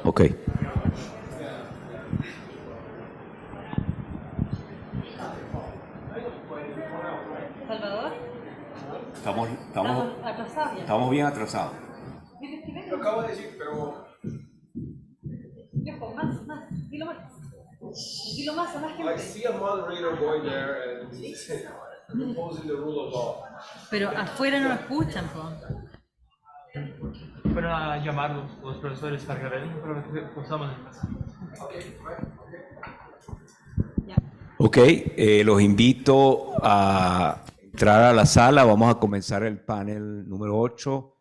Ok. Salvador, Estamos bien atrasados. Lo acabo de decir, pero... más, dilo más. Dilo más, más I see a moderator going there and imposing the rule of law. Pero afuera no lo escuchan, po. Fueron a llamarlos los profesores para que vengan, pero pasamos en casa. Ok, los invito a entrar a la sala. Vamos a comenzar el panel número 8.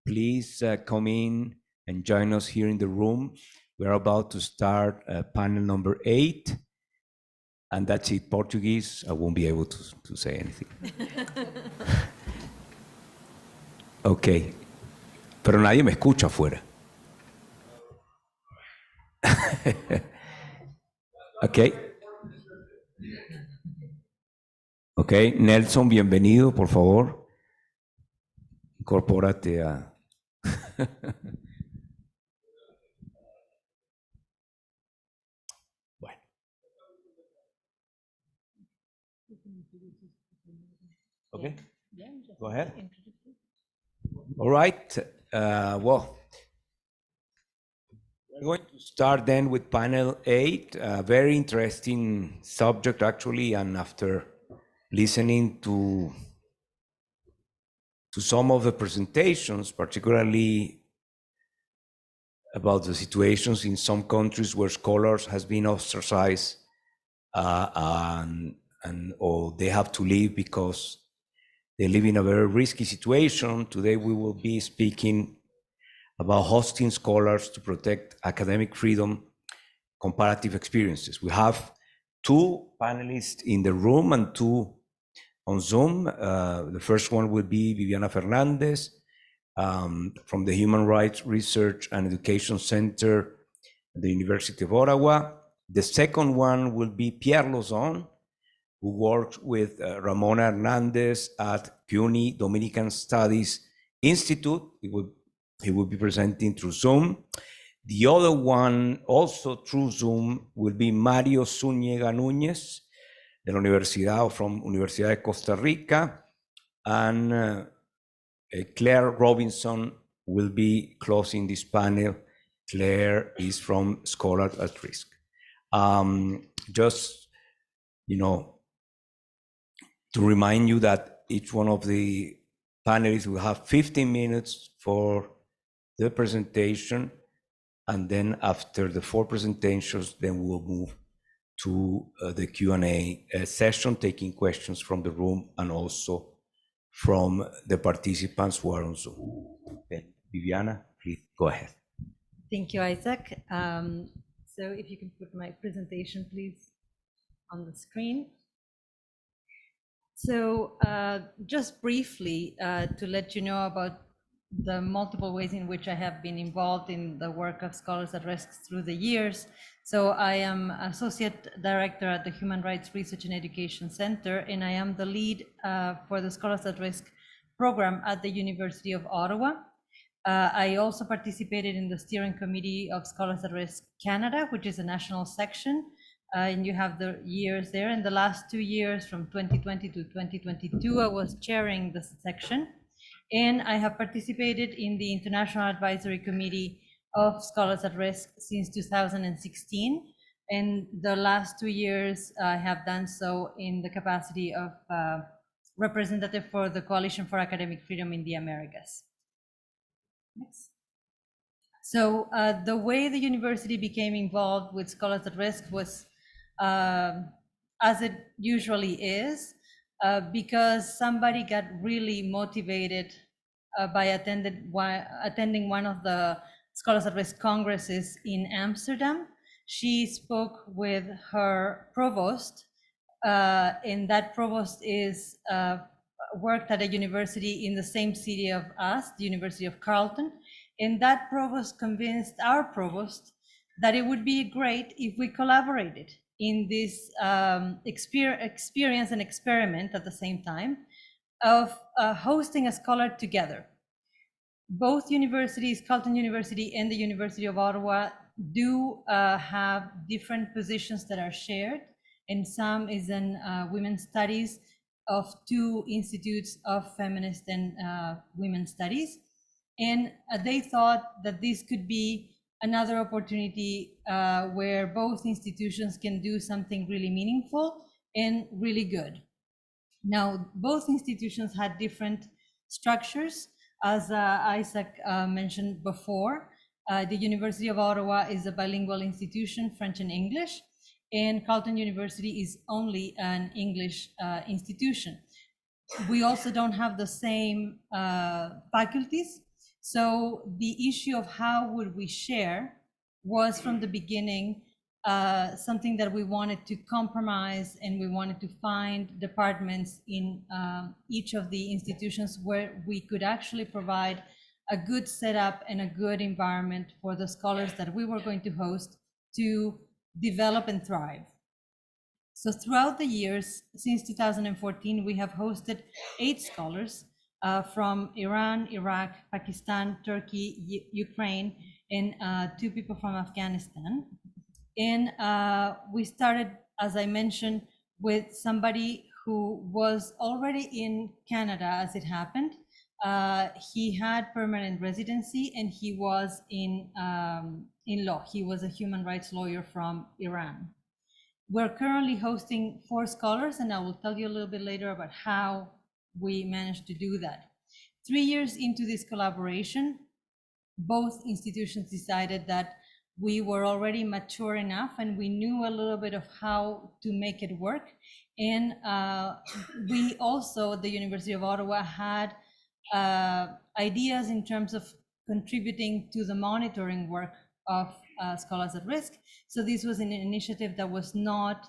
Please come in and join us here in the room. We're about to start panel number 8. And that's it, Portuguese. I won't be able to say anything. Ok, pero nadie me escucha afuera. Ok. Ok, Nelson, bienvenido, por favor. Incorpórate a... Bueno. Okay, go ahead. All right, well, we're going to start then with panel 8, a very interesting subject actually, and after listening to some of the presentations, particularly about the situations in some countries where scholars has been ostracized or they have to leave because they live in a very risky situation. Today we will be speaking about hosting scholars to protect academic freedom, comparative experiences. We have 2 panelists in the room and 2 on Zoom. The first one will be Viviana Fernández from the Human Rights Research and Education Center at the University of Ottawa. The second one will be Pierre Lozon, who works with Ramona Hernandez at CUNY Dominican Studies Institute. He will be presenting through Zoom. The other one, also through Zoom, will be Mario Zúñiga Núñez, de la Universidad, from Universidad de Costa Rica, and Clare Robinson will be closing this panel. Clare is from Scholars at Risk. Just, to remind you that each one of the panelists will have 15 minutes for the presentation, and then after the 4 presentations, then we'll move to the Q&A session, taking questions from the room and also from the participants who are on Zoom. Okay. Viviana, please go ahead. Thank you, Isaac. So if you can put my presentation, please, on the screen. So just briefly to let you know about the multiple ways in which I have been involved in the work of Scholars at Risk through the years. So I am Associate Director at the Human Rights Research and Education Center, and I am the lead for the Scholars at Risk program at the University of Ottawa. I also participated in the steering committee of Scholars at Risk Canada, which is a national section, and you have the years there. In the last 2 years, from 2020 to 2022, I was chairing the section. And I have participated in the International Advisory Committee of Scholars at Risk since 2016. And the last 2 years, I have done so in the capacity of representative for the Coalition for Academic Freedom in the Americas. Next. So the way the university became involved with Scholars at Risk was, as it usually is, because somebody got really motivated by attending one of the Scholars at Risk congresses in Amsterdam. She spoke with her provost, and that provost is worked at a university in the same city of us, the University of Carleton. And that provost convinced our provost that it would be great if we collaborated in this experience and experiment at the same time of hosting a scholar together. Both universities, Carleton University and the University of Ottawa, do have different positions that are shared, and some is in women's studies of two institutes of feminist and women's studies. And they thought that this could be another opportunity where both institutions can do something really meaningful and really good. Now, both institutions had different structures, as Isaac mentioned before. The University of Ottawa is a bilingual institution, French and English, and Carleton University is only an English institution. We also don't have the same faculties. So the issue of how would we share was from the beginning something that we wanted to compromise, and we wanted to find departments in each of the institutions where we could actually provide a good setup and a good environment for the scholars that we were going to host to develop and thrive. So throughout the years, since 2014, we have hosted 8 scholars from Iran, Iraq, Pakistan, Turkey, Ukraine, and 2 people from Afghanistan. And we started, as I mentioned, with somebody who was already in Canada as it happened. He had permanent residency, and he was in law. He was a human rights lawyer from Iran. We're currently hosting 4 scholars, and I will tell you a little bit later about how we managed to do that. 3 years into this collaboration, both institutions decided that we were already mature enough, and we knew a little bit of how to make it work. And we also, the University of Ottawa, had ideas in terms of contributing to the monitoring work of Scholars at Risk. So this was an initiative that was not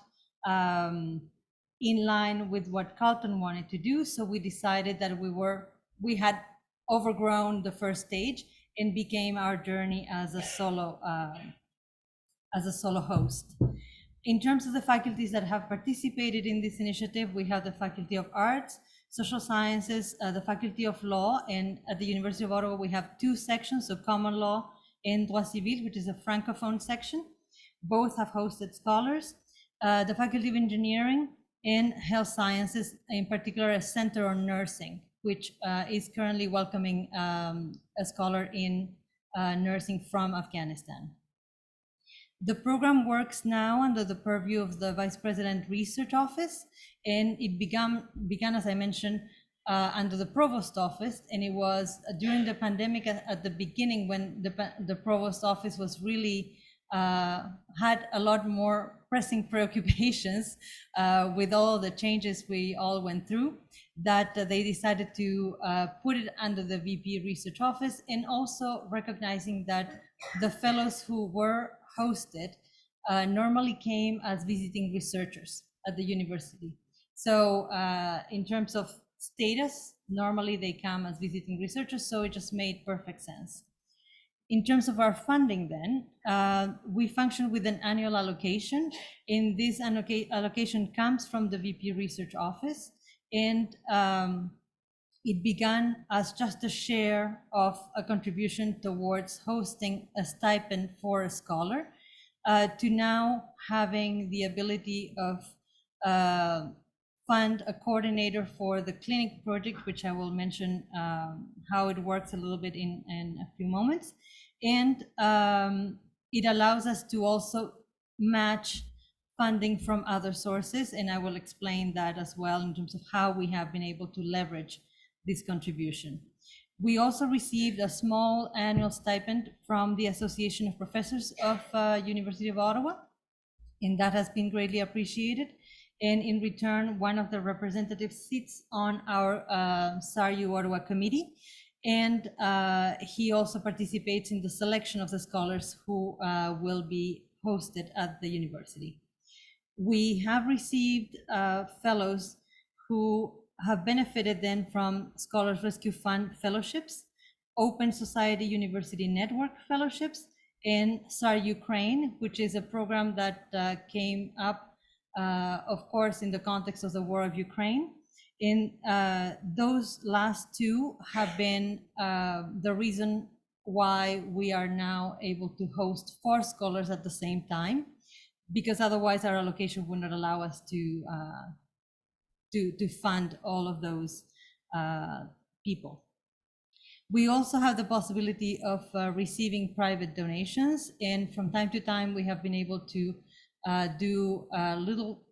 in line with what Carleton wanted to do. So we decided that we had overgrown the first stage and became our journey as a solo host. In terms of the faculties that have participated in this initiative, we have the Faculty of Arts, Social Sciences, the Faculty of Law, and at the University of Ottawa, we have 2 sections, so Common Law and Droit Civil, which is a Francophone section. Both have hosted scholars. The Faculty of Engineering and Health Sciences, in particular a Center on Nursing, which is currently welcoming a scholar in nursing from Afghanistan. The program works now under the purview of the Vice President Research Office, and it began, as I mentioned, under the Provost Office, and it was during the pandemic at the beginning when the Provost Office was really had a lot more pressing preoccupations with all the changes we all went through, that they decided to put it under the VP Research Office, and also recognizing that the fellows who were hosted normally came as visiting researchers at the university. So in terms of status, normally they come as visiting researchers, so it just made perfect sense. In terms of our funding then, we function with an annual allocation, and this allocation comes from the VP Research Office, and it began as just a share of a contribution towards hosting a stipend for a scholar, to now having the ability of fund a coordinator for the clinic project, which I will mention how it works a little bit in a few moments. And it allows us to also match funding from other sources, and I will explain that as well in terms of how we have been able to leverage this contribution. We also received a small annual stipend from the Association of Professors of University of Ottawa, and that has been greatly appreciated. And in return, one of the representatives sits on our SARU Ottawa committee, and he also participates in the selection of the scholars who will be hosted at the university. We have received fellows who have benefited then from Scholars Rescue Fund fellowships, Open Society University Network fellowships, and SAR Ukraine, which is a program that came up, of course, in the context of the war of Ukraine. And those last two have been the reason why we are now able to host 4 scholars at the same time, because otherwise our allocation would not allow us to fund all of those people. We also have the possibility of receiving private donations, and from time to time we have been able to do little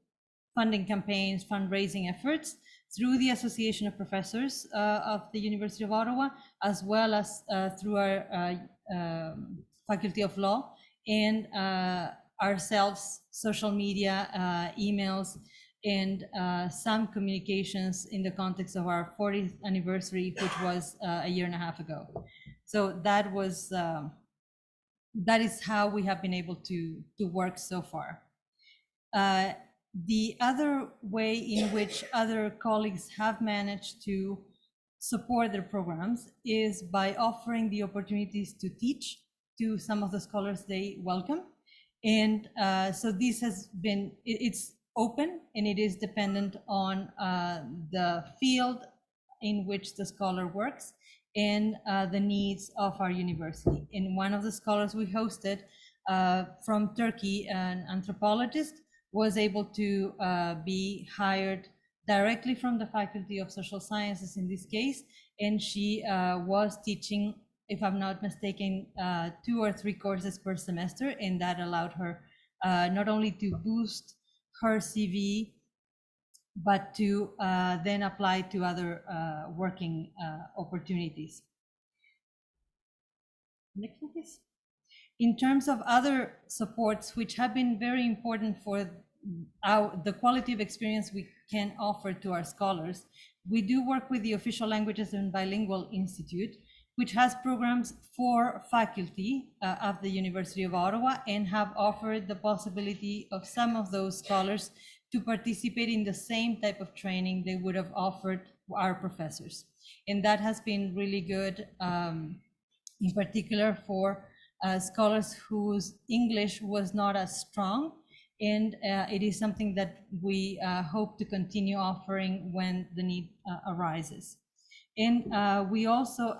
funding campaigns, fundraising efforts through the Association of Professors of the University of Ottawa, as well as through our Faculty of Law and ourselves, social media, emails, and some communications in the context of our 40th anniversary, which was a year and a half ago. So that was that is how we have been able to work so far. The other way in which other colleagues have managed to support their programs is by offering the opportunities to teach to some of the scholars they welcome. And so this has been, it's open, and it is dependent on the field in which the scholar works and the needs of our university. And one of the scholars we hosted from Turkey, an anthropologist, was able to be hired directly from the Faculty of Social Sciences in this case, and she was teaching, if I'm not mistaken, 2 or 3 courses per semester, and that allowed her not only to boost her CV, but to then apply to other working opportunities. Next one, please. In terms of other supports, which have been very important for the quality of experience we can offer to our scholars, we do work with the Official Languages and Bilingual Institute, which has programs for faculty of the University of Ottawa, and have offered the possibility of some of those scholars to participate in the same type of training they would have offered our professors. And that has been really good, in particular for scholars whose English was not as strong. And it is something that we hope to continue offering when the need arises. And we also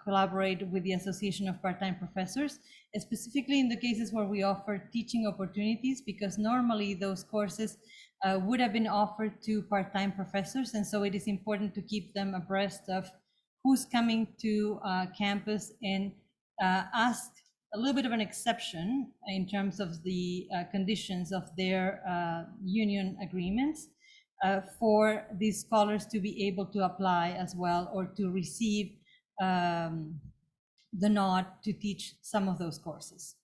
collaborate with the Association of Part-Time Professors, specifically in the cases where we offer teaching opportunities, because normally those courses would have been offered to part-time professors. And so it is important to keep them abreast of who's coming to campus, and ask a little bit of an exception in terms of the conditions of their union agreements for these scholars to be able to apply as well, or to receive the nod to teach some of those courses.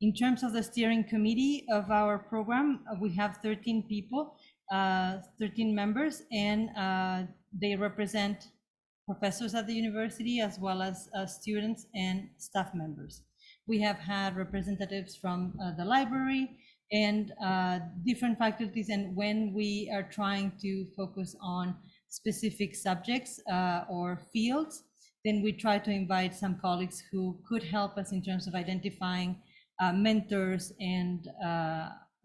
In terms of the steering committee of our program, we have 13 people, 13 members, and they represent professors at the university, as well as students and staff members. We have had representatives from the library and different faculties, and when we are trying to focus on specific subjects or fields, then we try to invite some colleagues who could help us in terms of identifying mentors and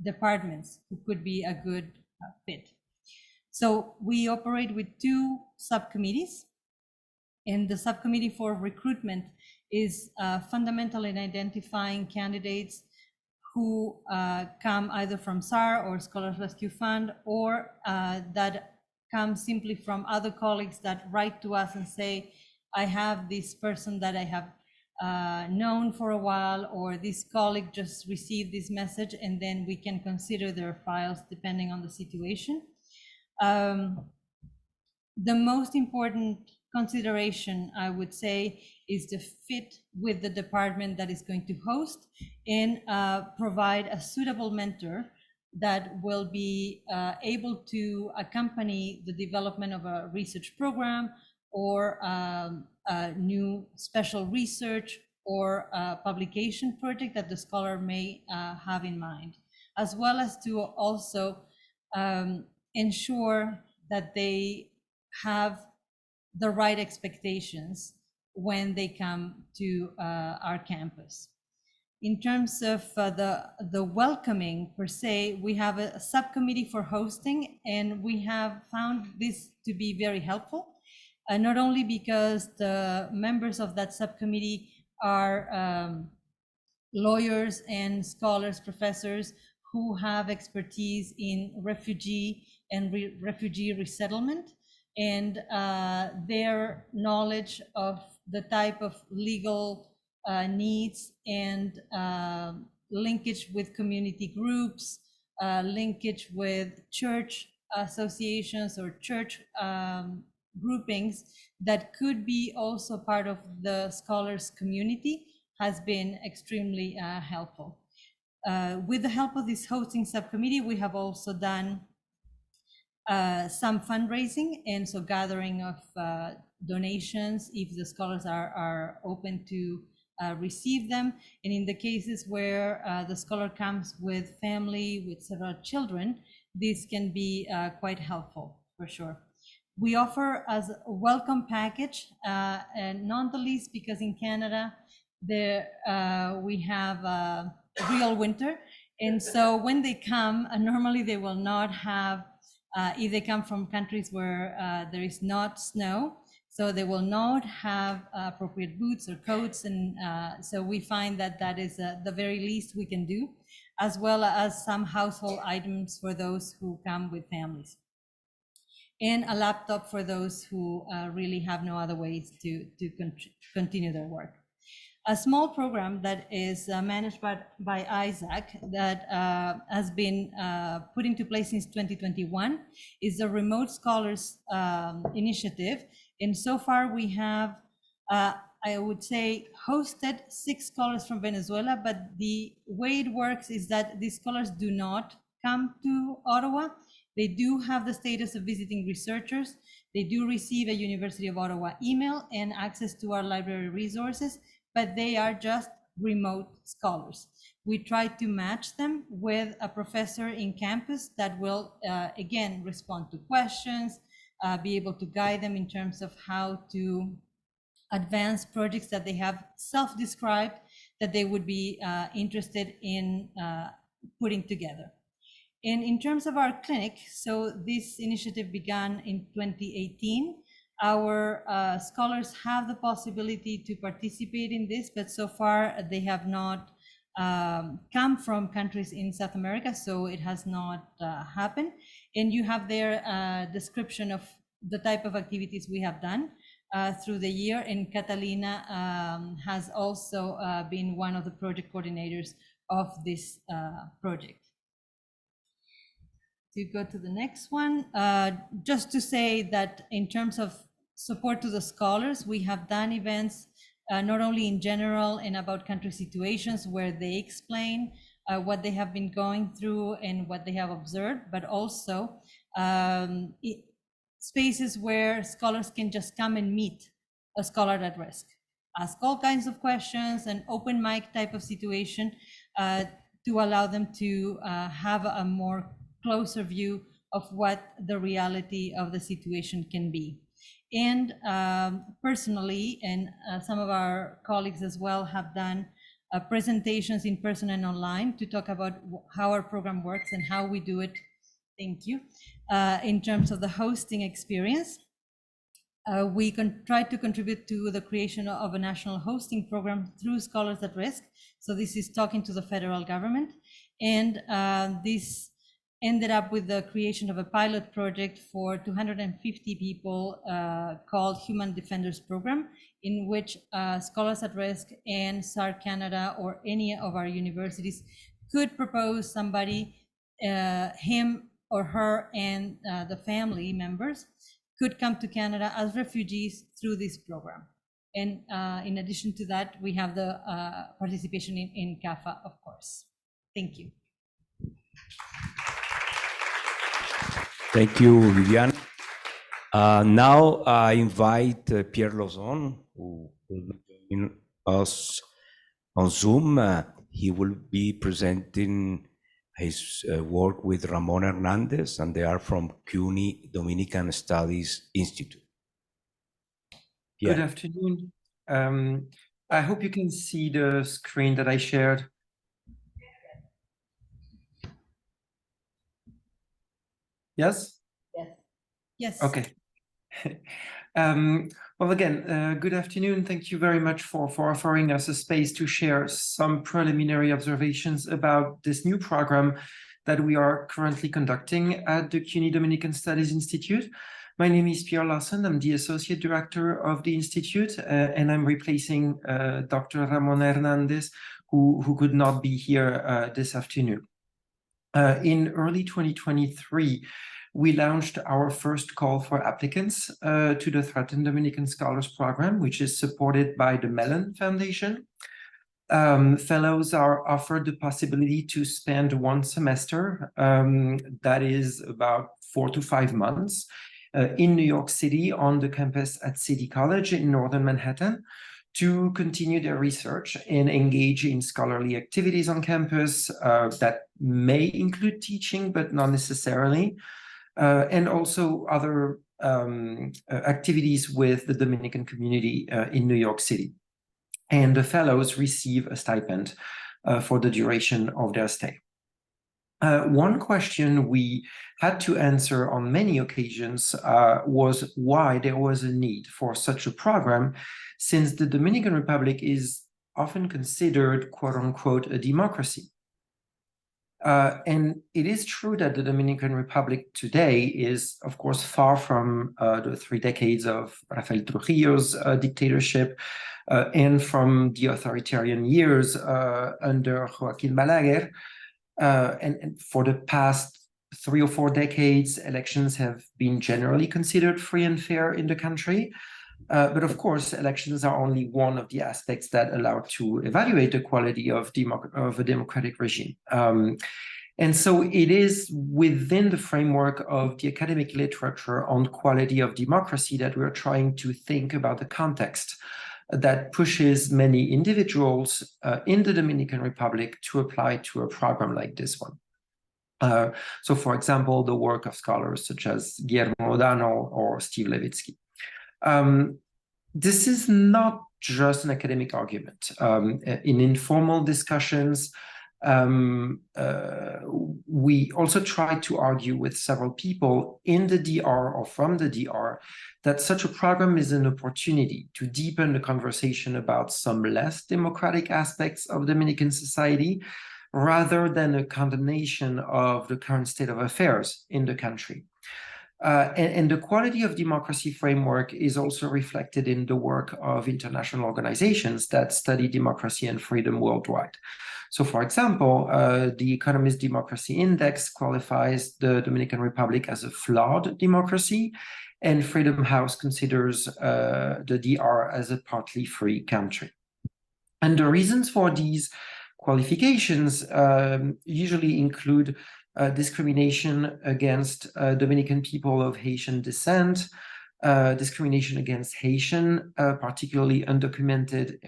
departments who could be a good fit. So we operate with 2 subcommittees, and the subcommittee for recruitment is fundamental in identifying candidates who come either from SAR or Scholars Rescue Fund, or that come simply from other colleagues that write to us and say, I have this person that I have known for a while, or this colleague just received this message, and then we can consider their files depending on the situation. The most important consideration, I would say, is the fit with the department that is going to host, and provide a suitable mentor that will be able to accompany the development of a research program, or a new special research, or a publication project that the scholar may have in mind, as well as to also ensure that they have the right expectations when they come to our campus. In terms of the welcoming per se, we have a subcommittee for hosting, and we have found this to be very helpful, not only because the members of that subcommittee are lawyers and scholars, professors who have expertise in refugee and refugee resettlement, and their knowledge of the type of legal needs and linkage with community groups, linkage with church associations or church groupings that could be also part of the scholars community has been extremely helpful. With the help of this hosting subcommittee, we have also done some fundraising, and so gathering of donations if the scholars are open to receive them. And in the cases where the scholar comes with family, with several children, this can be quite helpful for sure. We offer as a welcome package, and not the least because in Canada, we have a real winter. And so when they come, normally they will not have, if they come from countries where there is not snow, so they will not have appropriate boots or coats. And so we find that that is the very least we can do, as well as some household items for those who come with families, and a laptop for those who really have no other ways to continue their work. A small program that is managed by Isaac that has been put into place since 2021 is the Remote Scholars Initiative. And so far we have, I would say, hosted 6 scholars from Venezuela, but the way it works is that these scholars do not come to Ottawa. They do have the status of visiting researchers. They do receive a University of Ottawa email and access to our library resources, but they are just remote scholars. We try to match them with a professor in campus that will, again, respond to questions, be able to guide them in terms of how to advance projects that they have self-described that they would be interested in putting together. And in terms of our clinic, so this initiative began in 2018. Our scholars have the possibility to participate in this, but so far they have not come from countries in South America, so it has not happened. And you have there a description of the type of activities we have done through the year. And Catalina has also been one of the project coordinators of this project. To go to the next one, just to say that in terms of support to the scholars, we have done events not only in general and about country situations where they explain what they have been going through and what they have observed, but also spaces where scholars can just come and meet a scholar at risk, ask all kinds of questions, an open mic type of situation to allow them to have a more closer view of what the reality of the situation can be. And personally, and some of our colleagues as well have done presentations in person and online to talk about how our program works and how we do it. Thank you. In terms of the hosting experience, we can try to contribute to the creation of a national hosting program through Scholars at Risk. So this is talking to the federal government, and this ended up with the creation of a pilot project for 250 people called Human Defenders Program, in which Scholars at Risk and SAR Canada or any of our universities could propose somebody, him or her and the family members could come to Canada as refugees through this program. And in addition to that, we have the participation in CAFA, of course. Thank you. Thank you, Viviana. Now I invite Pierre Lozon, who will join us on Zoom. He will be presenting his work with Ramona Hernandez, and they are from CUNY Dominican Studies Institute. Good afternoon. I hope you can see the screen that I shared. Yes? Yes. Yes. Okay. Well, again, good afternoon. Thank you very much for offering us a space to share some preliminary observations about this new program that we are currently conducting at the CUNY Dominican Studies Institute. My name is Pierre Larsen. I'm the Associate Director of the Institute, and I'm replacing Dr. Ramona Hernandez, who could not be here this afternoon. In early 2023, we launched our first call for applicants to the Threatened Dominican Scholars Program, which is supported by the Mellon Foundation. Fellows are offered the possibility to spend one semester, that is about 4 to 5 months, in New York City on the campus at City College in Northern Manhattan, to continue their research and engage in scholarly activities on campus that may include teaching, but not necessarily, and also other activities with the Dominican community in New York City. And the fellows receive a stipend for the duration of their stay. One question we had to answer on many occasions was why there was a need for such a program, since the Dominican Republic is often considered, quote unquote, a democracy. And it is true that the Dominican Republic today is, of course, far from the 3 decades of Rafael Trujillo's dictatorship and from the authoritarian years under Joaquín Balaguer. And for the past 3 or 4 decades, elections have been generally considered free and fair in the country. But of course, elections are only one of the aspects that allow to evaluate the quality of a democratic regime. And so it is within the framework of the academic literature on quality of democracy that we're trying to think about the context that pushes many individuals in the Dominican Republic to apply to a program like this one. So for example, the work of scholars such as Guillermo O'Donnell or Steve Levitsky. This is not just an academic argument. In informal discussions, we also try to argue with several people in the DR or from the DR that such a program is an opportunity to deepen the conversation about some less democratic aspects of Dominican society, rather than a condemnation of the current state of affairs in the country. And the quality of democracy framework is also reflected in the work of international organizations that study democracy and freedom worldwide. So for example, the Economist Democracy Index qualifies the Dominican Republic as a flawed democracy, and Freedom House considers the DR as a partly free country. And the reasons for these qualifications usually include discrimination against Dominican people of Haitian descent, discrimination against Haitian, particularly undocumented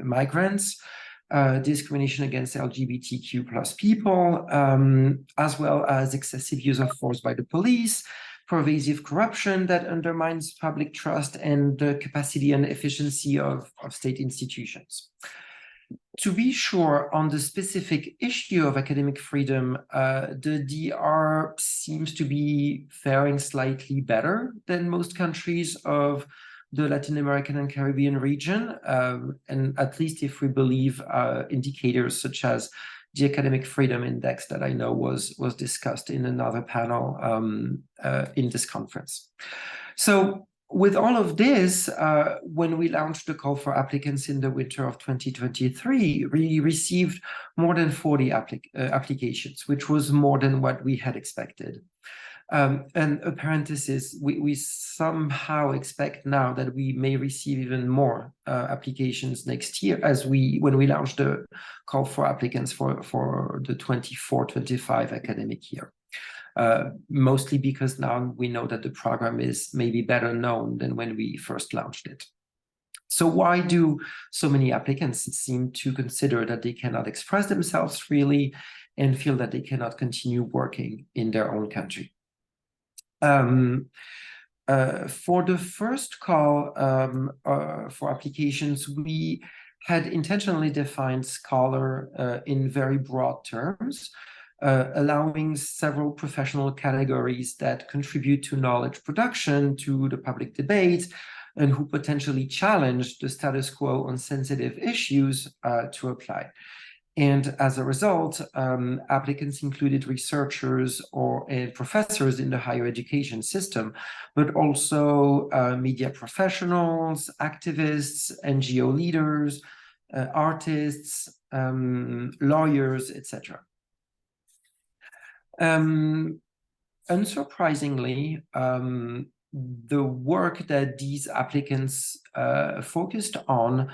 migrants, discrimination against LGBTQ plus people, as well as excessive use of force by the police, pervasive corruption that undermines public trust, and the capacity and efficiency of state institutions. To be sure, on the specific issue of academic freedom, the DR seems to be faring slightly better than most countries of the Latin American and Caribbean region, and at least if we believe indicators such as the Academic Freedom Index that I know was discussed in another panel in this conference. So with all of this, when we launched the call for applicants in the winter of 2023, we received more than 40 applications, which was more than what we had expected. And a parenthesis, we somehow expect now that we may receive even more applications next year when we launch the call for applicants for the 24-25 academic year. Mostly because now we know that the program is maybe better known than when we first launched it. So why do so many applicants seem to consider that they cannot express themselves freely and feel that they cannot continue working in their own country? For the first call for applications, we had intentionally defined scholar in very broad terms, allowing several professional categories that contribute to knowledge production, to the public debate, and who potentially challenge the status quo on sensitive issues to apply. And as a result, applicants included researchers and professors in the higher education system, but also media professionals, activists, NGO leaders, artists, lawyers, etc. Unsurprisingly, the work that these applicants focused on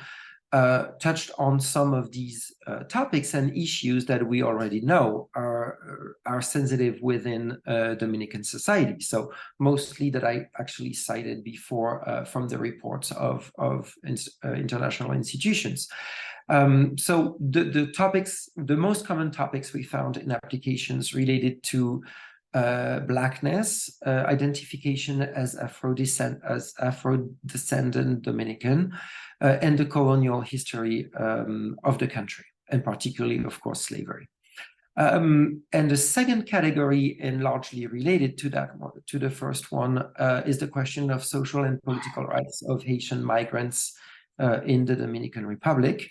touched on some of these topics and issues that we already know are sensitive within Dominican society. So mostly that I actually cited before from the reports of international institutions. So the most common topics we found in applications related to Blackness, identification as Afro-descendant Dominican, and the colonial history of the country, and particularly, of course, slavery. And the second category, and largely related to that one, to the first one, is the question of social and political rights of Haitian migrants in the Dominican Republic.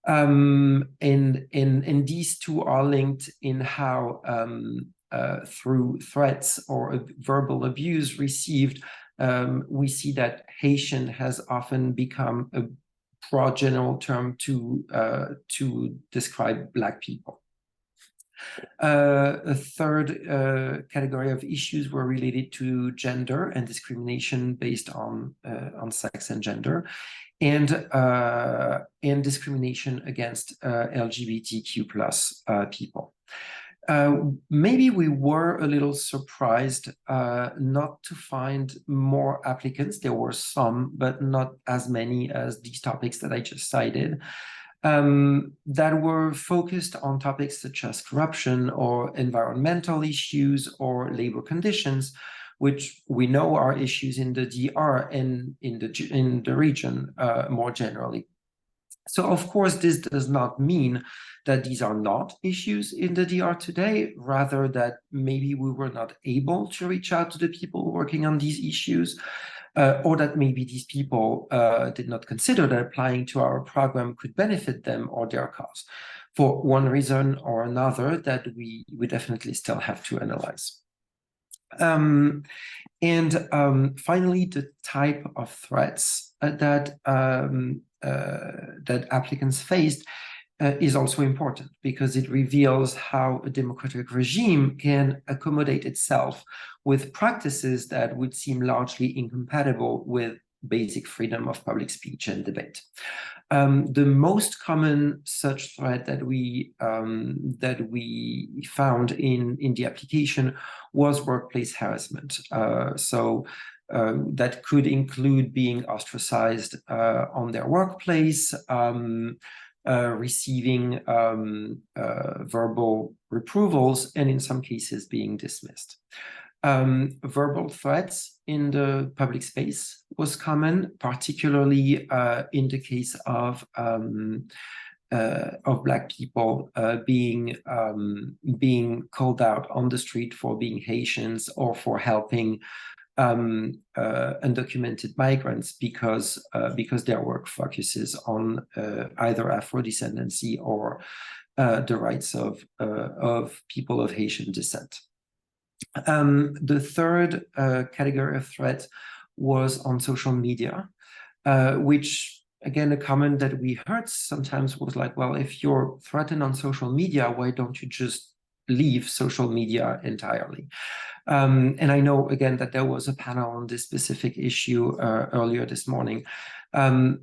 And these two are linked in how through threats or verbal abuse received, we see that Haitian has often become a broad general term to describe Black people. A third category of issues were related to gender and discrimination based on sex and gender, and discrimination against LGBTQ+ people. Maybe we were a little surprised not to find more applicants. There were some, but not as many as these topics that I just cited, that were focused on topics such as corruption or environmental issues or labor conditions, which we know are issues in the DR and in the region more generally. So, of course, this does not mean that these are not issues in the DR today, rather that maybe we were not able to reach out to the people working on these issues, or that maybe these people did not consider that applying to our program could benefit them or their cause, for one reason or another that we definitely still have to analyze. Finally, the type of threats that applicants faced is also important, because it reveals how a democratic regime can accommodate itself with practices that would seem largely incompatible with basic freedom of public speech and debate. The most common such threat that we found in the application was workplace harassment. That could include being ostracized on their workplace, receiving verbal reprovals, and in some cases being dismissed. Verbal threats in the public space was common, particularly in the case of Black people being called out on the street for being Haitians or for helping undocumented migrants because their work focuses on either Afro-descendancy or the rights of people of Haitian descent. The third category of threat was on social media, which, again, a comment that we heard sometimes was like, well, if you're threatened on social media, why don't you just leave social media entirely? And I know, again, that there was a panel on this specific issue earlier this morning. And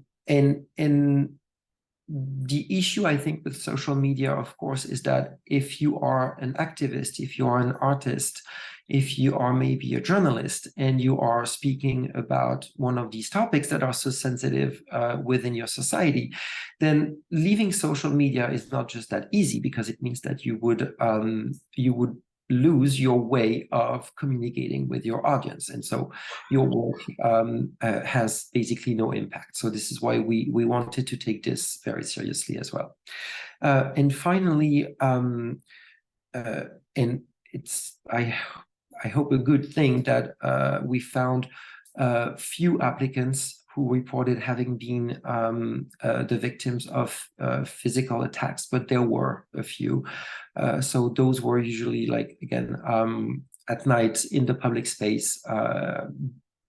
the issue, I think, with social media, of course, is that if you are an activist, if you are an artist, if you are maybe a journalist, and you are speaking about one of these topics that are so sensitive within your society, then leaving social media is not just that easy, because it means that you would lose your way of communicating with your audience, and so your work has basically no impact. So this is why we wanted to take this very seriously as well. And finally, and it's I hope a good thing that we found few applicants who reported having been the victims of physical attacks, but there were a few. So those were usually, like, again, at night in the public space,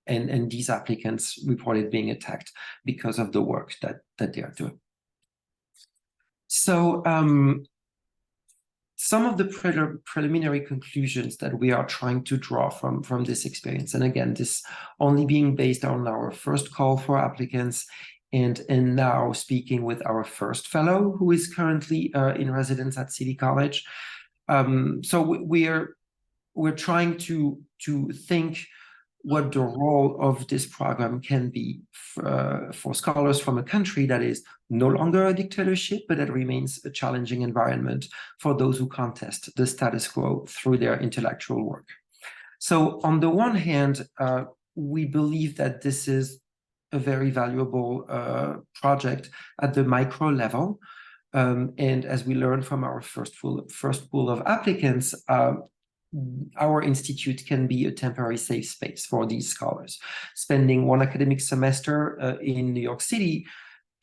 and these applicants reported being attacked because of the work that they are doing. So some of the preliminary conclusions that we are trying to draw from this experience, and again, this only being based on our first call for applicants, and now speaking with our first fellow who is currently in residence at City College. So we're trying to think what the role of this program can be for scholars from a country that is no longer a dictatorship, but that remains a challenging environment for those who contest the status quo through their intellectual work. So on the one hand, we believe that this is a very valuable project at the micro level. And as we learned from our first pool of applicants, our institute can be a temporary safe space for these scholars. Spending one academic semester in New York City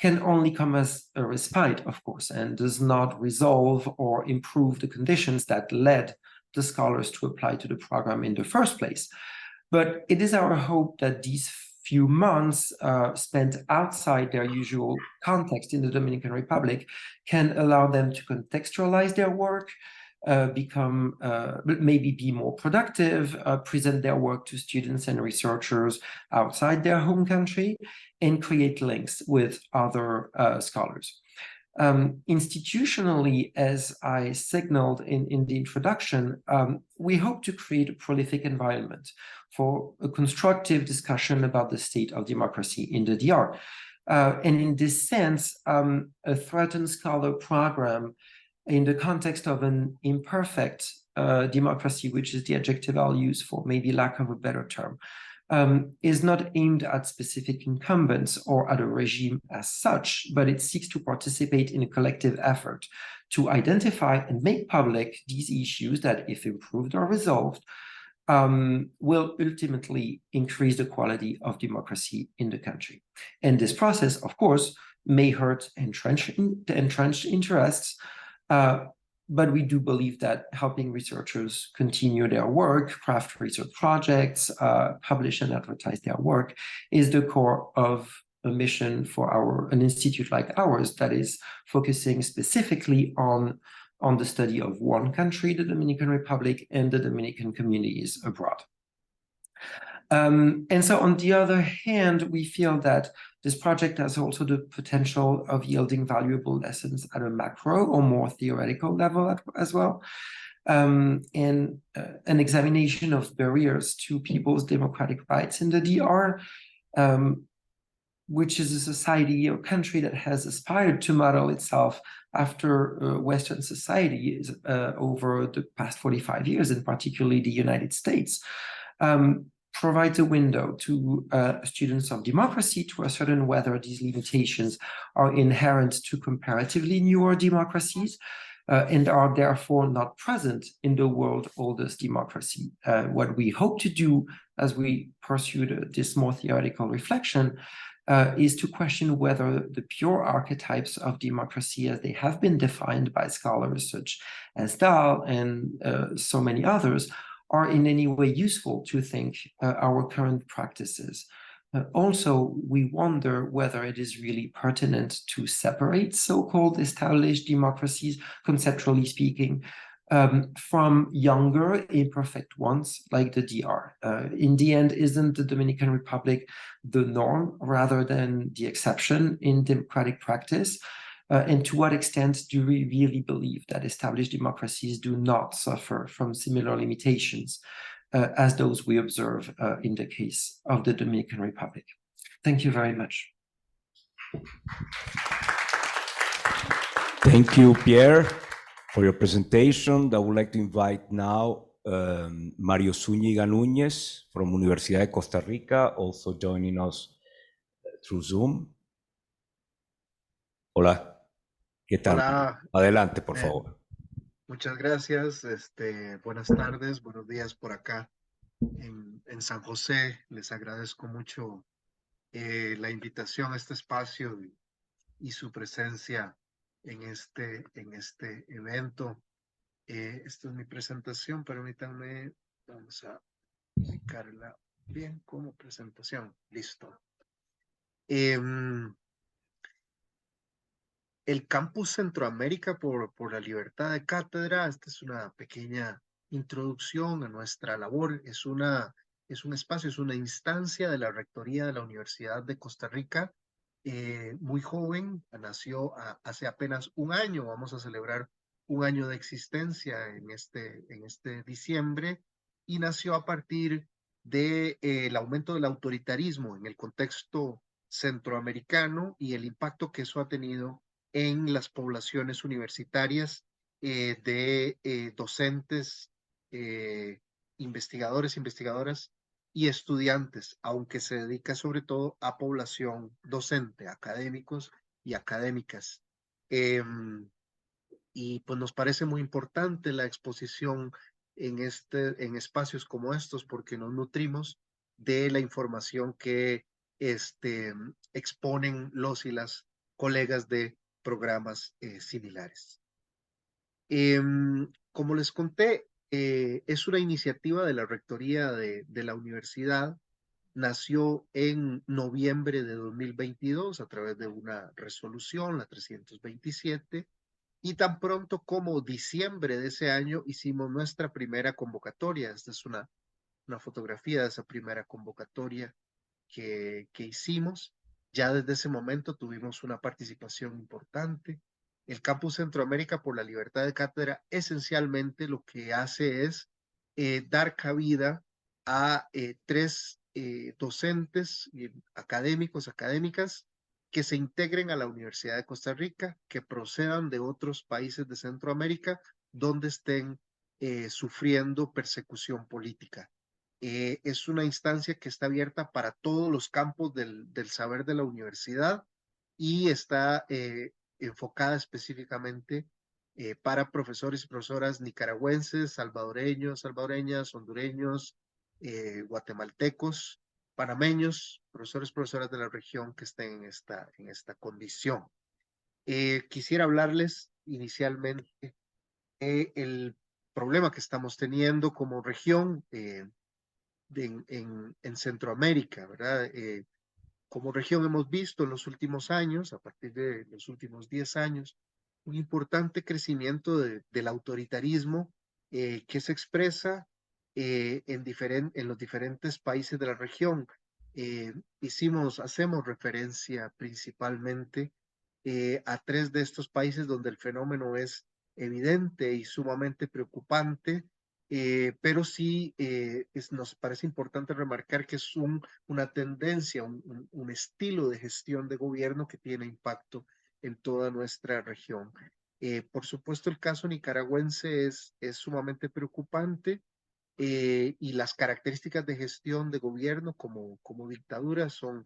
can only come as a respite, of course, and does not resolve or improve the conditions that led the scholars to apply to the program in the first place. But it is our hope that these few months spent outside their usual context in the Dominican Republic can allow them to contextualize their work, maybe be more productive, present their work to students and researchers outside their home country, and create links with other scholars. Institutionally, as I signaled in the introduction, we hope to create a prolific environment for a constructive discussion about the state of democracy in the DR. And in this sense, a threatened scholar program in the context of an imperfect democracy, which is the adjective I'll use for maybe lack of a better term, is not aimed at specific incumbents or at a regime as such, but it seeks to participate in a collective effort to identify and make public these issues that, if improved or resolved, will ultimately increase the quality of democracy in the country. And this process, of course, may hurt entrenched interests, but we do believe that helping researchers continue their work, craft research projects, publish and advertise their work is the core of a mission for an institute like ours that is focusing specifically on the study of one country, the Dominican Republic, and the Dominican communities abroad. And so on the other hand, we feel that this project has also the potential of yielding valuable lessons at a macro or more theoretical level as well. And an examination of barriers to people's democratic rights in the DR, which is a society or country that has aspired to model itself after Western societies over the past 45 years, and particularly the United States. Provides a window to students of democracy to ascertain whether these limitations are inherent to comparatively newer democracies and are therefore not present in the world's oldest democracy. What we hope to do as we pursue this more theoretical reflection is to question whether the pure archetypes of democracy as they have been defined by scholars such as Dahl and so many others are in any way useful to think our current practices. Also, we wonder whether it is really pertinent to separate so-called established democracies, conceptually speaking, from younger, imperfect ones like the DR. In the end, isn't the Dominican Republic the norm rather than the exception in democratic practice? And to what extent do we really believe that established democracies do not suffer from similar limitations as those we observe in the case of the Dominican Republic? Thank you very much. Thank you, Pierre. for your presentation. I would like to invite now Mario Zúñiga Núñez from Universidad de Costa Rica, also joining us through Zoom. Hola, ¿qué tal? Hola, Adelante, por favor. muchas gracias. Buenas tardes, buenos días por acá en San José. Les agradezco mucho la invitación a este espacio y su presencia en este evento. Esta es mi presentación, permítanme, vamos a ubicarla bien como presentación. Listo. El Campus Centroamérica por la libertad de cátedra, esta es una pequeña introducción a nuestra labor, es un espacio, es una instancia de la Rectoría de la Universidad de Costa Rica, muy joven, nació hace apenas un año, vamos a celebrar un año de existencia en este diciembre, y nació a partir del aumento del autoritarismo en el contexto centroamericano y el impacto que eso ha tenido en las poblaciones universitarias de docentes, investigadores, investigadoras y estudiantes, aunque se dedica sobre todo a población docente, académicos y académicas. Y pues nos parece muy importante la exposición en espacios como estos porque nos nutrimos de la información que exponen los y las colegas de programas similares. Como les conté, es una iniciativa de la Rectoría de la Universidad. Nació en noviembre de 2022 a través de una resolución, la 327, y tan pronto como diciembre de ese año hicimos nuestra primera convocatoria. Esta es una fotografía de esa primera convocatoria que hicimos. Ya desde ese momento tuvimos una participación importante. El Campus Centroamérica por la Libertad de Cátedra esencialmente lo que hace es dar cabida a tres docentes académicos, académicas, que se integren a la Universidad de Costa Rica, que procedan de otros países de Centroamérica donde estén sufriendo persecución política. Es una instancia que está abierta para todos los campos del saber de la universidad y está enfocada específicamente para profesores y profesoras nicaragüenses, salvadoreños, salvadoreñas, hondureños, guatemaltecos, panameños, profesores y profesoras de la región que estén en esta condición. Quisiera hablarles inicialmente el problema que estamos teniendo como región en Centroamérica, ¿verdad? Como región hemos visto en los últimos años, a partir de los últimos 10 años, un importante crecimiento del autoritarismo que se expresa en los diferentes países de la región. Hacemos referencia principalmente a tres de estos países donde el fenómeno es evidente y sumamente preocupante, pero sí nos parece importante remarcar que es una tendencia, un estilo de gestión de gobierno que tiene impacto en toda nuestra región. Por supuesto, el caso nicaragüense es sumamente preocupante y las características de gestión de gobierno como dictadura son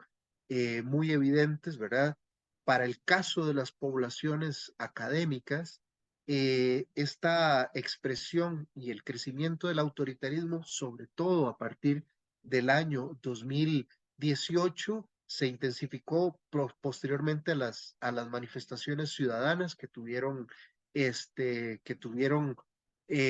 muy evidentes, ¿verdad? Para el caso de las poblaciones académicas, esta expresión y el crecimiento del autoritarismo, sobre todo a partir del año 2018, se intensificó posteriormente a las manifestaciones ciudadanas que tuvieron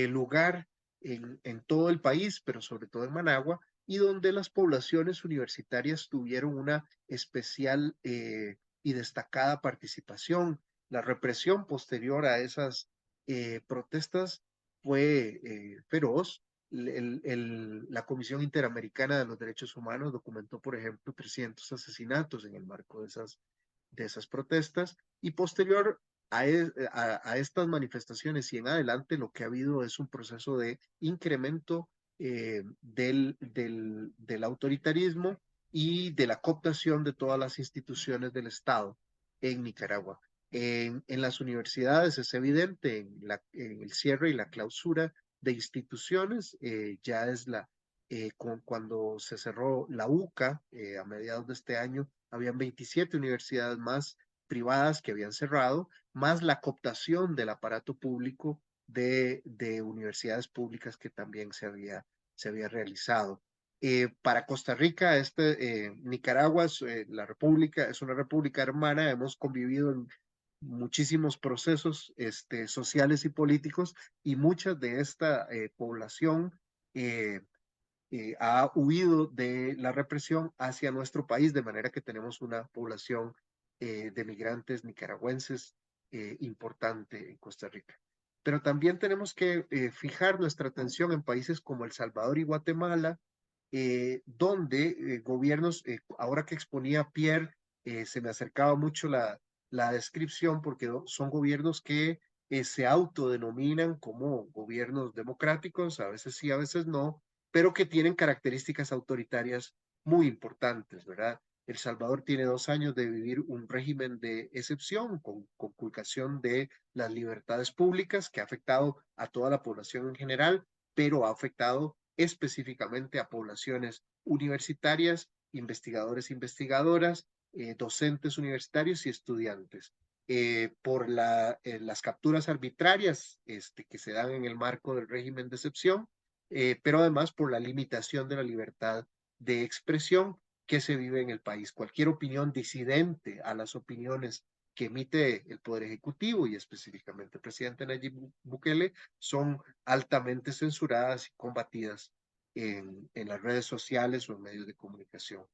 lugar en todo el país, pero sobre todo en Managua, y donde las poblaciones universitarias tuvieron una especial y destacada participación. La represión posterior a esas protestas fue feroz. La Comisión Interamericana de los Derechos Humanos documentó, por ejemplo, 300 asesinatos en el marco de esas protestas, y posterior a estas manifestaciones y en adelante lo que ha habido es un proceso de incremento del autoritarismo y de la cooptación de todas las instituciones del Estado en Nicaragua. En las universidades es evidente en el cierre y la clausura de instituciones, ya es cuando se cerró la UCA a mediados de este año, habían 27 universidades más privadas que habían cerrado, más la cooptación del aparato público de universidades públicas que también se había realizado. Para Costa Rica, Nicaragua, la república, es una república hermana, hemos convivido en muchísimos procesos sociales y políticos, y mucha de esta población ha huido de la represión hacia nuestro país, de manera que tenemos una población de migrantes nicaragüenses importante en Costa Rica. Pero también tenemos que fijar nuestra atención en países como El Salvador y Guatemala, donde gobiernos, ahora que exponía Pierre, se me acercaba mucho la descripción, porque son gobiernos que se autodenominan como gobiernos democráticos, a veces sí, a veces no, pero que tienen características autoritarias muy importantes, ¿verdad? El Salvador tiene 2 años de vivir un régimen de excepción con conculcación de las libertades públicas que ha afectado a toda la población en general, pero ha afectado específicamente a poblaciones universitarias, investigadores, investigadoras, docentes universitarios y estudiantes. Por las capturas arbitrarias que se dan en el marco del régimen de excepción, pero además por la limitación de la libertad de expresión que se vive en el país. Cualquier opinión disidente a las opiniones que emite el Poder Ejecutivo y específicamente el presidente Nayib Bukele son altamente censuradas y combatidas en las redes sociales o en medios de comunicación.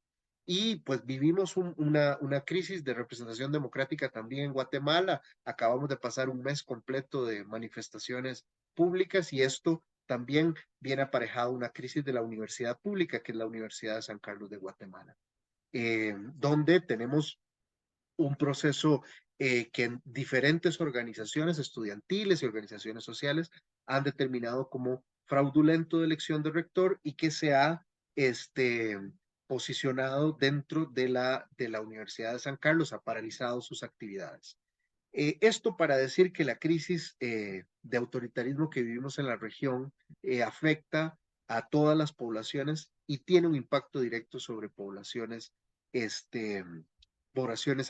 Y pues vivimos una crisis de representación democrática también en Guatemala. Acabamos de pasar un mes completo de manifestaciones públicas, y esto también viene aparejado una crisis de la universidad pública, que es la Universidad de San Carlos de Guatemala, donde tenemos un proceso que diferentes organizaciones estudiantiles y organizaciones sociales han determinado como fraudulento de elección de rector, y que se ha posicionado dentro de la Universidad de San Carlos, ha paralizado sus actividades. Esto para decir que la crisis de autoritarismo que vivimos en la región afecta a todas las poblaciones y tiene un impacto directo sobre poblaciones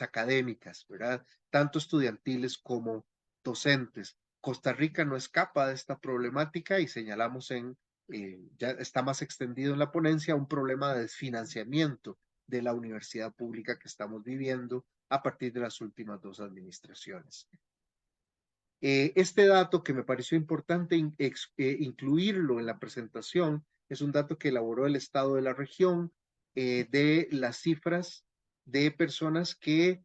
académicas, ¿verdad? Tanto estudiantiles como docentes. Costa Rica no escapa de esta problemática, y señalamos ya está más extendido en la ponencia, un problema de desfinanciamiento de la universidad pública que estamos viviendo a partir de las últimas 2 administraciones. Este dato, que me pareció importante incluirlo en la presentación, es un dato que elaboró el Estado de la región, de las cifras de personas que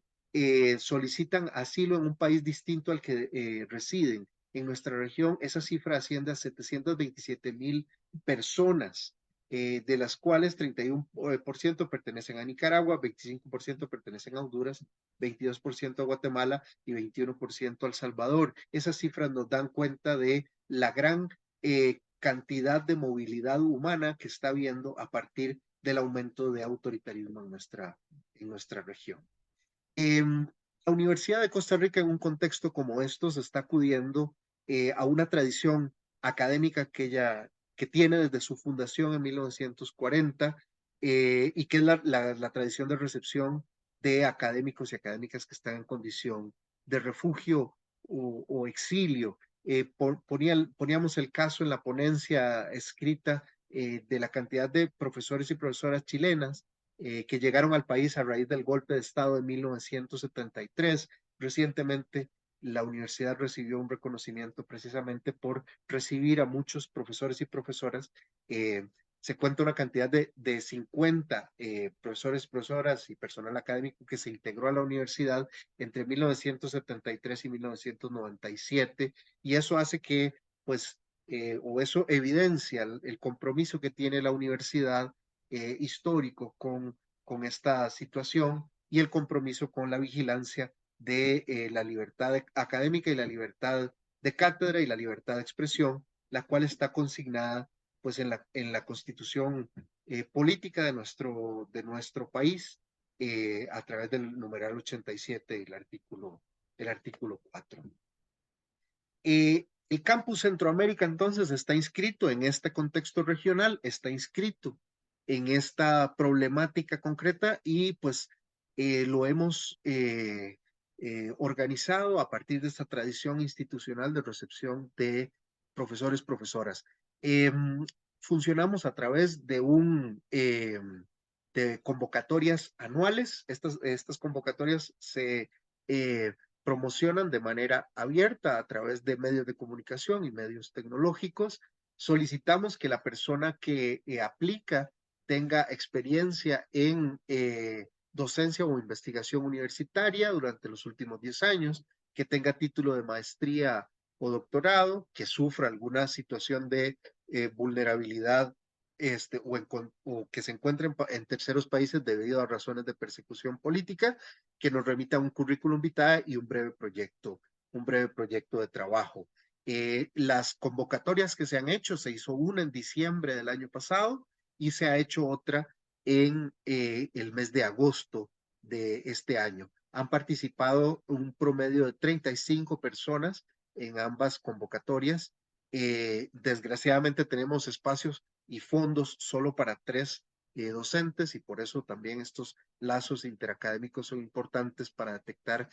solicitan asilo en un país distinto al que residen. En nuestra región, esa cifra asciende a 727,000 personas, de las cuales 31% pertenecen a Nicaragua, 25% pertenecen a Honduras, 22% a Guatemala y 21% a El Salvador. Esas cifras nos dan cuenta de la gran cantidad de movilidad humana que está habiendo a partir del aumento de autoritarismo en nuestra región. La Universidad de Costa Rica, en un contexto como estos, está acudiendo a una tradición académica que tiene desde su fundación en 1940, y que es la tradición de recepción de académicos y académicas que están en condición de refugio o exilio. Poníamos el caso en la ponencia escrita de la cantidad de profesores y profesoras chilenas que llegaron al país a raíz del golpe de Estado de 1973. Recientemente, la universidad recibió un reconocimiento precisamente por recibir a muchos profesores y profesoras. Se cuenta una cantidad de 50 profesores, profesoras y personal académico que se integró a la universidad entre 1973 y 1997, y eso hace que, pues, o eso evidencia el compromiso que tiene la universidad histórico con esta situación, y el compromiso con la vigilancia de la libertad académica y la libertad de cátedra y la libertad de expresión, la cual está consignada pues en la constitución política de nuestro país, a través del numeral 87 del artículo el artículo 4. El Campus Centroamérica entonces está inscrito en este contexto regional, está inscrito en esta problemática concreta y pues lo hemos organizado a partir de esta tradición institucional de recepción de profesores, profesoras. Funcionamos a través de de convocatorias anuales. Estas convocatorias se promocionan de manera abierta a través de medios de comunicación y medios tecnológicos. Solicitamos que la persona que aplica tenga experiencia en docencia o investigación universitaria durante los últimos 10 años, que tenga título de maestría o doctorado, que sufra alguna situación de vulnerabilidad o que se encuentren en terceros países debido a razones de persecución política, que nos remita un currículum vitae y un breve proyecto de trabajo. Las convocatorias que se han hecho, se hizo una en diciembre del año pasado y se ha hecho otra en el mes de agosto de este año. Han participado un promedio de 35 personas en ambas convocatorias. Desgraciadamente tenemos espacios y fondos solo para 3 docentes y por eso también estos lazos interacadémicos son importantes para detectar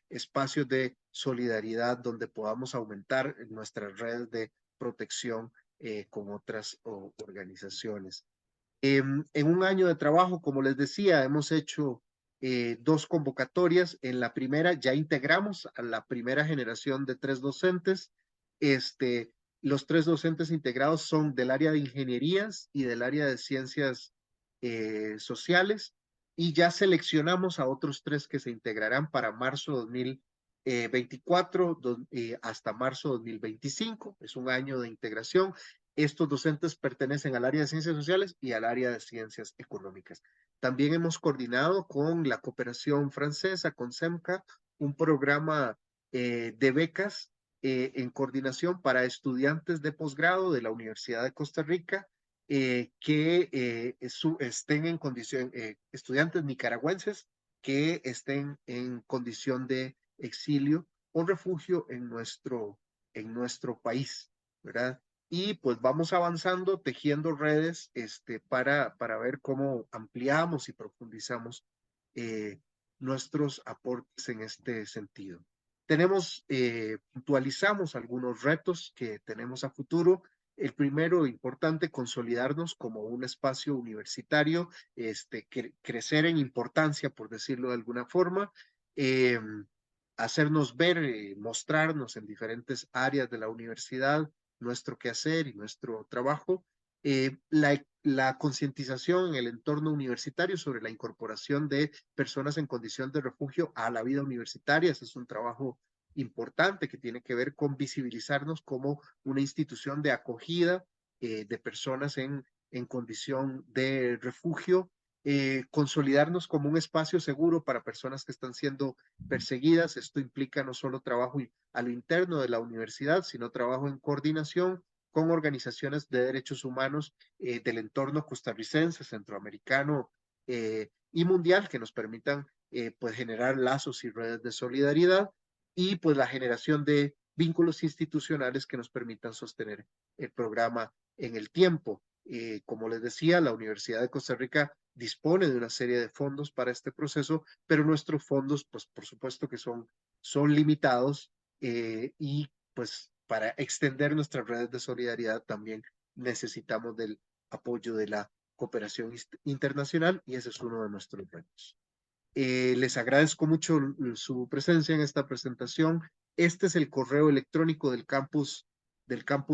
espacios de solidaridad donde podamos aumentar nuestras redes de protección con otras organizaciones. En un año de trabajo, como les decía, hemos hecho 2 convocatorias. En la primera ya integramos a la primera generación de 3 docentes. Los 3 docentes integrados son del área de ingenierías y del área de ciencias sociales y ya seleccionamos a otros 3 que se integrarán para marzo 2024 hasta marzo 2025. Es un año de integración. Estos docentes pertenecen al área de ciencias sociales y al área de ciencias económicas. También hemos coordinado con la cooperación francesa, con CEMCA, un programa de becas en coordinación para estudiantes de posgrado de la Universidad de Costa Rica que estén en condición, estudiantes nicaragüenses que estén en condición de exilio o refugio en nuestro país, ¿verdad? Y pues vamos avanzando, tejiendo redes para ver cómo ampliamos y profundizamos nuestros aportes en este sentido. Puntualizamos algunos retos que tenemos a futuro. El primero, importante, consolidarnos como un espacio universitario, crecer en importancia, por decirlo de alguna forma, hacernos ver, mostrarnos en diferentes áreas de la universidad, nuestro quehacer y nuestro trabajo, la concientización en el entorno universitario sobre la incorporación de personas en condición de refugio a la vida universitaria. Ese es un trabajo importante que tiene que ver con visibilizarnos como una institución de acogida de personas en condición de refugio, consolidarnos como un espacio seguro para personas que están siendo perseguidas. Esto implica no solo trabajo a lo interno de la universidad, sino trabajo en coordinación con organizaciones de derechos humanos del entorno costarricense, centroamericano y mundial que nos permitan pues generar lazos y redes de solidaridad y pues la generación de vínculos institucionales que nos permitan sostener el programa en el tiempo. Como les decía, la Universidad de Costa Rica dispone de una serie de fondos para este proceso, pero nuestros fondos, pues por supuesto que son limitados y pues para extender nuestras redes de solidaridad también necesitamos del apoyo de la cooperación internacional y ese es uno de nuestros retos. Les agradezco mucho su presencia en esta presentación. Este es el correo electrónico del campus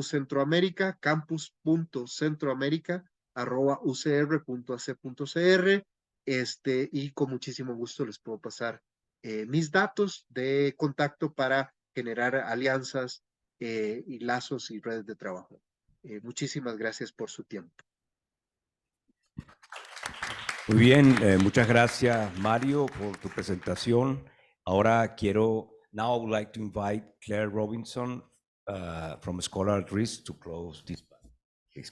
Centroamérica, campus.centroamerica@ucr.ac.cr. Y con muchísimo gusto les puedo pasar mis datos de contacto para generar alianzas y lazos y redes de trabajo. Muchísimas gracias por su tiempo. Muy bien, muchas gracias Mario por tu presentación. Ahora now I would like to invite Clare Robinson from Scholar at Risk to close this part. Please.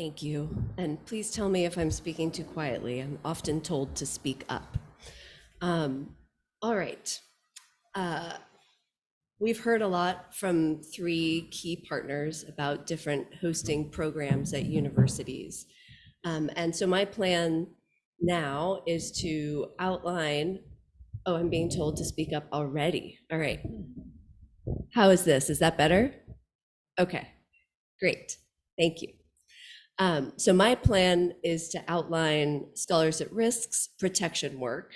Thank you. And please tell me if I'm speaking too quietly. I'm often told to speak up. All right. We've heard a lot from 3 key partners about different hosting programs at universities. And so my plan now is to outline, oh, I'm being told to speak up already. All right. How is this? Is that better? Okay, great. Thank you. So my plan is to outline Scholars at Risk's protection work.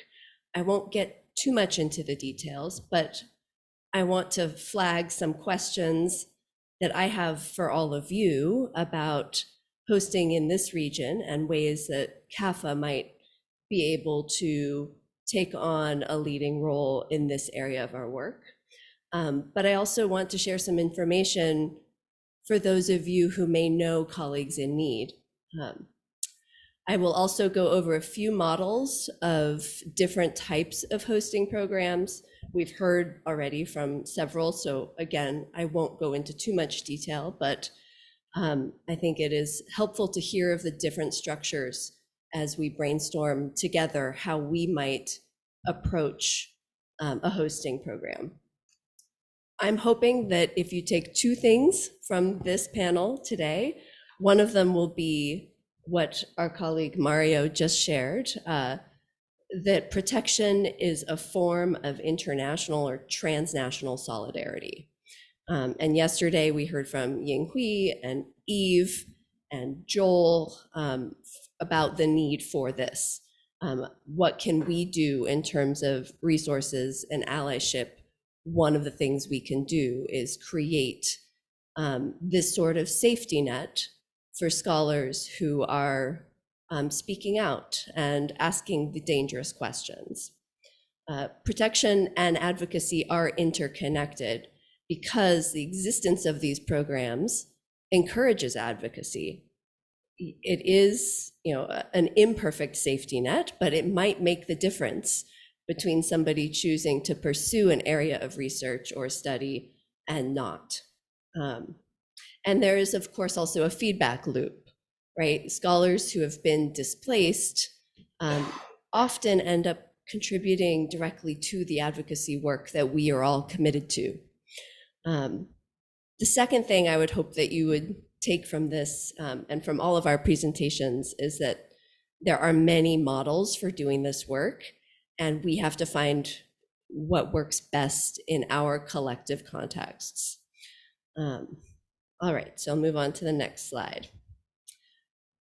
I won't get too much into the details, but I want to flag some questions that I have for all of you about hosting in this region and ways that CAFA might be able to take on a leading role in this area of our work. But I also want to share some information for those of you who may know colleagues in need. I will also go over a few models of different types of hosting programs. We've heard already from several, so again, I won't go into too much detail, but I think it is helpful to hear of the different structures as we brainstorm together how we might approach a hosting program. I'm hoping that if you take 2 things from this panel today, one of them will be what our colleague Mario just shared, that protection is a form of international or transnational solidarity. And yesterday we heard from Ying Hui and Eve and Joel about the need for this. What can we do in terms of resources and allyship? One of the things we can do is create this sort of safety net for scholars who are speaking out and asking the dangerous questions. Protection and advocacy are interconnected because the existence of these programs encourages advocacy. It is, an imperfect safety net, but it might make the difference between somebody choosing to pursue an area of research or study and not. And there is, of course, also a feedback loop, right? Scholars who have been displaced often end up contributing directly to the advocacy work that we are all committed to. The second thing I would hope that you would take from this and from all of our presentations is that there are many models for doing this work, and we have to find what works best in our collective contexts. All right, so I'll move on to the next slide.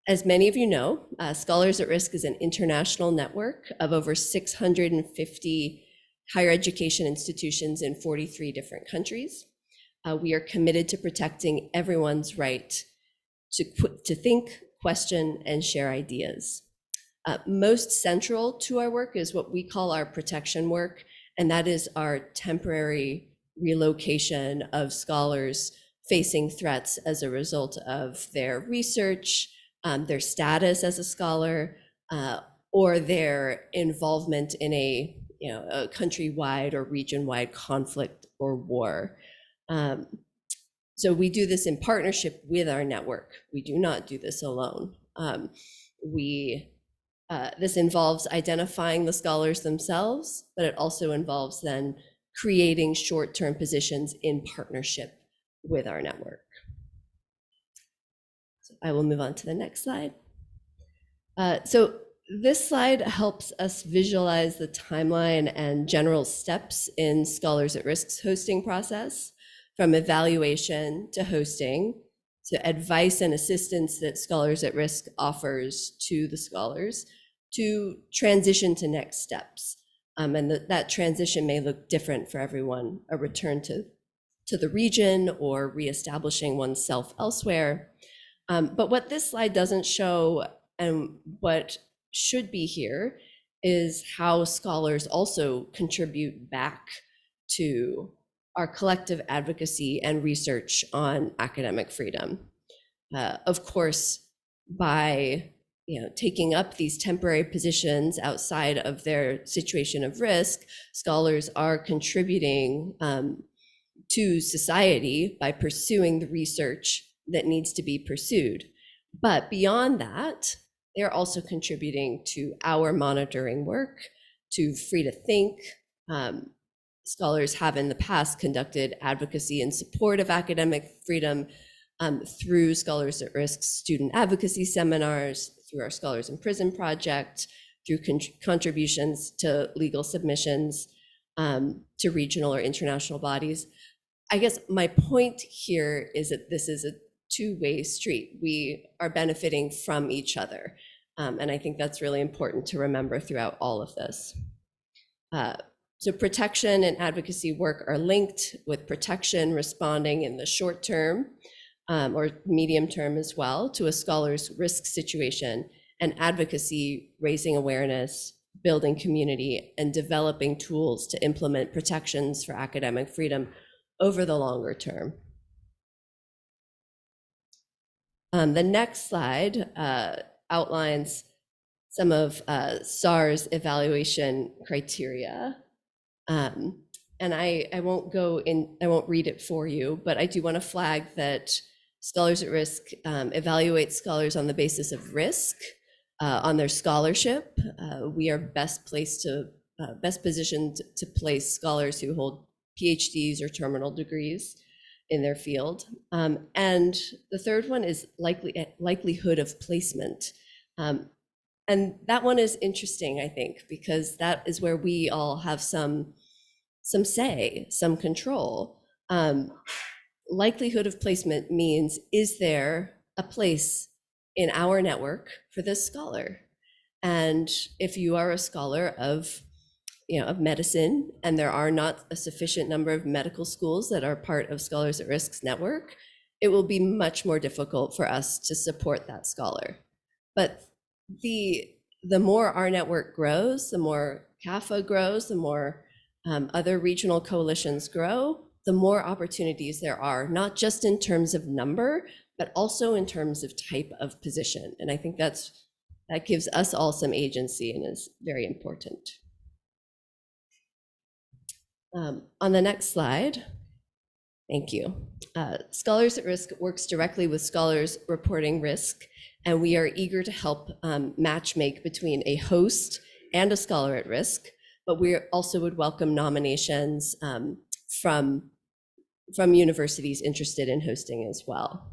As many of you know, Scholars at Risk is an international network of over 650 higher education institutions in 43 different countries. We are committed to protecting everyone's right to think, question, and share ideas. Most central to our work is what we call our protection work, and that is our temporary relocation of scholars facing threats as a result of their research, their status as a scholar, or their involvement in a countrywide or region-wide conflict or war. So we do this in partnership with our network. We do not do this alone. This involves identifying the scholars themselves, but it also involves then creating short-term positions in partnership with our network. So I will move on to the next slide. So this slide helps us visualize the timeline and general steps in Scholars at Risk's hosting process, from evaluation to hosting, to advice and assistance that Scholars at Risk offers to the scholars, to transition to next steps. And that transition may look different for everyone, a return to the region or reestablishing oneself elsewhere. But what this slide doesn't show, and what should be here, is how scholars also contribute back to our collective advocacy and research on academic freedom. Of course, by taking up these temporary positions outside of their situation of risk, scholars are contributing to society by pursuing the research that needs to be pursued. But beyond that, they're also contributing to our monitoring work, to Free to Think. Scholars have in the past conducted advocacy in support of academic freedom through Scholars at Risk student advocacy seminars, through our Scholars in Prison project, through contributions to legal submissions to regional or international bodies. I guess my point here is that this is a two-way street. We are benefiting from each other. And I think that's really important to remember throughout all of this. So protection and advocacy work are linked, with protection responding in the short term or medium term as well to a scholar's risk situation, and advocacy raising awareness, building community, and developing tools to implement protections for academic freedom over the longer term. The next slide outlines some of SAR's evaluation criteria. And I won't read it for you, but I do want to flag that Scholars at Risk evaluates scholars on the basis of risk, on their scholarship. We are best positioned to place scholars who hold PhDs or terminal degrees in their field. And the third one is likelihood of placement. And that one is interesting, I think, because that is where we all have some say, some control. Likelihood of placement means, is there a place in our network for this scholar? And if you are a scholar of medicine, and there are not a sufficient number of medical schools that are part of Scholars at Risk's network, it will be much more difficult for us to support that scholar. But the more our network grows, the more CAFA grows, the more other regional coalitions grow, the more opportunities there are, not just in terms of number, but also in terms of type of position. And I think that gives us all some agency and is very important. On the next slide, thank you. Scholars at Risk works directly with scholars reporting risk, and we are eager to help matchmake between a host and a scholar at risk, but we also would welcome nominations from universities interested in hosting as well.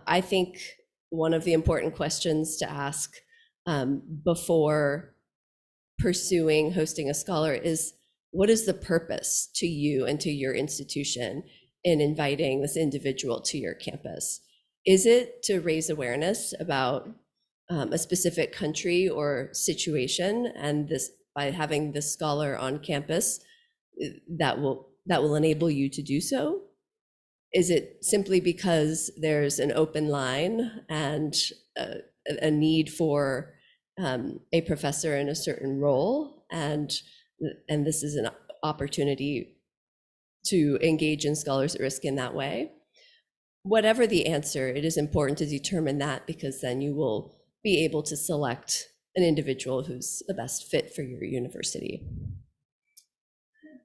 I think one of the important questions to ask before pursuing hosting a scholar is, what is the purpose to you and to your institution in inviting this individual to your campus? Is it to raise awareness about a specific country or situation, and by having this scholar on campus, that will enable you to do so? Is it simply because there's an open line and a need for a professor in a certain role, and this is an opportunity to engage in Scholars at Risk in that way? Whatever the answer, it is important to determine that, because then you will be able to select an individual who's the best fit for your university.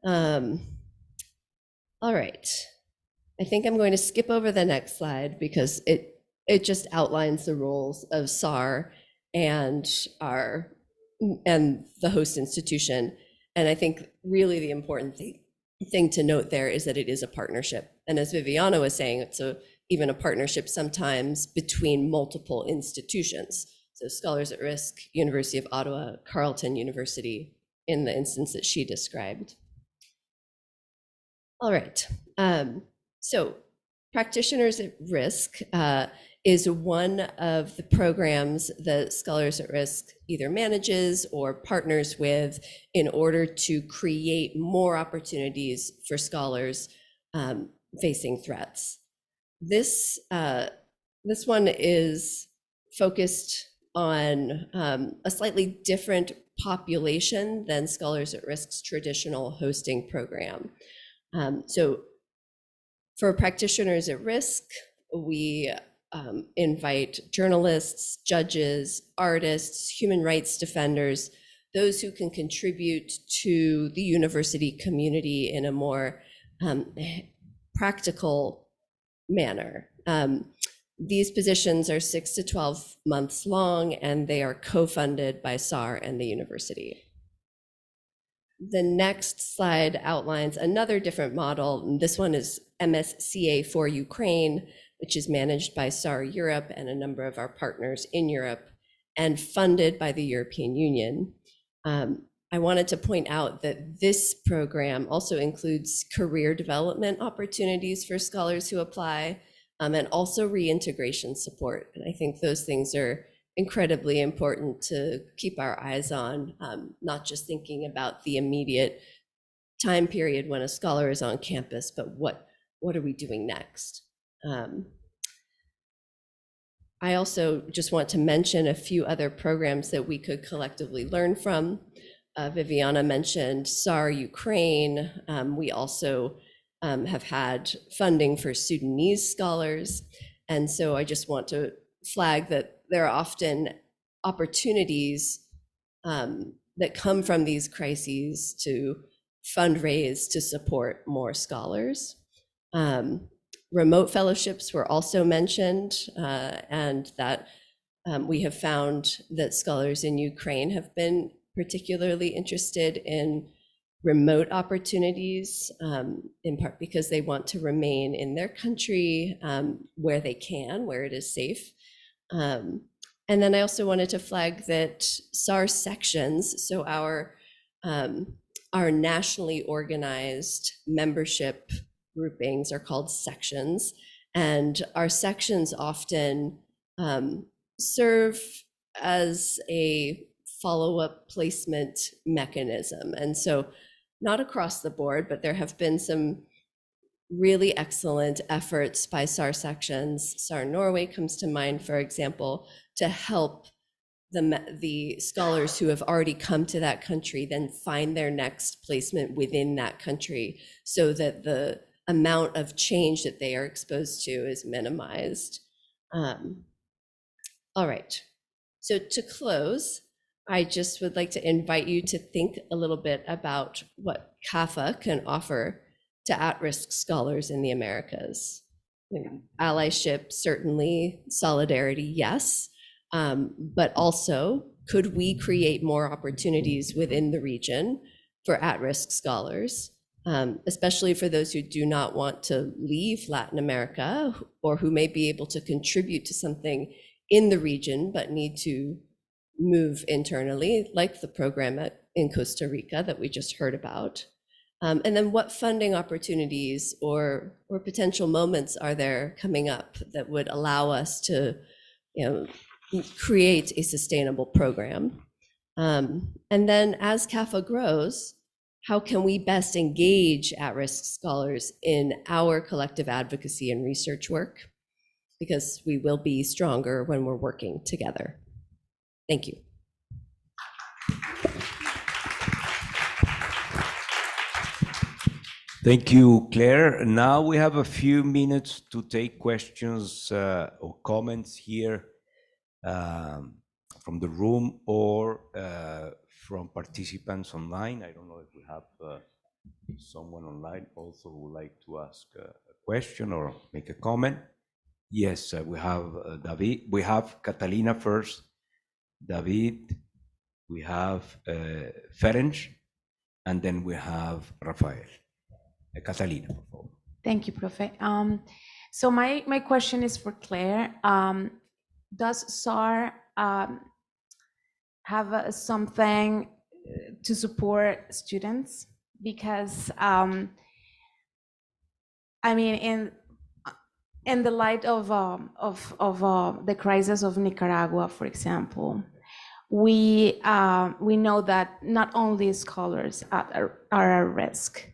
All right, I think I'm going to skip over the next slide because it just outlines the roles of SAR and the host institution. And I think really the important thing to note there is that it is a partnership. And as Viviana was saying, it's even a partnership sometimes between multiple institutions. So Scholars at Risk, University of Ottawa, Carleton University, in the instance that she described. All right, so Practitioners at Risk is one of the programs that Scholars at Risk either manages or partners with in order to create more opportunities for scholars facing threats. This one is focused on a slightly different population than Scholars at Risk's traditional hosting program. So for Practitioners at Risk, we invite journalists, judges, artists, human rights defenders, those who can contribute to the university community in a more practical manner. These positions are 6 to 12 months long, and they are co-funded by SAR and the university. The next slide outlines another different model. This one is MSCA for Ukraine, which is managed by SAR Europe and a number of our partners in Europe and funded by the European Union. I wanted to point out that this program also includes career development opportunities for scholars who apply, and also reintegration support. And I think those things are incredibly important to keep our eyes on, not just thinking about the immediate time period when a scholar is on campus, but what are we doing next? I also just want to mention a few other programs that we could collectively learn from. Viviana mentioned SAR Ukraine. We also have had funding for Sudanese scholars. And so I just want to flag that there are often opportunities that come from these crises to fundraise to support more scholars. Remote fellowships were also mentioned, and that we have found that scholars in Ukraine have been particularly interested in remote opportunities, in part because they want to remain in their country where they can, where it is safe. And then I also wanted to flag that SAR sections, so our nationally organized membership groupings are called sections, and our sections often serve as a follow-up placement mechanism. And so not across the board, but there have been some really excellent efforts by SAR sections. SAR Norway comes to mind, for example, to help the scholars who have already come to that country then find their next placement within that country so that the amount of change that they are exposed to is minimized. All right, so to close, I just would like to invite you to think a little bit about what CAFA can offer to at-risk scholars in the Americas. Allyship, certainly, solidarity, yes, but also could we create more opportunities within the region for at-risk scholars, especially for those who do not want to leave Latin America or who may be able to contribute to something in the region but need to move internally, like the program in Costa Rica that we just heard about. And then what funding opportunities or potential moments are there coming up that would allow us to, create a sustainable program? And then as CAFA grows, how can we best engage at-risk scholars in our collective advocacy and research work? Because we will be stronger when we're working together. Thank you. Thank you, Claire. Now we have a few minutes to take questions or comments here from the room or from participants online. I don't know if we have someone online also who would like to ask a question or make a comment. Yes, we have David. We have Catalina first. David, we have Ferenc, and then we have Rafael. Catalina. Thank you, Profe. So my question is for Claire. Does SAR have something to support students? Because I mean, in the light of the crisis of Nicaragua, for example, we know that not only scholars are at risk,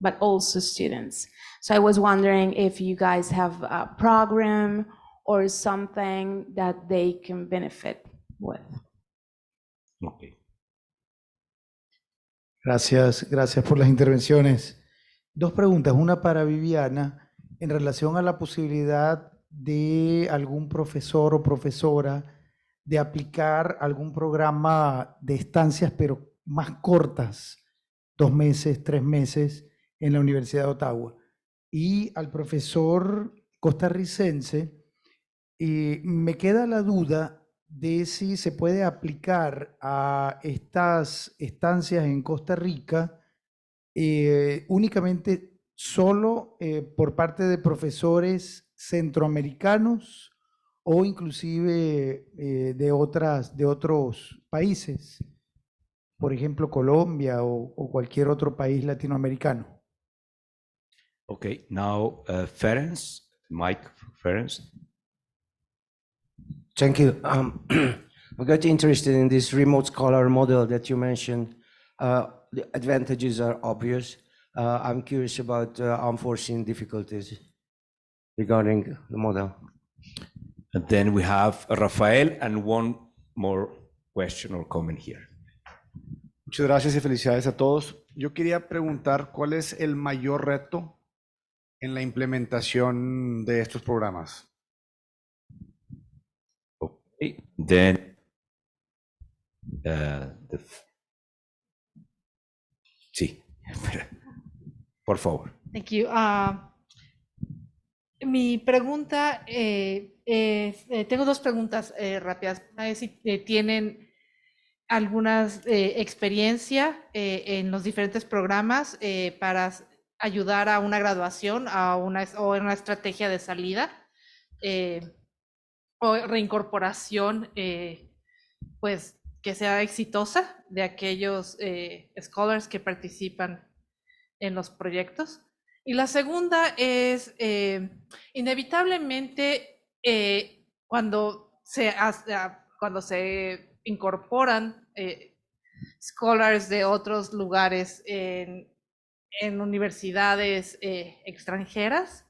but also students. So I was wondering if you guys have a program or something that they can benefit with. Okay. Gracias por las intervenciones. Dos preguntas, una para Viviana, en relación a la posibilidad de algún profesor o profesora de aplicar algún programa de estancias, pero más cortas, 2 meses, 3 meses, en la Universidad de Ottawa. Y al profesor costarricense, Me queda la duda de si se puede aplicar a estas estancias en Costa Rica únicamente solo por parte de profesores centroamericanos o inclusive de otros países, por ejemplo Colombia o cualquier otro país latinoamericano. Okay, now Fernández, Mike Fernández. Thank you. I got interested in this remote scholar model that you mentioned. The advantages are obvious. I'm curious about unforeseen difficulties regarding the model. And then we have Rafael and one more question or comment here. Muchas gracias y felicidades a todos. Yo quería preguntar cuál es el mayor reto en la implementación de estos programas. Okay, then sí, por favor. Thank you. Mi pregunta tengo dos preguntas rápidas. Una es si tienen algunas experiencia en los diferentes programas para ayudar a una graduación o una estrategia de salida o reincorporación pues que sea exitosa de aquellos scholars que participan en los proyectos. Y la segunda es, inevitablemente, cuando se incorporan scholars de otros lugares en universidades extranjeras,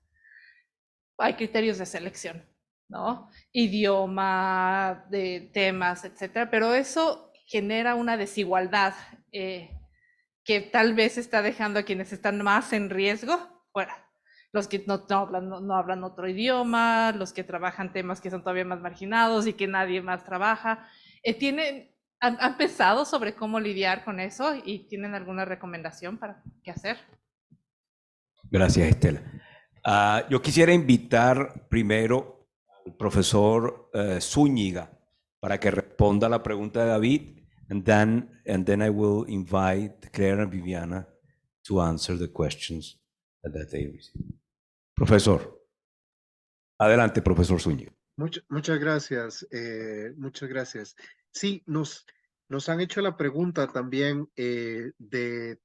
hay criterios de selección, ¿no? Idioma, de temas, etcétera, pero eso genera una desigualdad que tal vez está dejando a quienes están más en riesgo fuera. Los que no hablan otro idioma, los que trabajan temas que son todavía más marginados y que nadie más trabaja. ¿Han pensado sobre cómo lidiar con eso y tienen alguna recomendación para qué hacer? Gracias, Estela. Yo quisiera invitar primero al profesor Zúñiga para que responda a la pregunta de David. And then I will invite Clare and Viviana to answer the questions that they received. Profesor, adelante, profesor Zúñiga. Muchas gracias, muchas gracias. Sí, nos han hecho la pregunta también de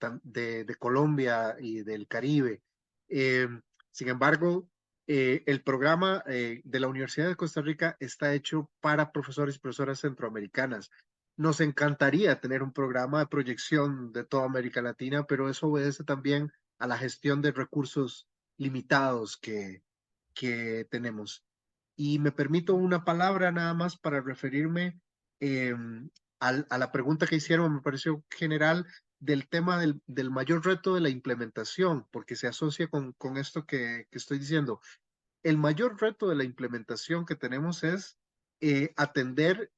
Colombia y del Caribe. Sin embargo, el programa de la Universidad de Costa Rica está hecho para profesores y profesoras centroamericanas. Nos encantaría tener un programa de proyección de toda América Latina, pero eso obedece también a la gestión de recursos limitados que tenemos. Y me permito una palabra nada más para referirme a la pregunta que hicieron, me pareció general, del tema del mayor reto de la implementación, porque se asocia con esto que estoy diciendo. El mayor reto de la implementación que tenemos es atender,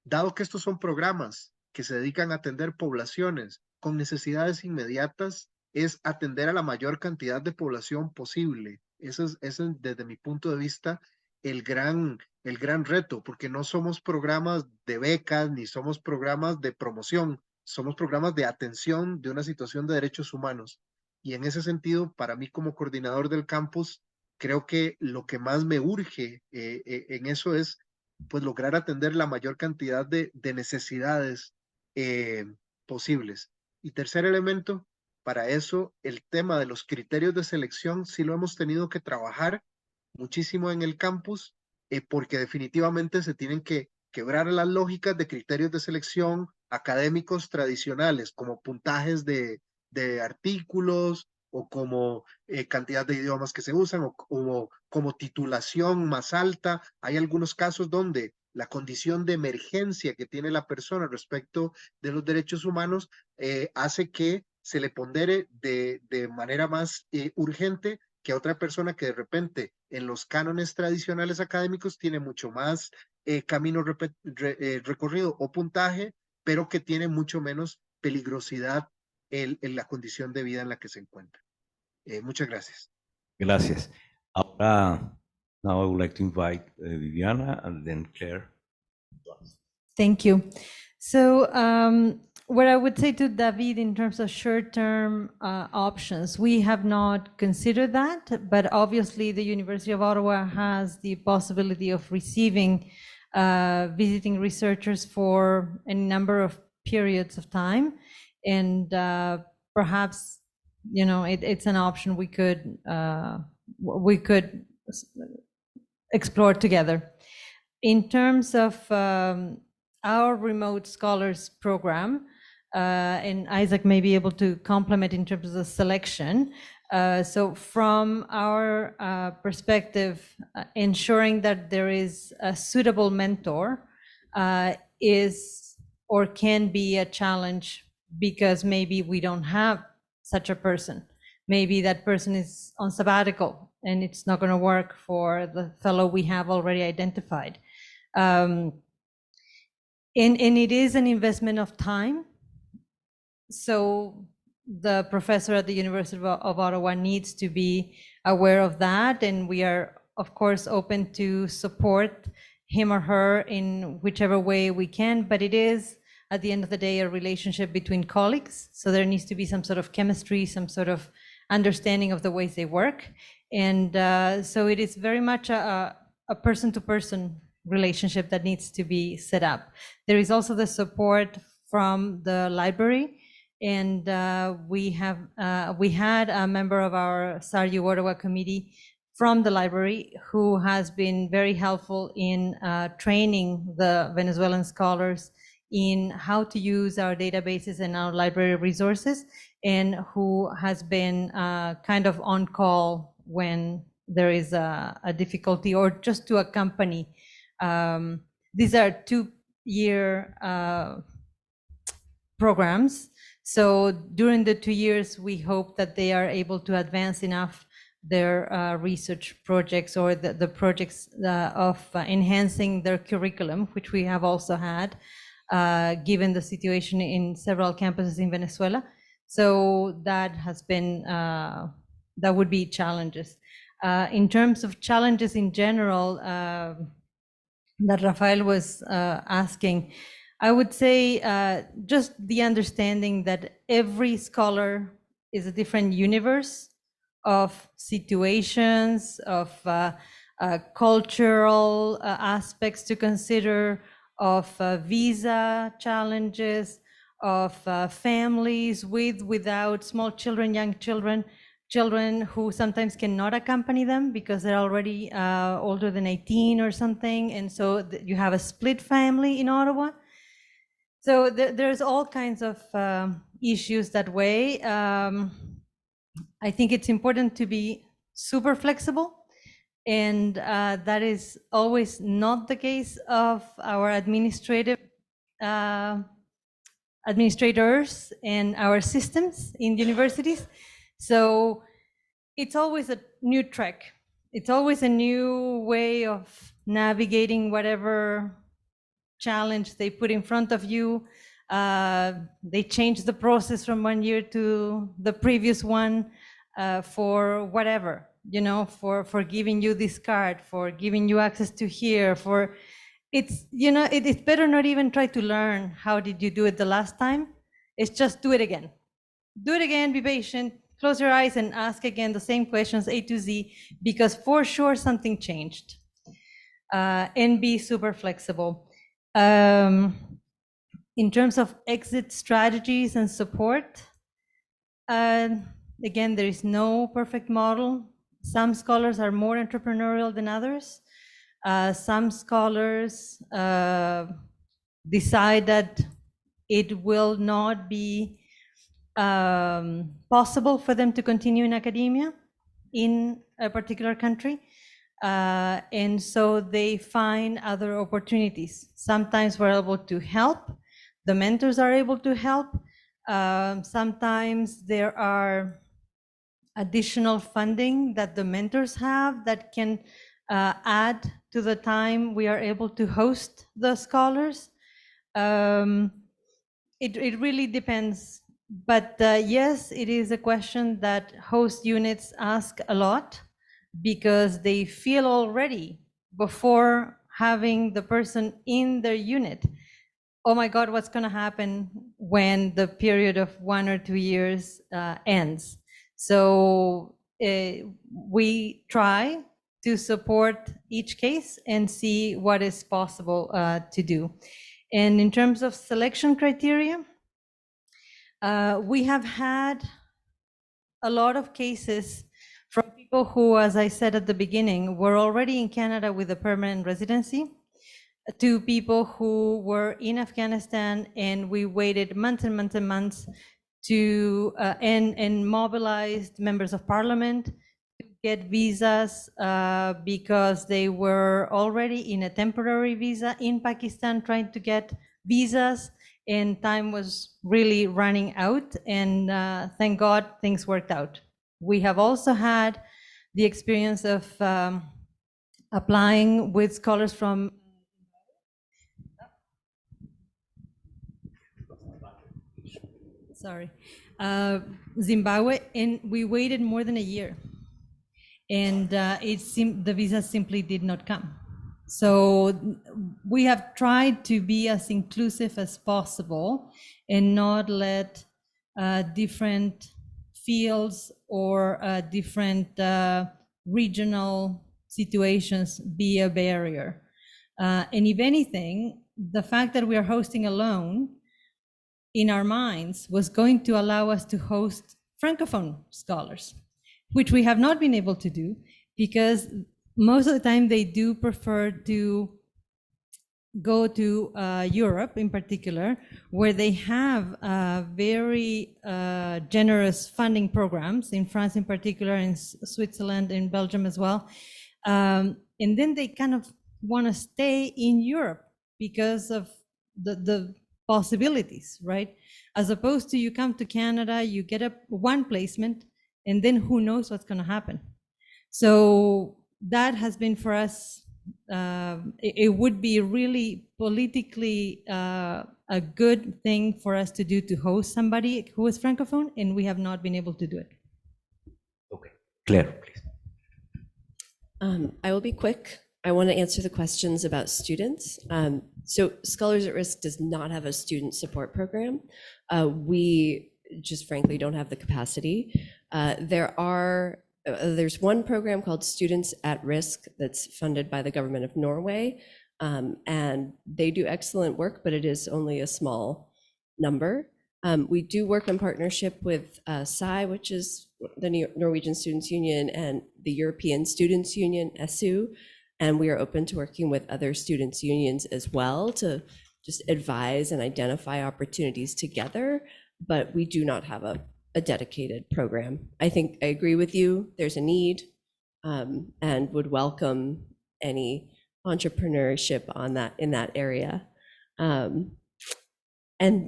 dado que estos son programas que se dedican a atender poblaciones con necesidades inmediatas, es atender a la mayor cantidad de población posible. Ese es desde mi punto de vista el gran reto, porque no somos programas de becas ni somos programas de promoción, somos programas de atención de una situación de derechos humanos. Y en ese sentido, para mí como coordinador del campus, creo que lo que más me urge en eso es pues lograr atender la mayor cantidad de necesidades posibles. Y tercer elemento, para eso el tema de los criterios de selección sí lo hemos tenido que trabajar muchísimo en el campus porque definitivamente se tienen que quebrar las lógicas de criterios de selección académicos tradicionales como puntajes de artículos o como cantidad de idiomas que se usan o como titulación más alta. Hay algunos casos donde la condición de emergencia que tiene la persona respecto de los derechos humanos hace que se le pondere de manera más urgente que a otra persona que de repente en los cánones tradicionales académicos tiene mucho más camino recorrido o puntaje, pero que tiene mucho menos peligrosidad en la condición de vida en la que se encuentra. Muchas gracias. Gracias. Ahora Now I would like to invite Viviana and then Claire. Thank you. So what I would say to David in terms of short-term options, we have not considered that, but obviously the University of Ottawa has the possibility of receiving visiting researchers for a number of periods of time, and perhaps, you know, it's an option we could explore together. In terms of our remote scholars program, and Isaac may be able to complement in terms of the selection. So from our perspective, ensuring that there is a suitable mentor is or can be a challenge, because maybe we don't have such a person. Maybe that person is on sabbatical and it's not going to work for the fellow we have already identified. And it is an investment of time. So the professor at the University of Ottawa needs to be aware of that. And we are, of course, open to support him or her in whichever way we can. But it is, at the end of the day, a relationship between colleagues. So there needs to be some sort of chemistry, some sort of understanding of the ways they work. And so it is very much a person-to-person relationship that needs to be set up. There is also the support from the library, and we had a member of our SARU Ottawa committee from the library who has been very helpful in training the Venezuelan scholars in how to use our databases and our library resources, and who has been kind of on call when there is a difficulty, or just to accompany. These are 2-year programs. So during the 2 years, we hope that they are able to advance enough their research projects, or the projects of enhancing their curriculum, which we have also had, given the situation in several campuses in Venezuela. So that has been, that would be challenges. In terms of challenges in general, that Rafael was asking, I would say just the understanding that every scholar is a different universe of situations, of cultural aspects to consider, of visa challenges, of families with, without small children, young children, children who sometimes cannot accompany them because they're already older than 18 or something. And so you have a split family in Ottawa. So there's all kinds of issues that way. I think it's important to be super flexible, and that is always not the case of our administrators and our systems in universities. So it's always a new trek. It's always a new way of navigating whatever challenge they put in front of you. They change the process from one year to the previous one for whatever, you know, for giving you this card, for giving you access to here, for it's, you know, it's better not even try to learn how did you do it the last time. It's just do it again. Do it again, be patient, close your eyes and ask again the same questions A to Z, because for sure something changed. And be super flexible. In terms of exit strategies and support, again, there is no perfect model. Some scholars are more entrepreneurial than others. Some scholars decide that it will not be possible for them to continue in academia in a particular country. And so they find other opportunities. Sometimes we're able to help. The mentors are able to help. Sometimes there are additional funding that the mentors have that can add to the time we are able to host the scholars. It really depends. But yes, it is a question that host units ask a lot. because they feel already before having the person in their unit, oh my God, what's going to happen when the period of 1 or 2 years ends? So we try to support each case and see what is possible to do. And in terms of selection criteria, we have had a lot of cases from people who, as I said at the beginning, were already in Canada with a permanent residency, to people who were in Afghanistan, and we waited months and months and months to and mobilized members of parliament to get visas because they were already in a temporary visa in Pakistan trying to get visas, and time was really running out, and thank God things worked out. We have also had the experience of applying with scholars from Zimbabwe, and we waited more than a year, and it seemed the visa simply did not come. So we have tried to be as inclusive as possible and not let different fields or different regional situations be a barrier. And if anything, the fact that we are hosting alone in our minds was going to allow us to host Francophone scholars, which we have not been able to do because most of the time they do prefer to go to Europe in particular, where they have very generous funding programs, in France in particular, in Switzerland, in Belgium as well. And then they kind of want to stay in Europe because of the possibilities, right? As opposed to you come to Canada, you get one placement, and then who knows what's going to happen. So that has been for us, it would be really politically a good thing for us to do, to host somebody who is Francophone, and we have not been able to do it. Okay, Claire, please. I will be quick. I want to answer the questions about students. So Scholars at Risk does not have a student support program. We just frankly don't have the capacity. There's one program called Students at Risk that's funded by the government of Norway, and they do excellent work, but it is only a small number. We do work in partnership with SAI, which is the Norwegian Students' Union, and the European Students' Union, ESU, and we are open to working with other students' unions as well to just advise and identify opportunities together, but we do not have a dedicated program. I think I agree with you, there's a need, and would welcome any entrepreneurship in that area. And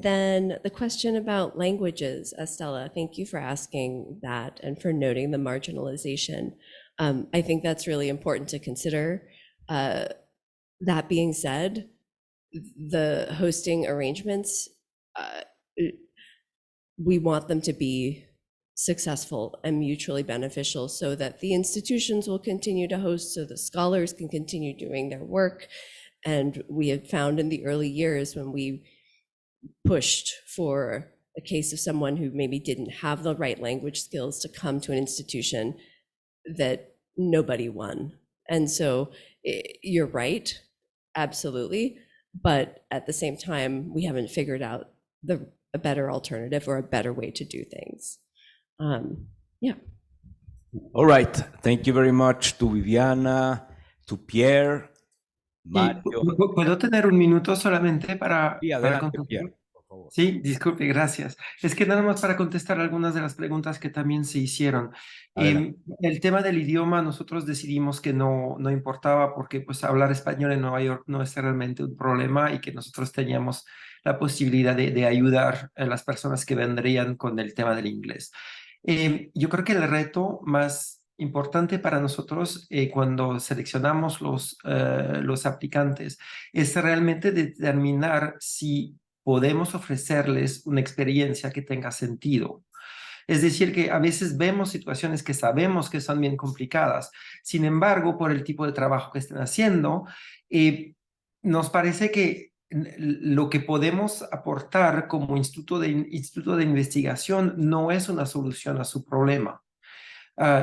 then the question about languages, Estella, thank you for asking that and for noting the marginalization. I think that's really important to consider. That being said, the hosting arrangements, we want them to be successful and mutually beneficial so that the institutions will continue to host, so the scholars can continue doing their work. And we had found in the early years when we pushed for a case of someone who maybe didn't have the right language skills to come to an institution, that nobody won. And so you're right, absolutely. But at the same time, we haven't figured out a better alternative or a better way to do things. Yeah. All right. Thank you very much to Viviana, to Pierre. Mario. ¿Puedo tener un minuto solamente para adelante, contestar? Pierre, por favor. Sí, disculpe, gracias. Es que nada más para contestar algunas de las preguntas que también se hicieron. El tema del idioma, nosotros decidimos que no importaba porque pues hablar español en Nueva York no es realmente un problema y que nosotros teníamos la posibilidad de ayudar a las personas que vendrían con el tema del inglés. Yo creo que el reto más importante para nosotros cuando seleccionamos los aplicantes es realmente determinar si podemos ofrecerles una experiencia que tenga sentido. Es decir, que a veces vemos situaciones que sabemos que son bien complicadas. Sin embargo, por el tipo de trabajo que están haciendo, nos parece que lo que podemos aportar como instituto de investigación no es una solución a su problema.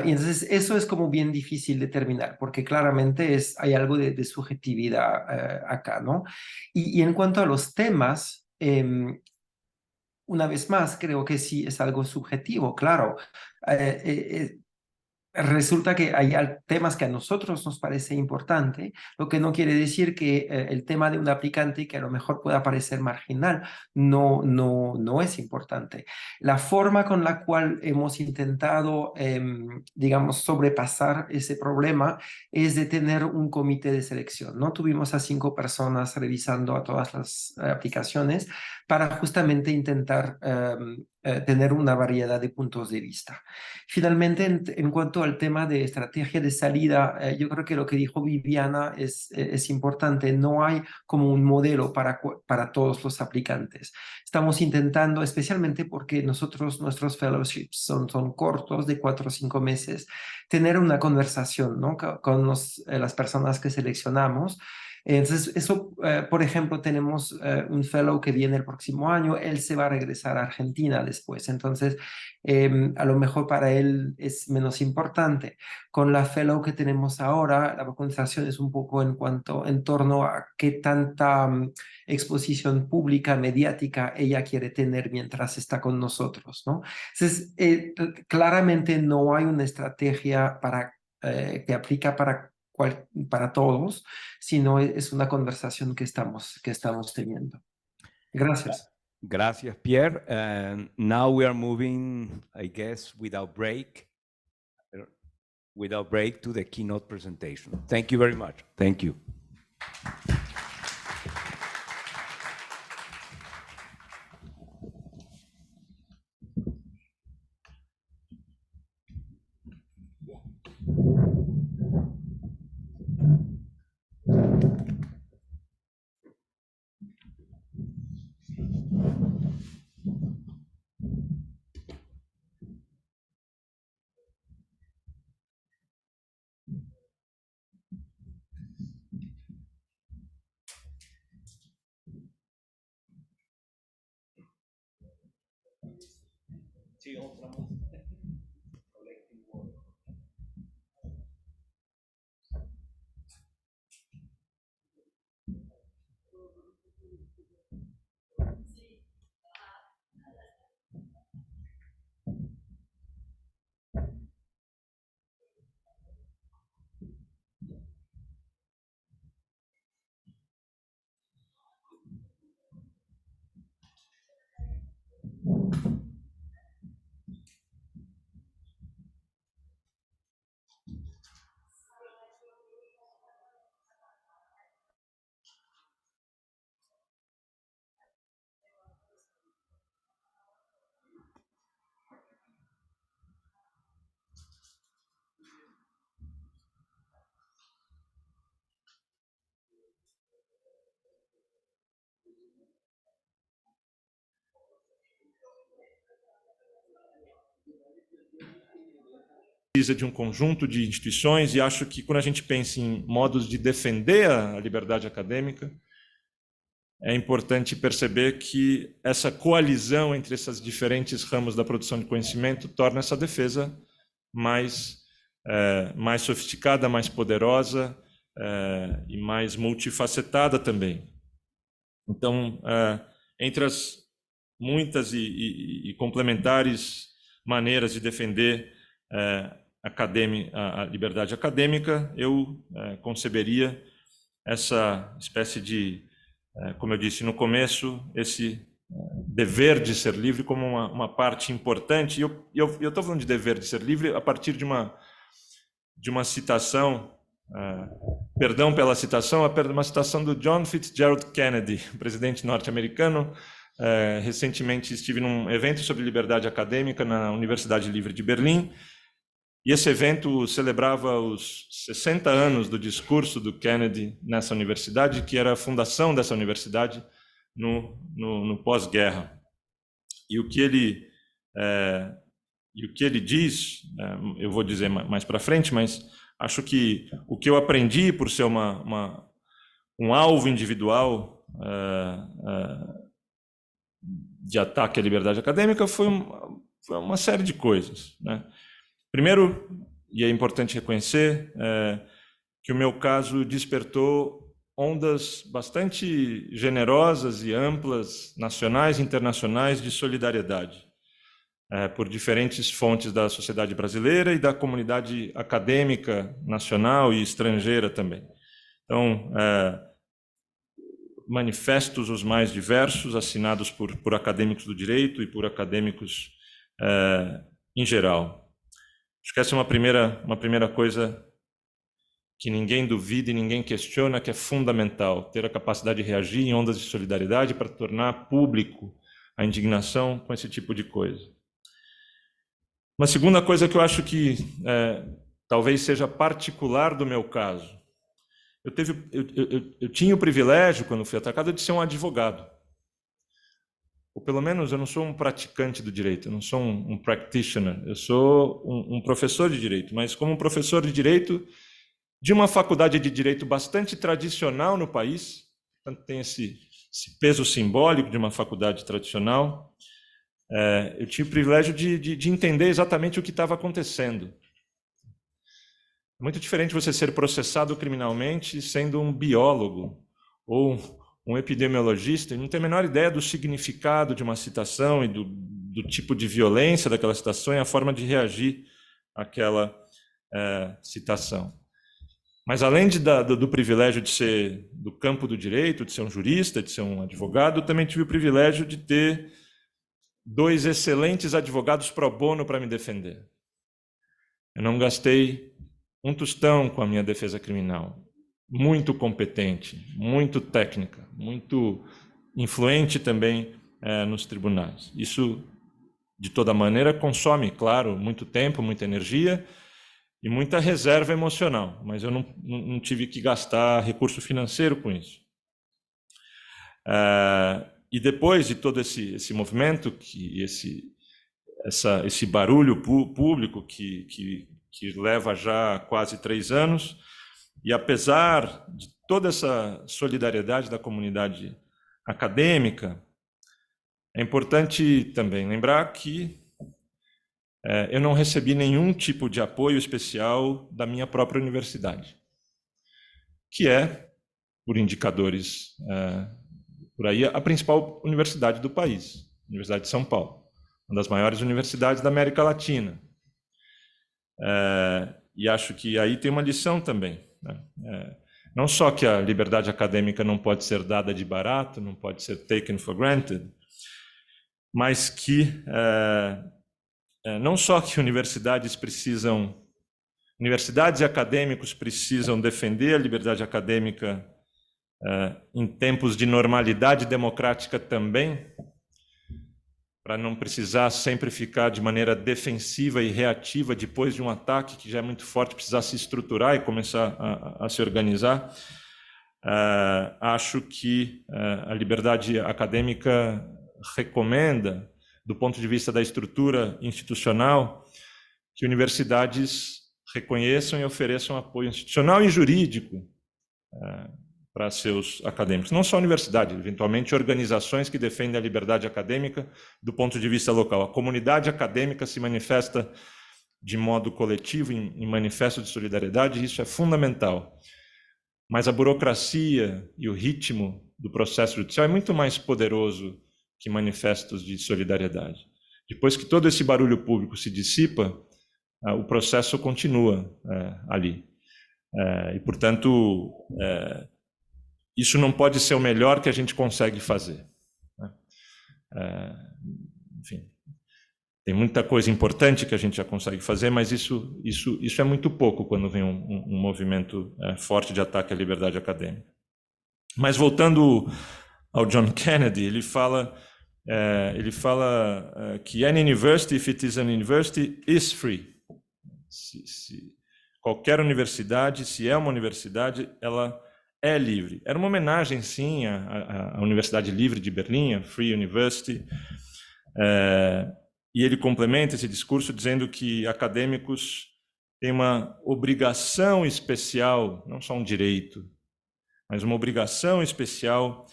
Y entonces eso es como bien difícil determinar, porque claramente hay algo de subjetividad acá, ¿no? Y en cuanto a los temas, una vez más, creo que sí es algo subjetivo, claro. Resulta que hay temas que a nosotros nos parece importante, lo que no quiere decir que el tema de un aplicante que a lo mejor pueda parecer marginal no es importante. La forma con la cual hemos intentado, digamos, sobrepasar ese problema es de tener un comité de selección, ¿no? Tuvimos a 5 personas revisando a todas las aplicaciones para justamente intentar tener una variedad de puntos de vista. Finalmente, en cuanto al tema de estrategia de salida, yo creo que lo que dijo Viviana es importante. No hay como un modelo para todos los aplicantes. Estamos intentando, especialmente porque nuestros fellowships son cortos, de 4 o 5 meses, tener una conversación, ¿no? con las personas que seleccionamos. Entonces, eso, por ejemplo, tenemos un fellow que viene el próximo año, él se va a regresar a Argentina después, entonces a lo mejor para él es menos importante. Con la fellow que tenemos ahora, la conversación es un poco en torno a qué tanta exposición pública, mediática ella quiere tener mientras está con nosotros, ¿no? Entonces, claramente no hay una estrategia que aplica para todos, sino es una conversación que estamos teniendo. Gracias. Gracias, Pierre. And now we are moving, I guess, without break to the keynote presentation. Thank you very much. Thank you. Precisa de um conjunto de instituições e acho que quando a gente pensa em modos de defender a liberdade acadêmica, é importante perceber que essa coalizão entre esses diferentes ramos da produção de conhecimento torna essa defesa mais sofisticada, mais poderosa e mais multifacetada também. Então, entre as muitas e complementares maneiras de defender a liberdade acadêmica, eu conceberia essa espécie de, como eu disse no começo, esse dever de ser livre como uma parte importante. E eu estou falando de dever de ser livre a partir de uma citação, perdão pela citação, uma citação do John Fitzgerald Kennedy, presidente norte-americano. Recentemente estive num evento sobre liberdade acadêmica na Universidade Livre de Berlim, e esse evento celebrava os 60 anos do discurso do Kennedy nessa universidade, que era a fundação dessa universidade no pós-guerra. E o que ele o que ele diz, eu vou dizer mais para frente, mas acho que o que eu aprendi por ser um alvo individual de ataque à liberdade acadêmica foi uma série de coisas, né? Primeiro, e é importante reconhecer, que o meu caso despertou ondas bastante generosas e amplas, nacionais e internacionais, de solidariedade, por diferentes fontes da sociedade brasileira e da comunidade acadêmica nacional e estrangeira também. Então, manifestos os mais diversos, assinados por acadêmicos do direito e por acadêmicos em geral. Acho que essa é uma primeira coisa que ninguém duvida e ninguém questiona, que é fundamental, ter a capacidade de reagir em ondas de solidariedade para tornar público a indignação com esse tipo de coisa. Uma segunda coisa que eu acho que talvez seja particular do meu caso, eu tinha o privilégio, quando fui atacado, de ser um advogado. Ou pelo menos eu não sou um praticante do direito, eu não sou um practitioner, eu sou um professor de direito, mas como um professor de direito de uma faculdade de direito bastante tradicional no país, portanto tem esse peso simbólico de uma faculdade tradicional, eu tive o privilégio de entender exatamente o que estava acontecendo. É muito diferente você ser processado criminalmente sendo um biólogo ou um epidemiologista e não ter a menor ideia do significado de uma citação e do tipo de violência daquela citação e a forma de reagir àquela citação. Mas além do privilégio de ser do campo do direito, de ser um jurista, de ser um advogado, eu também tive o privilégio de ter 2 excelentes advogados pro bono para me defender. Eu não gastei um tostão com a minha defesa criminal. Muito competente, muito técnica, muito influente também nos tribunais. Isso, de toda maneira, consome, claro, muito tempo, muita energia e muita reserva emocional, mas eu não tive que gastar recurso financeiro com isso. E depois de todo esse movimento, esse barulho público que leva já quase 3 anos, e apesar de toda essa solidariedade da comunidade acadêmica, é importante também lembrar que eu não recebi nenhum tipo de apoio especial da minha própria universidade, que é, por indicadores por aí, a principal universidade do país, a Universidade de São Paulo, uma das maiores universidades da América Latina. E acho que aí tem uma lição também, né? Não só que a liberdade acadêmica não pode ser dada de barato, não pode ser taken for granted, mas que não só que universidades e acadêmicos precisam defender a liberdade acadêmica em tempos de normalidade democrática também, para não precisar sempre ficar de maneira defensiva e reativa depois de um ataque que já é muito forte, precisar se estruturar e começar a se organizar. Acho que a liberdade acadêmica recomenda, do ponto de vista da estrutura institucional, que universidades reconheçam e ofereçam apoio institucional e jurídico para seus acadêmicos. Não só a universidade, eventualmente organizações que defendem a liberdade acadêmica do ponto de vista local. A comunidade acadêmica se manifesta de modo coletivo em manifesto de solidariedade, e isso é fundamental. Mas a burocracia e o ritmo do processo judicial é muito mais poderoso que manifestos de solidariedade. Depois que todo esse barulho público se dissipa, o processo continua ali. E, portanto, isso não pode ser o melhor que a gente consegue fazer, né? Enfim, tem muita coisa importante que a gente já consegue fazer, mas isso é muito pouco quando vem um movimento forte de ataque à liberdade acadêmica. Mas voltando ao John Kennedy, ele fala que any university, if it is an university, is free. Qualquer universidade, se é uma universidade, ela é livre. Era uma homenagem, sim, à Universidade Livre de Berlim, a Free University. E ele complementa esse discurso dizendo que acadêmicos têm uma obrigação especial, não só um direito, mas uma obrigação especial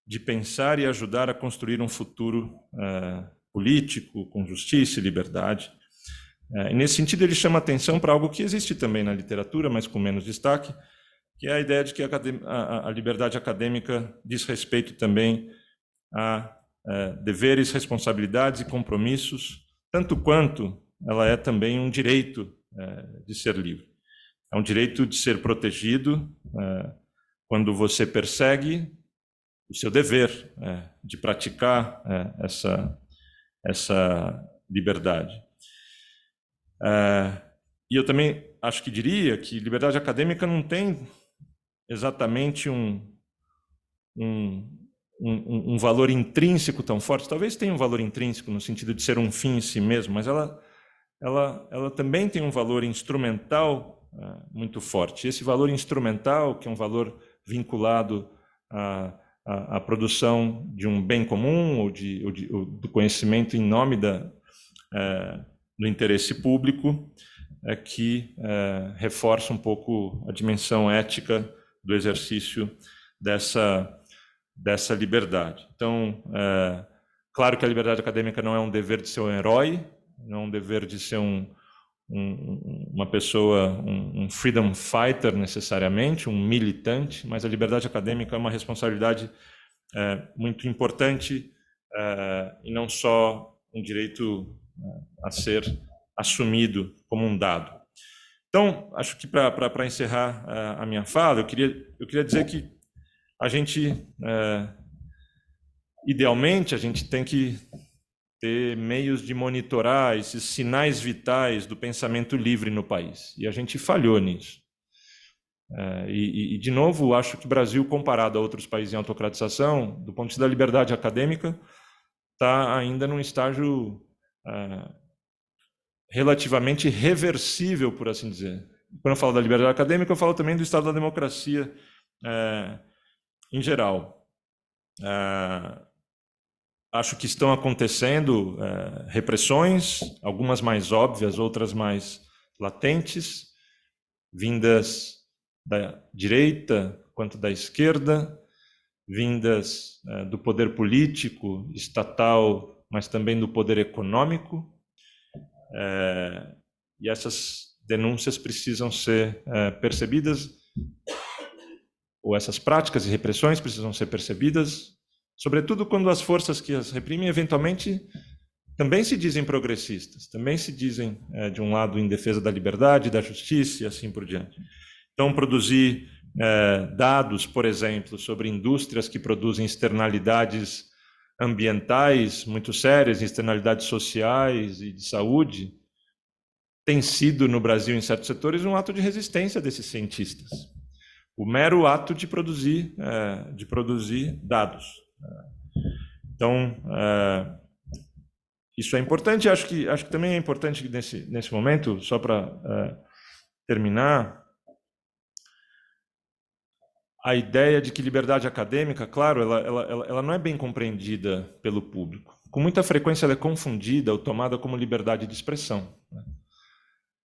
de pensar e ajudar a construir um futuro político, com justiça e liberdade. E nesse sentido, ele chama atenção para algo que existe também na literatura, mas com menos destaque, que é a ideia de que a liberdade acadêmica diz respeito também a deveres, responsabilidades e compromissos, tanto quanto ela é também um direito de ser livre. É um direito de ser protegido quando você persegue o seu dever de praticar essa liberdade. E eu também acho que diria que liberdade acadêmica não tem exatamente um valor intrínseco tão forte. Talvez tenha um valor intrínseco no sentido de ser um fim em si mesmo, mas ela também tem um valor instrumental muito forte. Esse valor instrumental, que é um valor vinculado à produção de um bem comum ou do conhecimento em nome do interesse público, que reforça um pouco a dimensão ética do exercício dessa liberdade. Então, claro que a liberdade acadêmica não é um dever de ser um herói, não é um dever de ser uma pessoa, um freedom fighter necessariamente, um militante, mas a liberdade acadêmica é uma responsabilidade muito importante e não só um direito a ser assumido como um dado. Então, acho que para encerrar a minha fala, eu queria dizer que a gente, idealmente, a gente tem que ter meios de monitorar esses sinais vitais do pensamento livre no país. E a gente falhou nisso. E de novo, acho que o Brasil, comparado a outros países em autocratização, do ponto de vista da liberdade acadêmica, está ainda num estágio relativamente reversível, por assim dizer. Quando eu falo da liberdade acadêmica, eu falo também do estado da democracia em geral. Acho que estão acontecendo repressões, algumas mais óbvias, outras mais latentes, vindas da direita quanto da esquerda, vindas do poder político, estatal, mas também do poder econômico. E essas denúncias precisam ser percebidas, ou essas práticas e repressões precisam ser percebidas, sobretudo quando as forças que as reprimem, eventualmente, também se dizem progressistas, também se dizem, de um lado, em defesa da liberdade, da justiça e assim por diante. Então, produzir dados, por exemplo, sobre indústrias que produzem externalidades ambientais muito sérias, externalidades sociais e de saúde, tem sido, no Brasil, em certos setores, um ato de resistência desses cientistas. O mero ato de produzir dados. Então, isso é importante. Acho que também é importante nesse momento, só para terminar, a ideia de que liberdade acadêmica, claro, ela não é bem compreendida pelo público. Com muita frequência ela é confundida ou tomada como liberdade de expressão.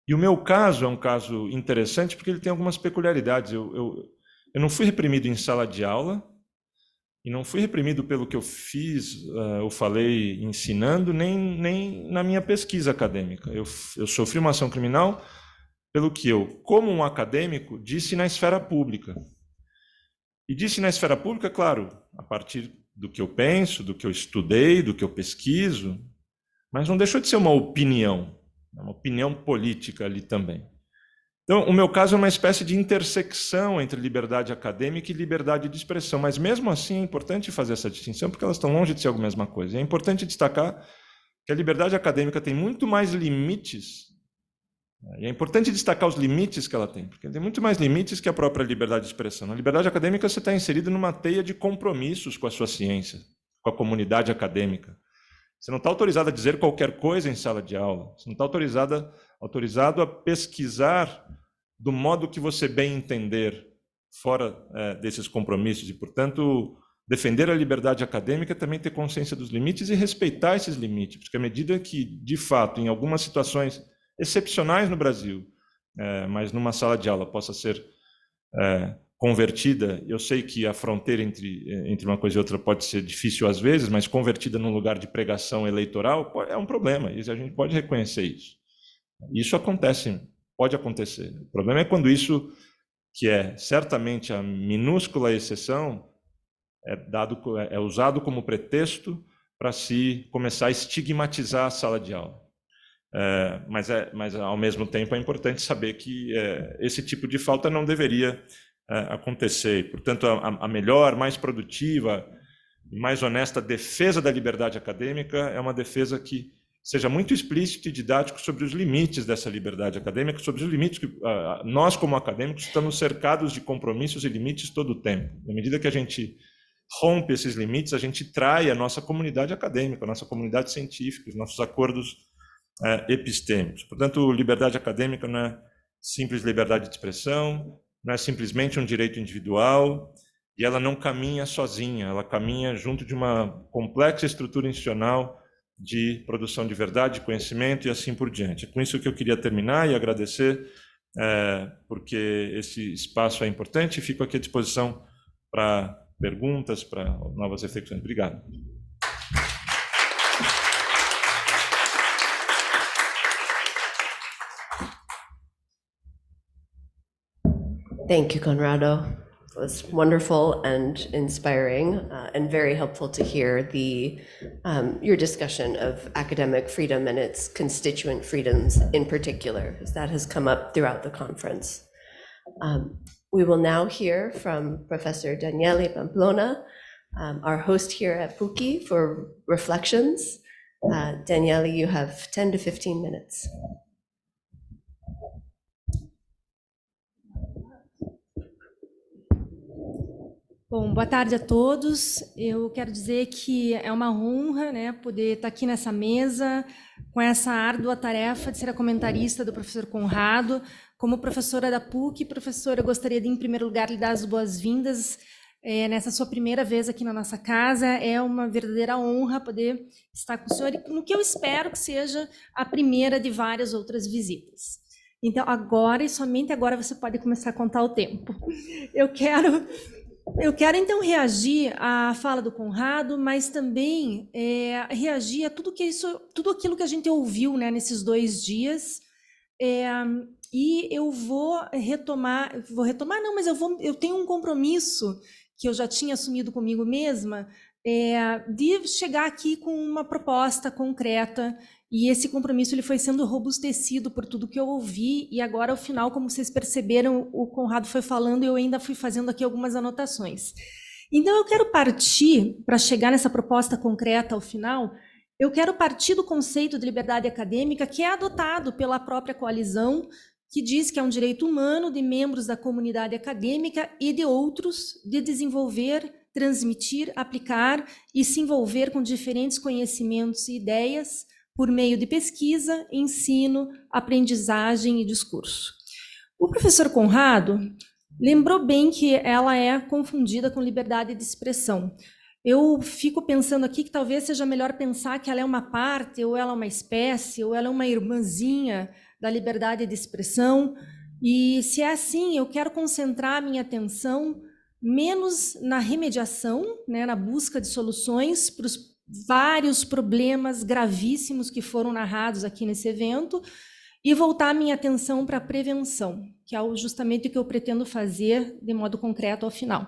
E o meu caso é um caso interessante porque ele tem algumas peculiaridades. Eu não fui reprimido em sala de aula e não fui reprimido pelo que eu fiz, eu falei ensinando, nem na minha pesquisa acadêmica. Eu sofri uma ação criminal pelo que eu, como um acadêmico, disse na esfera pública. E disse na esfera pública, claro, a partir do que eu penso, do que eu estudei, do que eu pesquiso, mas não deixou de ser uma opinião política ali também. Então, o meu caso é uma espécie de intersecção entre liberdade acadêmica e liberdade de expressão, mas mesmo assim é importante fazer essa distinção, porque elas estão longe de ser a mesma coisa. É importante destacar que a liberdade acadêmica tem muito mais limites, e é importante destacar os limites que ela tem, porque tem muito mais limites que a própria liberdade de expressão. Na liberdade acadêmica você está inserido numa teia de compromissos com a sua ciência, com a comunidade acadêmica. Você não está autorizado a dizer qualquer coisa em sala de aula. Você não está autorizado a pesquisar do modo que você bem entender, fora desses compromissos. E, portanto, defender a liberdade acadêmica é também ter consciência dos limites e respeitar esses limites, porque à medida que, de fato, em algumas situações excepcionais no Brasil, mas numa sala de aula possa ser convertida, eu sei que a fronteira entre uma coisa e outra pode ser difícil às vezes, mas convertida num lugar de pregação eleitoral é um problema, e a gente pode reconhecer isso. Isso acontece, pode acontecer. O problema é quando isso, que é certamente a minúscula exceção, é usado como pretexto para se começar a estigmatizar a sala de aula. Mas ao mesmo tempo é importante saber que esse tipo de falta não deveria acontecer. Portanto, a melhor, mais produtiva e mais honesta defesa da liberdade acadêmica é uma defesa que seja muito explícito e didático sobre os limites dessa liberdade acadêmica, sobre os limites que nós, como acadêmicos, estamos cercados de compromissos e limites todo o tempo. Na medida que a gente rompe esses limites, a gente trai a nossa comunidade acadêmica, a nossa comunidade científica, os nossos acordos epistêmicos. Portanto, liberdade acadêmica não é simples liberdade de expressão, não é simplesmente um direito individual, e ela não caminha sozinha, ela caminha junto de uma complexa estrutura institucional de produção de verdade, de conhecimento e assim por diante. É com isso que eu queria terminar e agradecer, porque esse espaço é importante, e fico aqui à disposição para perguntas, para novas reflexões. Obrigado. Thank you, Conrado. It was wonderful and inspiring, and very helpful to hear your discussion of academic freedom and its constituent freedoms in particular, because that has come up throughout the conference. We will now hear from Professor Daniele Pamplona, our host here at PUCI, for reflections. Daniele, you have 10 to 15 minutes. Bom, boa tarde a todos. Eu quero dizer que é uma honra, né, poder estar aqui nessa mesa com essa árdua tarefa de ser a comentarista do professor Conrado. Como professora da PUC, professora, eu gostaria de, em primeiro lugar, lhe dar as boas-vindas nessa sua primeira vez aqui na nossa casa. É uma verdadeira honra poder estar com o senhor, no que eu espero que seja a primeira de várias outras visitas. Então, agora e somente agora você pode começar a contar o tempo. Eu quero então reagir à fala do Conrado, mas também reagir a tudo aquilo que a gente ouviu, né, nesses 2 dias. E eu vou retomar não, mas eu tenho um compromisso que eu já tinha assumido comigo mesma, de chegar aqui com uma proposta concreta, e esse compromisso ele foi sendo robustecido por tudo que eu ouvi, e agora, ao final, como vocês perceberam, o Conrado foi falando e eu ainda fui fazendo aqui algumas anotações. Então, eu quero partir, para chegar nessa proposta concreta ao final, eu quero partir do conceito de liberdade acadêmica que é adotado pela própria coalizão, que diz que é um direito humano de membros da comunidade acadêmica e de outros de desenvolver, transmitir, aplicar e se envolver com diferentes conhecimentos e ideias por meio de pesquisa, ensino, aprendizagem e discurso. O professor Conrado lembrou bem que ela é confundida com liberdade de expressão. Eu fico pensando aqui que talvez seja melhor pensar que ela é uma parte, ou ela é uma espécie, ou ela é uma irmãzinha da liberdade de expressão. E se é assim, eu quero concentrar a minha atenção menos na remediação, né, na busca de soluções para os vários problemas gravíssimos que foram narrados aqui nesse evento, e voltar a minha atenção para a prevenção, que é justamente o que eu pretendo fazer de modo concreto ao final.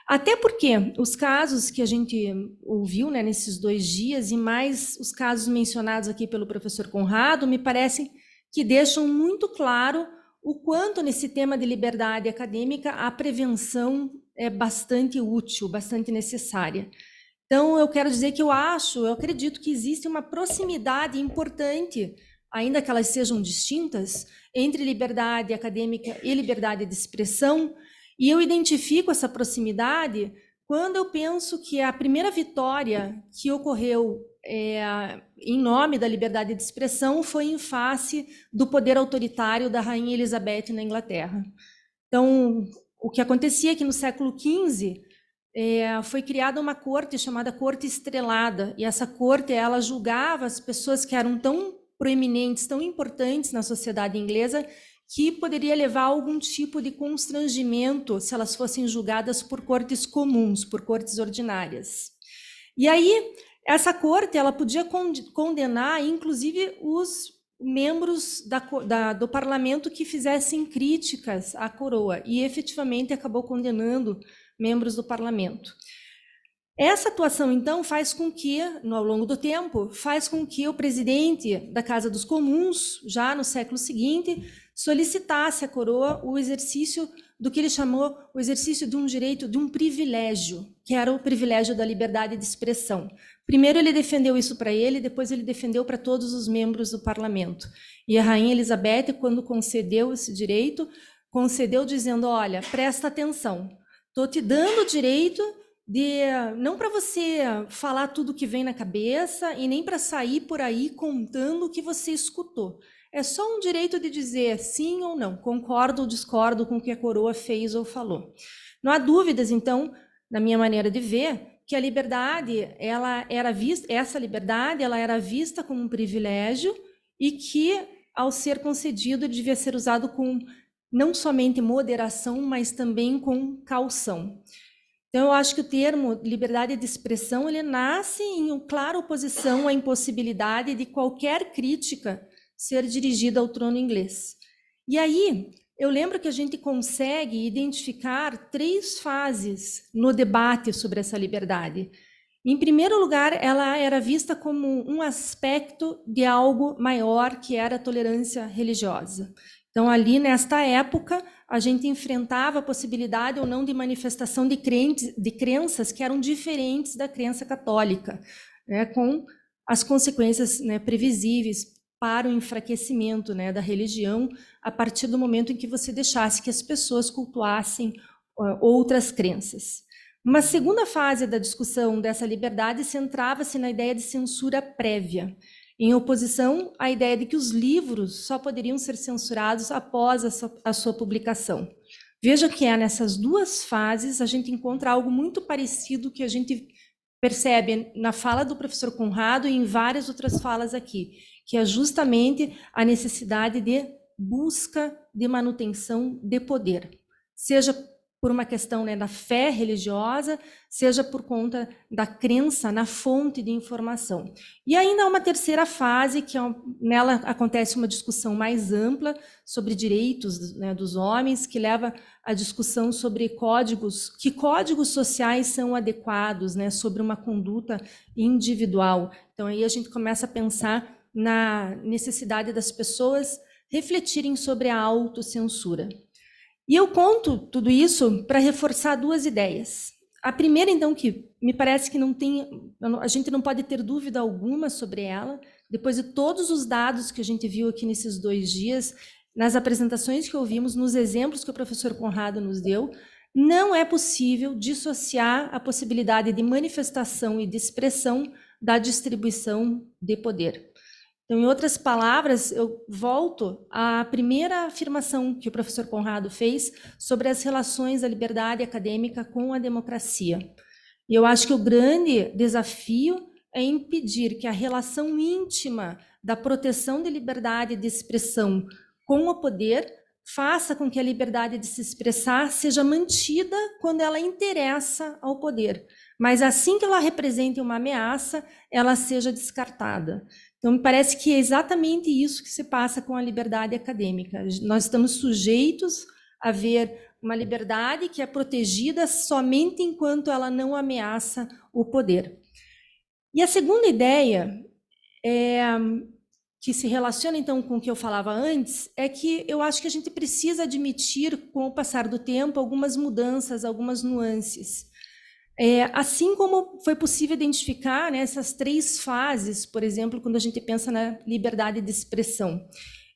Até porque os casos que a gente ouviu, né, nesses 2 dias, e mais os casos mencionados aqui pelo professor Conrado, me parecem que deixam muito claro o quanto nesse tema de liberdade acadêmica a prevenção é bastante útil, bastante necessária. Então, eu quero dizer que eu acredito que existe uma proximidade importante, ainda que elas sejam distintas, entre liberdade acadêmica e liberdade de expressão, e eu identifico essa proximidade quando eu penso que a primeira vitória que ocorreu em nome da liberdade de expressão foi em face do poder autoritário da Rainha Elizabeth na Inglaterra. Então, o que acontecia é que no século XV, foi criada uma corte chamada Corte Estrelada, e essa corte, ela julgava as pessoas que eram tão proeminentes, tão importantes na sociedade inglesa, que poderia levar a algum tipo de constrangimento se elas fossem julgadas por cortes comuns, por cortes ordinárias. E aí, essa corte, ela podia condenar, inclusive, os membros do parlamento que fizessem críticas à coroa, e efetivamente acabou condenando membros do parlamento. Essa atuação, então, faz com que, ao longo do tempo, faz com que o presidente da Casa dos Comuns, já no século seguinte, solicitasse à coroa o exercício do que ele chamou o exercício de um direito, de um privilégio, que era o privilégio da liberdade de expressão. Primeiro ele defendeu isso para ele, depois ele defendeu para todos os membros do parlamento. E a rainha Elizabeth, quando concedeu esse direito, concedeu dizendo, olha, presta atenção, estou te dando o direito não para você falar tudo que vem na cabeça e nem para sair por aí contando o que você escutou. É só um direito de dizer sim ou não, concordo ou discordo com o que a coroa fez ou falou. Não há dúvidas, então, na minha maneira de ver, que a liberdade, essa liberdade, ela era vista como um privilégio e que, ao ser concedido, ele devia ser usado com não somente moderação, mas também com caução. Então, eu acho que o termo liberdade de expressão, ele nasce em clara oposição à impossibilidade de qualquer crítica ser dirigida ao trono inglês. E aí, eu lembro que a gente consegue identificar 3 fases no debate sobre essa liberdade. Em primeiro lugar, ela era vista como um aspecto de algo maior, que era a tolerância religiosa. Então, ali, nesta época, a gente enfrentava a possibilidade ou não de manifestação de crenças que eram diferentes da crença católica, né, com as consequências, né, previsíveis para o enfraquecimento, né, da religião a partir do momento em que você deixasse que as pessoas cultuassem outras crenças. Uma segunda fase da discussão dessa liberdade centrava-se na ideia de censura prévia, em oposição à ideia de que os livros só poderiam ser censurados após a sua publicação. Veja que nessas 2 fases a gente encontra algo muito parecido que a gente percebe na fala do professor Conrado e em várias outras falas aqui, que é justamente a necessidade de busca de manutenção de poder, seja por uma questão, né, da fé religiosa, seja por conta da crença na fonte de informação. E ainda há uma terceira fase, que nela acontece uma discussão mais ampla sobre direitos, né, dos homens, que leva à discussão sobre que códigos sociais são adequados, né, sobre uma conduta individual. Então aí a gente começa a pensar na necessidade das pessoas refletirem sobre a autocensura. E eu conto tudo isso para reforçar 2 ideias. A primeira, então, que me parece que a gente não pode ter dúvida alguma sobre ela, depois de todos os dados que a gente viu aqui nesses 2 dias, nas apresentações que ouvimos, nos exemplos que o professor Conrado nos deu, não é possível dissociar a possibilidade de manifestação e de expressão da distribuição de poder. Então, em outras palavras, eu volto à primeira afirmação que o professor Conrado fez sobre as relações da liberdade acadêmica com a democracia. E eu acho que o grande desafio é impedir que a relação íntima da proteção de liberdade de expressão com o poder faça com que a liberdade de se expressar seja mantida quando ela interessa ao poder, mas assim que ela represente uma ameaça, ela seja descartada. Então, me parece que é exatamente isso que se passa com a liberdade acadêmica. Nós estamos sujeitos a ver uma liberdade que é protegida somente enquanto ela não ameaça o poder. E a segunda ideia, que se relaciona então com o que eu falava antes, é que eu acho que a gente precisa admitir, com o passar do tempo, algumas mudanças, algumas nuances. Assim como foi possível identificar, né, essas 3 fases, por exemplo, quando a gente pensa na liberdade de expressão.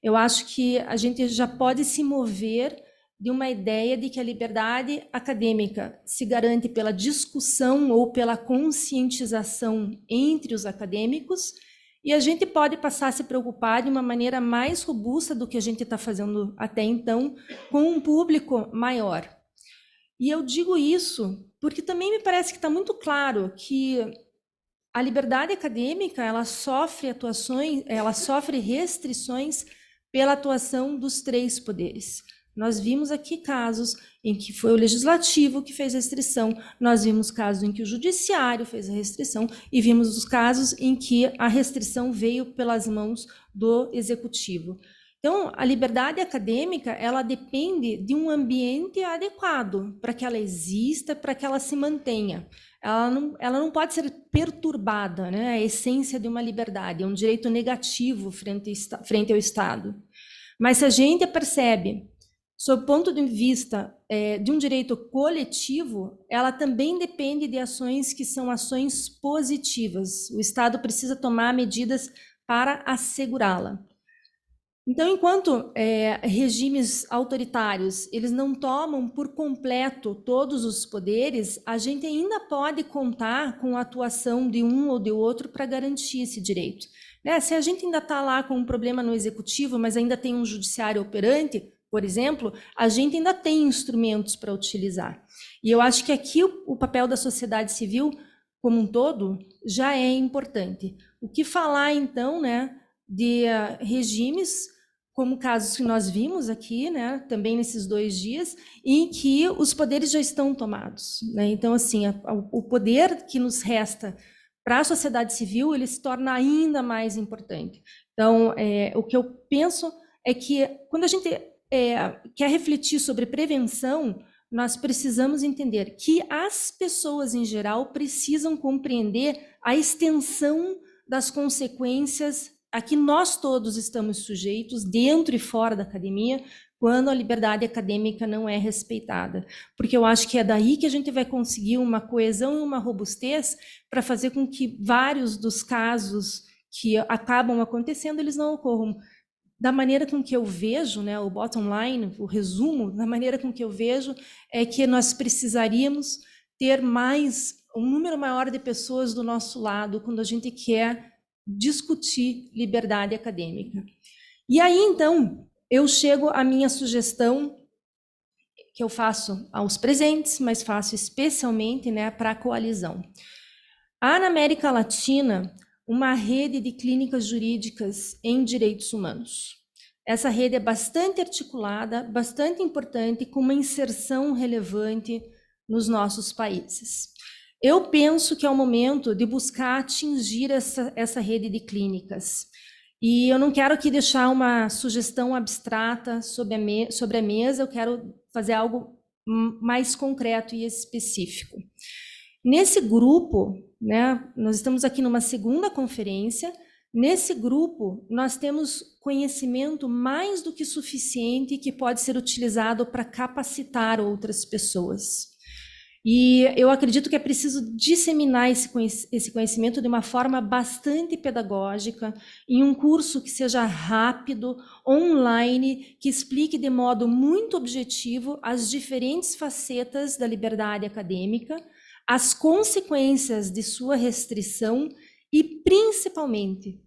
Eu acho que a gente já pode se mover de uma ideia de que a liberdade acadêmica se garante pela discussão ou pela conscientização entre os acadêmicos, e a gente pode passar a se preocupar de uma maneira mais robusta do que a gente está fazendo até então, com um público maior. E eu digo isso porque também me parece que está muito claro que a liberdade acadêmica, ela sofre restrições pela atuação dos três poderes. Nós vimos aqui casos em que foi o legislativo que fez restrição, nós vimos casos em que o judiciário fez a restrição e vimos os casos em que a restrição veio pelas mãos do executivo. Então, a liberdade acadêmica, ela depende de um ambiente adequado para que ela exista, para que ela se mantenha. Ela não pode ser perturbada, né? A essência de uma liberdade, é um direito negativo frente ao Estado. Mas se a gente percebe, sob o ponto de vista de um direito coletivo, ela também depende de ações que são ações positivas. O Estado precisa tomar medidas para assegurá-la. Então, enquanto regimes autoritários, eles não tomam por completo todos os poderes, a gente ainda pode contar com a atuação de um ou de outro para garantir esse direito. Né? Se a gente ainda está lá com um problema no executivo, mas ainda tem um judiciário operante, por exemplo, a gente ainda tem instrumentos para utilizar. E eu acho que aqui o papel da sociedade civil, como um todo, já é importante. O que falar, então, né, de regimes, como casos que nós vimos aqui, né, também nesses 2 dias, em que os poderes já estão tomados, né? Então, assim, o poder que nos resta para a sociedade civil, ele se torna ainda mais importante. Então, o que eu penso é que, quando a gente quer refletir sobre prevenção, nós precisamos entender que as pessoas, em geral, precisam compreender a extensão das consequências a que nós todos estamos sujeitos, dentro e fora da academia, quando a liberdade acadêmica não é respeitada. Porque eu acho que é daí que a gente vai conseguir uma coesão e uma robustez para fazer com que vários dos casos que acabam acontecendo, eles não ocorram. Da maneira com que eu vejo, né, o bottom line, o resumo, da maneira com que eu vejo, é que nós precisaríamos ter um número maior de pessoas do nosso lado quando a gente quer discutir liberdade acadêmica. E aí, então, eu chego à minha sugestão, que eu faço aos presentes, mas faço especialmente, né, para a coalizão. Há na América Latina uma rede de clínicas jurídicas em direitos humanos. Essa rede é bastante articulada, bastante importante, com uma inserção relevante nos nossos países. Eu penso que é o momento de buscar atingir essa rede de clínicas. E eu não quero aqui deixar uma sugestão abstrata sobre a mesa, eu quero fazer algo mais concreto e específico. Nesse grupo, né, nós estamos aqui numa segunda conferência, nesse grupo nós temos conhecimento mais do que suficiente que pode ser utilizado para capacitar outras pessoas. E eu acredito que é preciso disseminar esse conhecimento de uma forma bastante pedagógica, em um curso que seja rápido, online, que explique de modo muito objetivo as diferentes facetas da liberdade acadêmica, as consequências de sua restrição e, principalmente,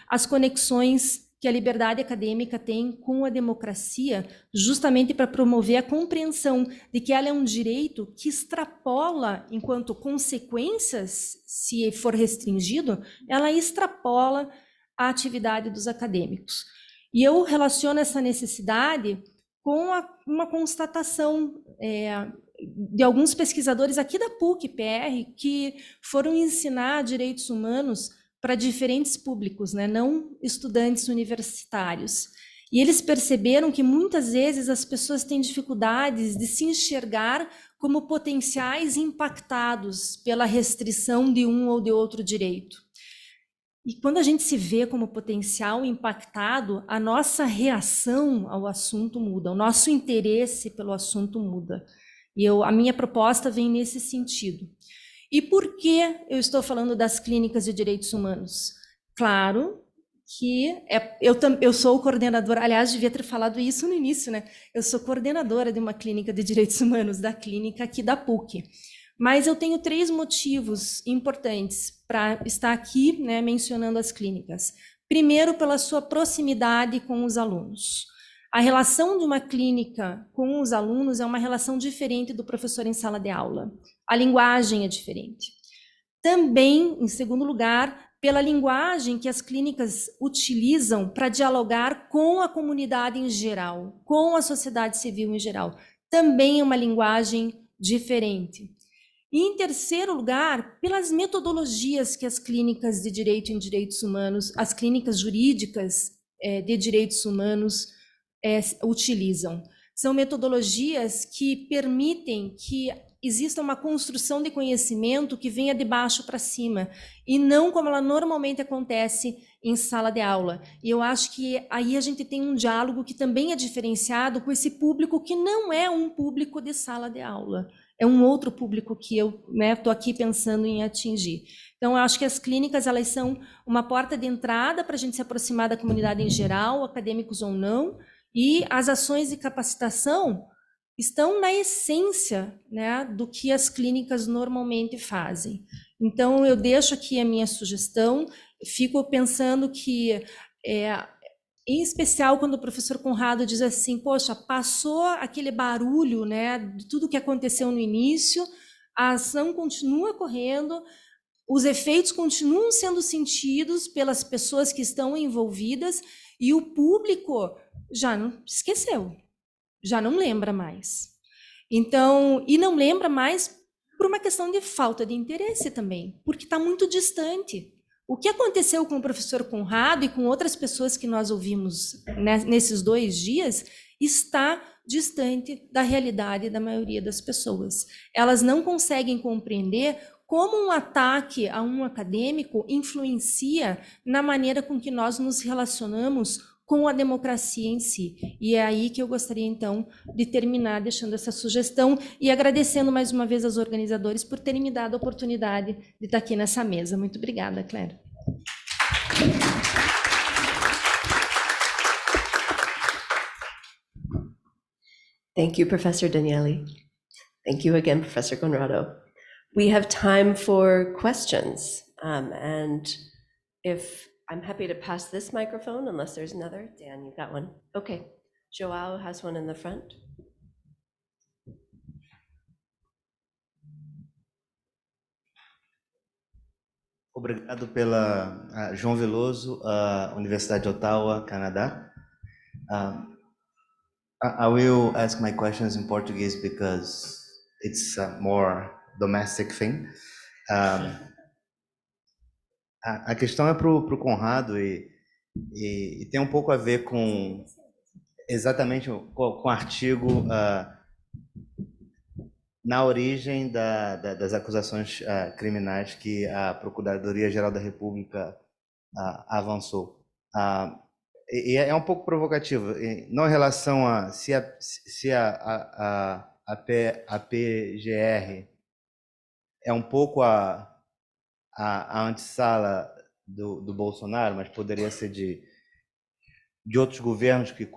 as conexões que a liberdade acadêmica tem com a democracia, justamente para promover a compreensão de que ela é um direito que extrapola, enquanto consequências, se for restringido, ela extrapola a atividade dos acadêmicos. E eu relaciono essa necessidade com uma constatação de alguns pesquisadores aqui da PUC-PR que foram ensinar direitos humanos para diferentes públicos, né, não estudantes universitários. E eles perceberam que muitas vezes as pessoas têm dificuldades de se enxergar como potenciais impactados pela restrição de um ou de outro direito. E quando a gente se vê como potencial impactado, a nossa reação ao assunto muda, o nosso interesse pelo assunto muda. E a minha proposta vem nesse sentido. E por que eu estou falando das clínicas de direitos humanos? Claro que eu sou coordenadora, aliás, devia ter falado isso no início, né? Eu sou coordenadora de uma clínica de direitos humanos, da clínica aqui da PUC. Mas eu tenho 3 motivos importantes para estar aqui, né, mencionando as clínicas. Primeiro, pela sua proximidade com os alunos. A relação de uma clínica com os alunos é uma relação diferente do professor em sala de aula. A linguagem é diferente. Também, em segundo lugar, pela linguagem que as clínicas utilizam para dialogar com a comunidade em geral, com a sociedade civil em geral. Também é uma linguagem diferente. E, em terceiro lugar, pelas metodologias que as clínicas de direito em direitos humanos, as clínicas jurídicas de direitos humanos utilizam. São metodologias que permitem que exista uma construção de conhecimento que venha de baixo para cima, e não como ela normalmente acontece em sala de aula. E eu acho que aí a gente tem um diálogo que também é diferenciado com esse público que não é um público de sala de aula. É um outro público que eu estou aqui pensando em atingir. Então, eu acho que as clínicas, elas são uma porta de entrada para a gente se aproximar da comunidade em geral, acadêmicos ou não, e as ações de capacitação estão na essência, né, do que as clínicas normalmente fazem. Então, eu deixo aqui a minha sugestão, fico pensando que, em especial quando o professor Conrado diz assim, poxa, passou aquele barulho, né, de tudo que aconteceu no início, a ação continua correndo, os efeitos continuam sendo sentidos pelas pessoas que estão envolvidas e o público já não esqueceu, já não lembra mais. Então, e não lembra mais por uma questão de falta de interesse também, porque está muito distante. O que aconteceu com o professor Conrado e com outras pessoas que nós ouvimos nesses 2 dias está distante da realidade da maioria das pessoas. Elas não conseguem compreender como um ataque a um acadêmico influencia na maneira com que nós nos relacionamos com a democracia em si. E é aí que eu gostaria, então, de terminar deixando essa sugestão e agradecendo mais uma vez aos organizadores por terem me dado a oportunidade de estar aqui nessa mesa. Muito obrigada, Clare. Thank you, Professor Daniele. Thank you again, Professor Conrado. We have time for questions. And if I'm happy to pass this microphone, unless there's another. Dan, you got one? Okay. Joao has one in the front. Obrigado pela João Veloso, Universidade de Ottawa, Canadá. I will ask my questions in Portuguese because it's a more domestic thing. A questão é para o Conrado e tem um pouco a ver com exatamente com o artigo na origem das acusações criminais que a Procuradoria-Geral da República avançou. E é um pouco provocativo, não em relação a se a PGR é um pouco a antessala do Bolsonaro, mas poderia ser de outros governos que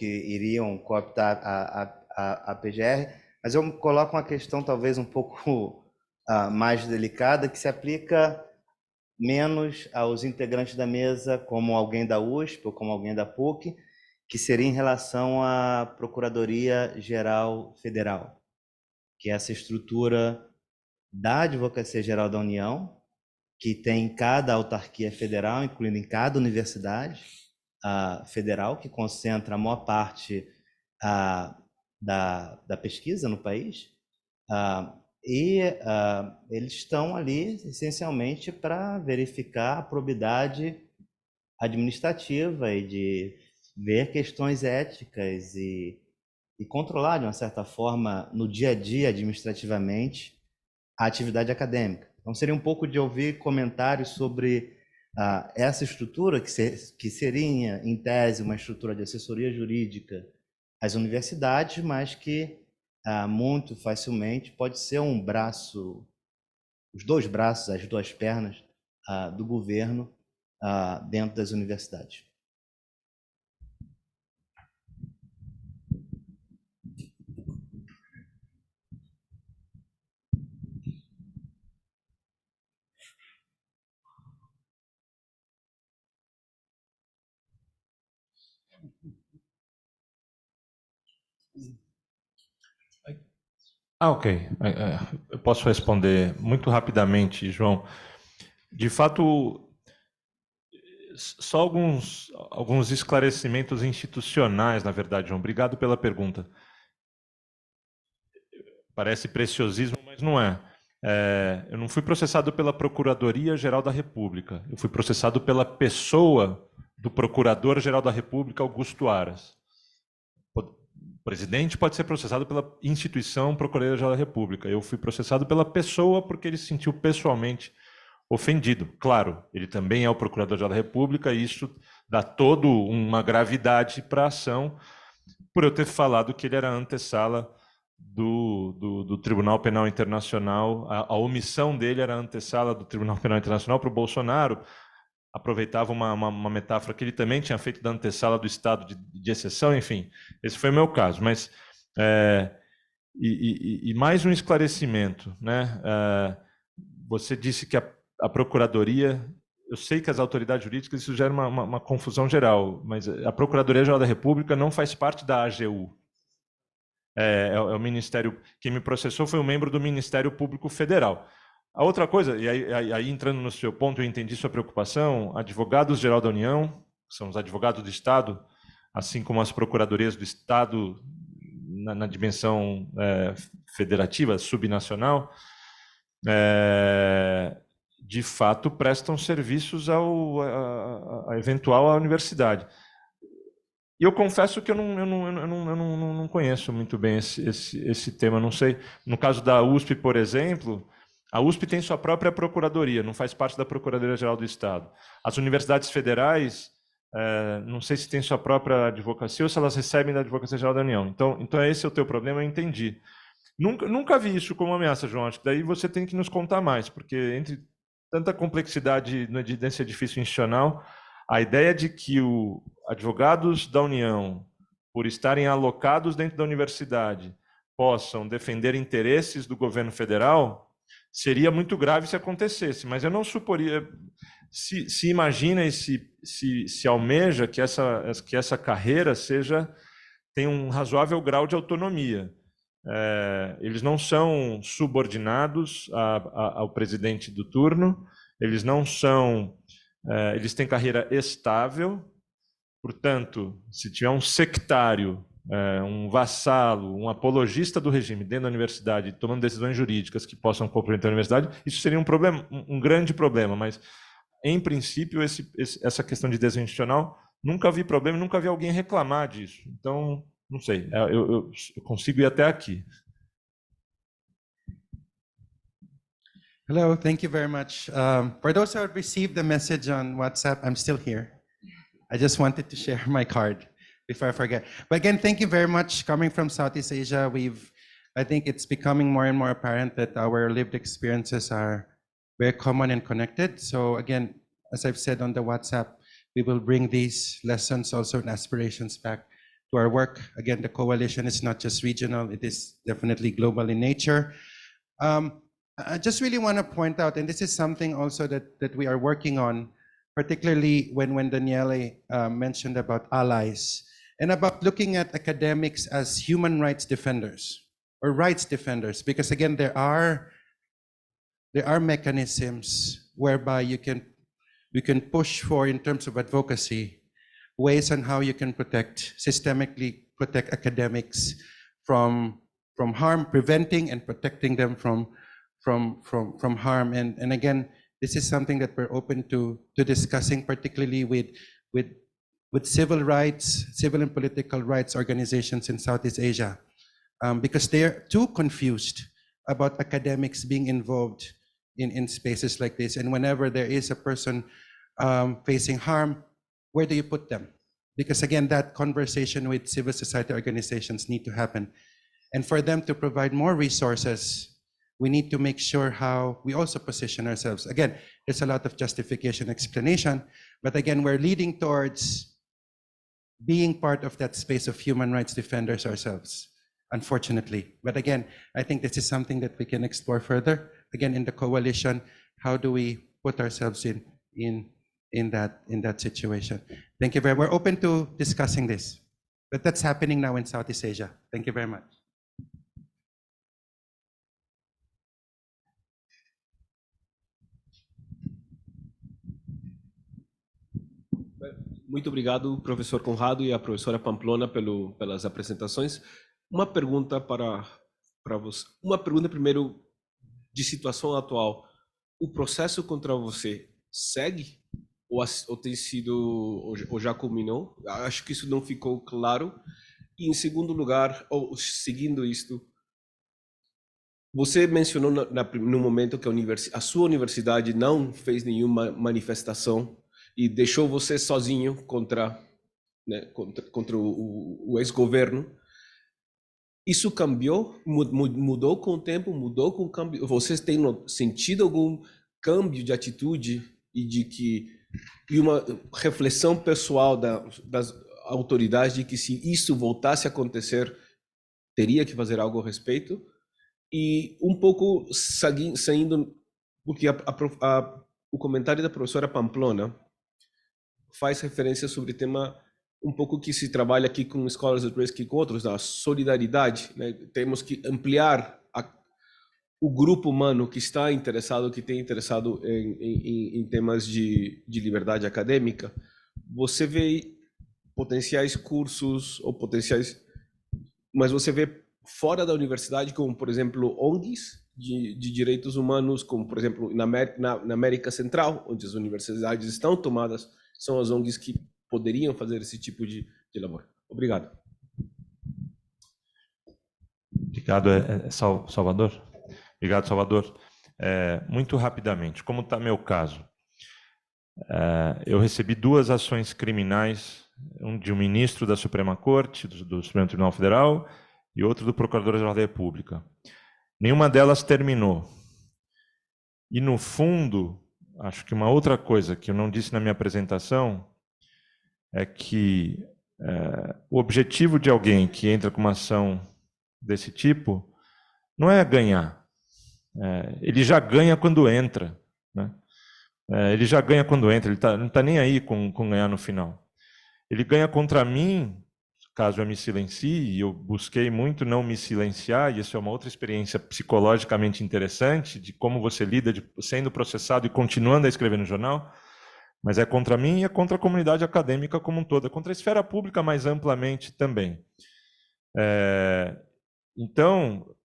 iriam cooptar a PGR, mas eu coloco uma questão talvez um pouco mais delicada, que se aplica menos aos integrantes da mesa, como alguém da USP ou como alguém da PUC, que seria em relação à Procuradoria-Geral Federal, que é essa estrutura da Advocacia Geral da União, que tem em cada autarquia federal, incluindo em cada universidade federal, que concentra a maior parte da pesquisa no país, eles estão ali essencialmente para verificar a probidade administrativa e de ver questões éticas e controlar, de uma certa forma, no dia a dia, administrativamente, a atividade acadêmica. Então, seria um pouco de ouvir comentários sobre essa estrutura, que seria, em tese, uma estrutura de assessoria jurídica às universidades, mas que muito facilmente pode ser um braço, os 2 braços, as 2 pernas do governo dentro das universidades. Ok. Eu posso responder muito rapidamente, João. De fato, só alguns esclarecimentos institucionais, na verdade, João. Obrigado pela pergunta. Parece preciosismo, mas não é. Eu não fui processado pela Procuradoria-Geral da República. Eu fui processado pela pessoa do Procurador-Geral da República, Augusto Aras. O presidente pode ser processado pela instituição Procuradoria-Geral da República. Eu fui processado pela pessoa porque ele se sentiu pessoalmente ofendido. Claro, ele também é o Procurador-Geral da República e isso dá toda uma gravidade para a ação por eu ter falado que ele era a antessala do Tribunal Penal Internacional, a omissão dele era a antessala do Tribunal Penal Internacional para o Bolsonaro, aproveitava uma metáfora que ele também tinha feito da antessala do estado de exceção, enfim, esse foi o meu caso, mas e mais um esclarecimento, né? Você disse que a Procuradoria, eu sei que as autoridades jurídicas, isso gera uma confusão geral, mas a Procuradoria-Geral da República não faz parte da AGU. É o Ministério, quem me processou foi um membro do Ministério Público Federal. A outra coisa, e aí entrando no seu ponto, eu entendi sua preocupação, advogados-geral da União, que são os advogados do Estado, assim como as procuradorias do Estado na dimensão federativa, subnacional, de fato prestam serviços à eventual universidade. E eu confesso que eu não conheço muito bem esse tema, não sei. No caso da USP, por exemplo, a USP tem sua própria procuradoria, não faz parte da Procuradoria-Geral do Estado. As universidades federais, não sei se tem sua própria advocacia ou se elas recebem da Advocacia-Geral da União. Então esse é o teu problema, eu entendi. Nunca vi isso como ameaça, João. Acho que daí você tem que nos contar mais, porque entre tanta complexidade nesse edifício institucional, a ideia de que os advogados da União, por estarem alocados dentro da universidade, possam defender interesses do governo federal, seria muito grave se acontecesse. Mas eu não suporia, se imagina e se almeja que essa carreira tenha um razoável grau de autonomia. Eles não são subordinados ao presidente do turno, eles não são... eles têm carreira estável, portanto, se tiver um sectário, um vassalo, um apologista do regime dentro da universidade, tomando decisões jurídicas que possam comprometer a universidade, isso seria um problema, um grande problema, mas, em princípio, essa questão de desenho institucional, nunca vi problema, nunca vi alguém reclamar disso. Então, não sei, eu consigo ir até aqui. Hello, thank you very much. For those who have received the message on WhatsApp, I'm still here. I just wanted to share my card before I forget. But again, thank you very much. Coming from Southeast Asia, I think it's becoming more and more apparent that our lived experiences are very common and connected. So again, as I've said on the WhatsApp, we will bring these lessons also and aspirations back to our work. Again, the coalition is not just regional, it is definitely global in nature. I just really want to point out, and this is something also that we are working on, particularly when Daniele mentioned about allies, and about looking at academics as human rights defenders, or rights defenders, because again, there are mechanisms whereby you can push for, in terms of advocacy, ways on how you can systemically protect academics from harm, preventing and protecting them from harm. And again, this is something that we're open to discussing, particularly with civil rights, civil and political rights organizations in Southeast Asia, because they're too confused about academics being involved in spaces like this. And whenever there is a person facing harm, where do you put them? Because again, that conversation with civil society organizations need to happen. And for them to provide more resources, we need to make sure how we also position ourselves. Again, there's a lot of justification, explanation, but again, we're leading towards being part of that space of human rights defenders ourselves, unfortunately. But again, I think this is something that we can explore further. Again, in the coalition, how do we put ourselves in that situation? Thank you very much. We're open to discussing this. But that's happening now in Southeast Asia. Thank you very much. Muito obrigado, professor Conrado e a professora Pamplona pelas apresentações. Uma pergunta para você. Uma pergunta primeiro de situação atual. O processo contra você segue ou tem sido ou já culminou? Acho que isso não ficou claro. E em segundo lugar, ou seguindo isto, você mencionou no momento que a sua universidade não fez nenhuma manifestação e deixou você sozinho contra o ex-governo. Isso cambiou? Mudou com o tempo? Mudou com o câmbio? Vocês têm sentido algum câmbio de atitude e uma reflexão pessoal das autoridades de que se isso voltasse a acontecer, teria que fazer algo a respeito? E um pouco saindo, porque o comentário da professora Pamplona faz referência sobre o tema um pouco que se trabalha aqui com Scholars at Risk e com outros, da solidariedade, né? Temos que ampliar o grupo humano que está interessado, que tem interessado em temas de liberdade acadêmica. Você vê potenciais cursos ou potenciais, mas você vê fora da universidade, como por exemplo ONGs de direitos humanos, como por exemplo na América Central, onde as universidades estão tomadas, são as ONGs que poderiam fazer esse tipo de labor. Obrigado. Obrigado, Salvador. Obrigado, Salvador. Muito rapidamente, como está meu caso? Eu recebi 2 ações criminais, de um ministro da Suprema Corte, do Supremo Tribunal Federal, e outro do Procurador-Geral da República. Nenhuma delas terminou. E, no fundo, acho que uma outra coisa que eu não disse na minha apresentação é que o objetivo de alguém que entra com uma ação desse tipo não é ganhar. Ele já ganha quando entra, né? Ele já ganha quando entra, ele não está nem aí com ganhar no final. Ele ganha contra mim, caso eu me silencie, e eu busquei muito não me silenciar, e isso é uma outra experiência psicologicamente interessante, de como você lida sendo processado e continuando a escrever no jornal, mas é contra mim e é contra a comunidade acadêmica como um todo, é contra a esfera pública mais amplamente também. Então,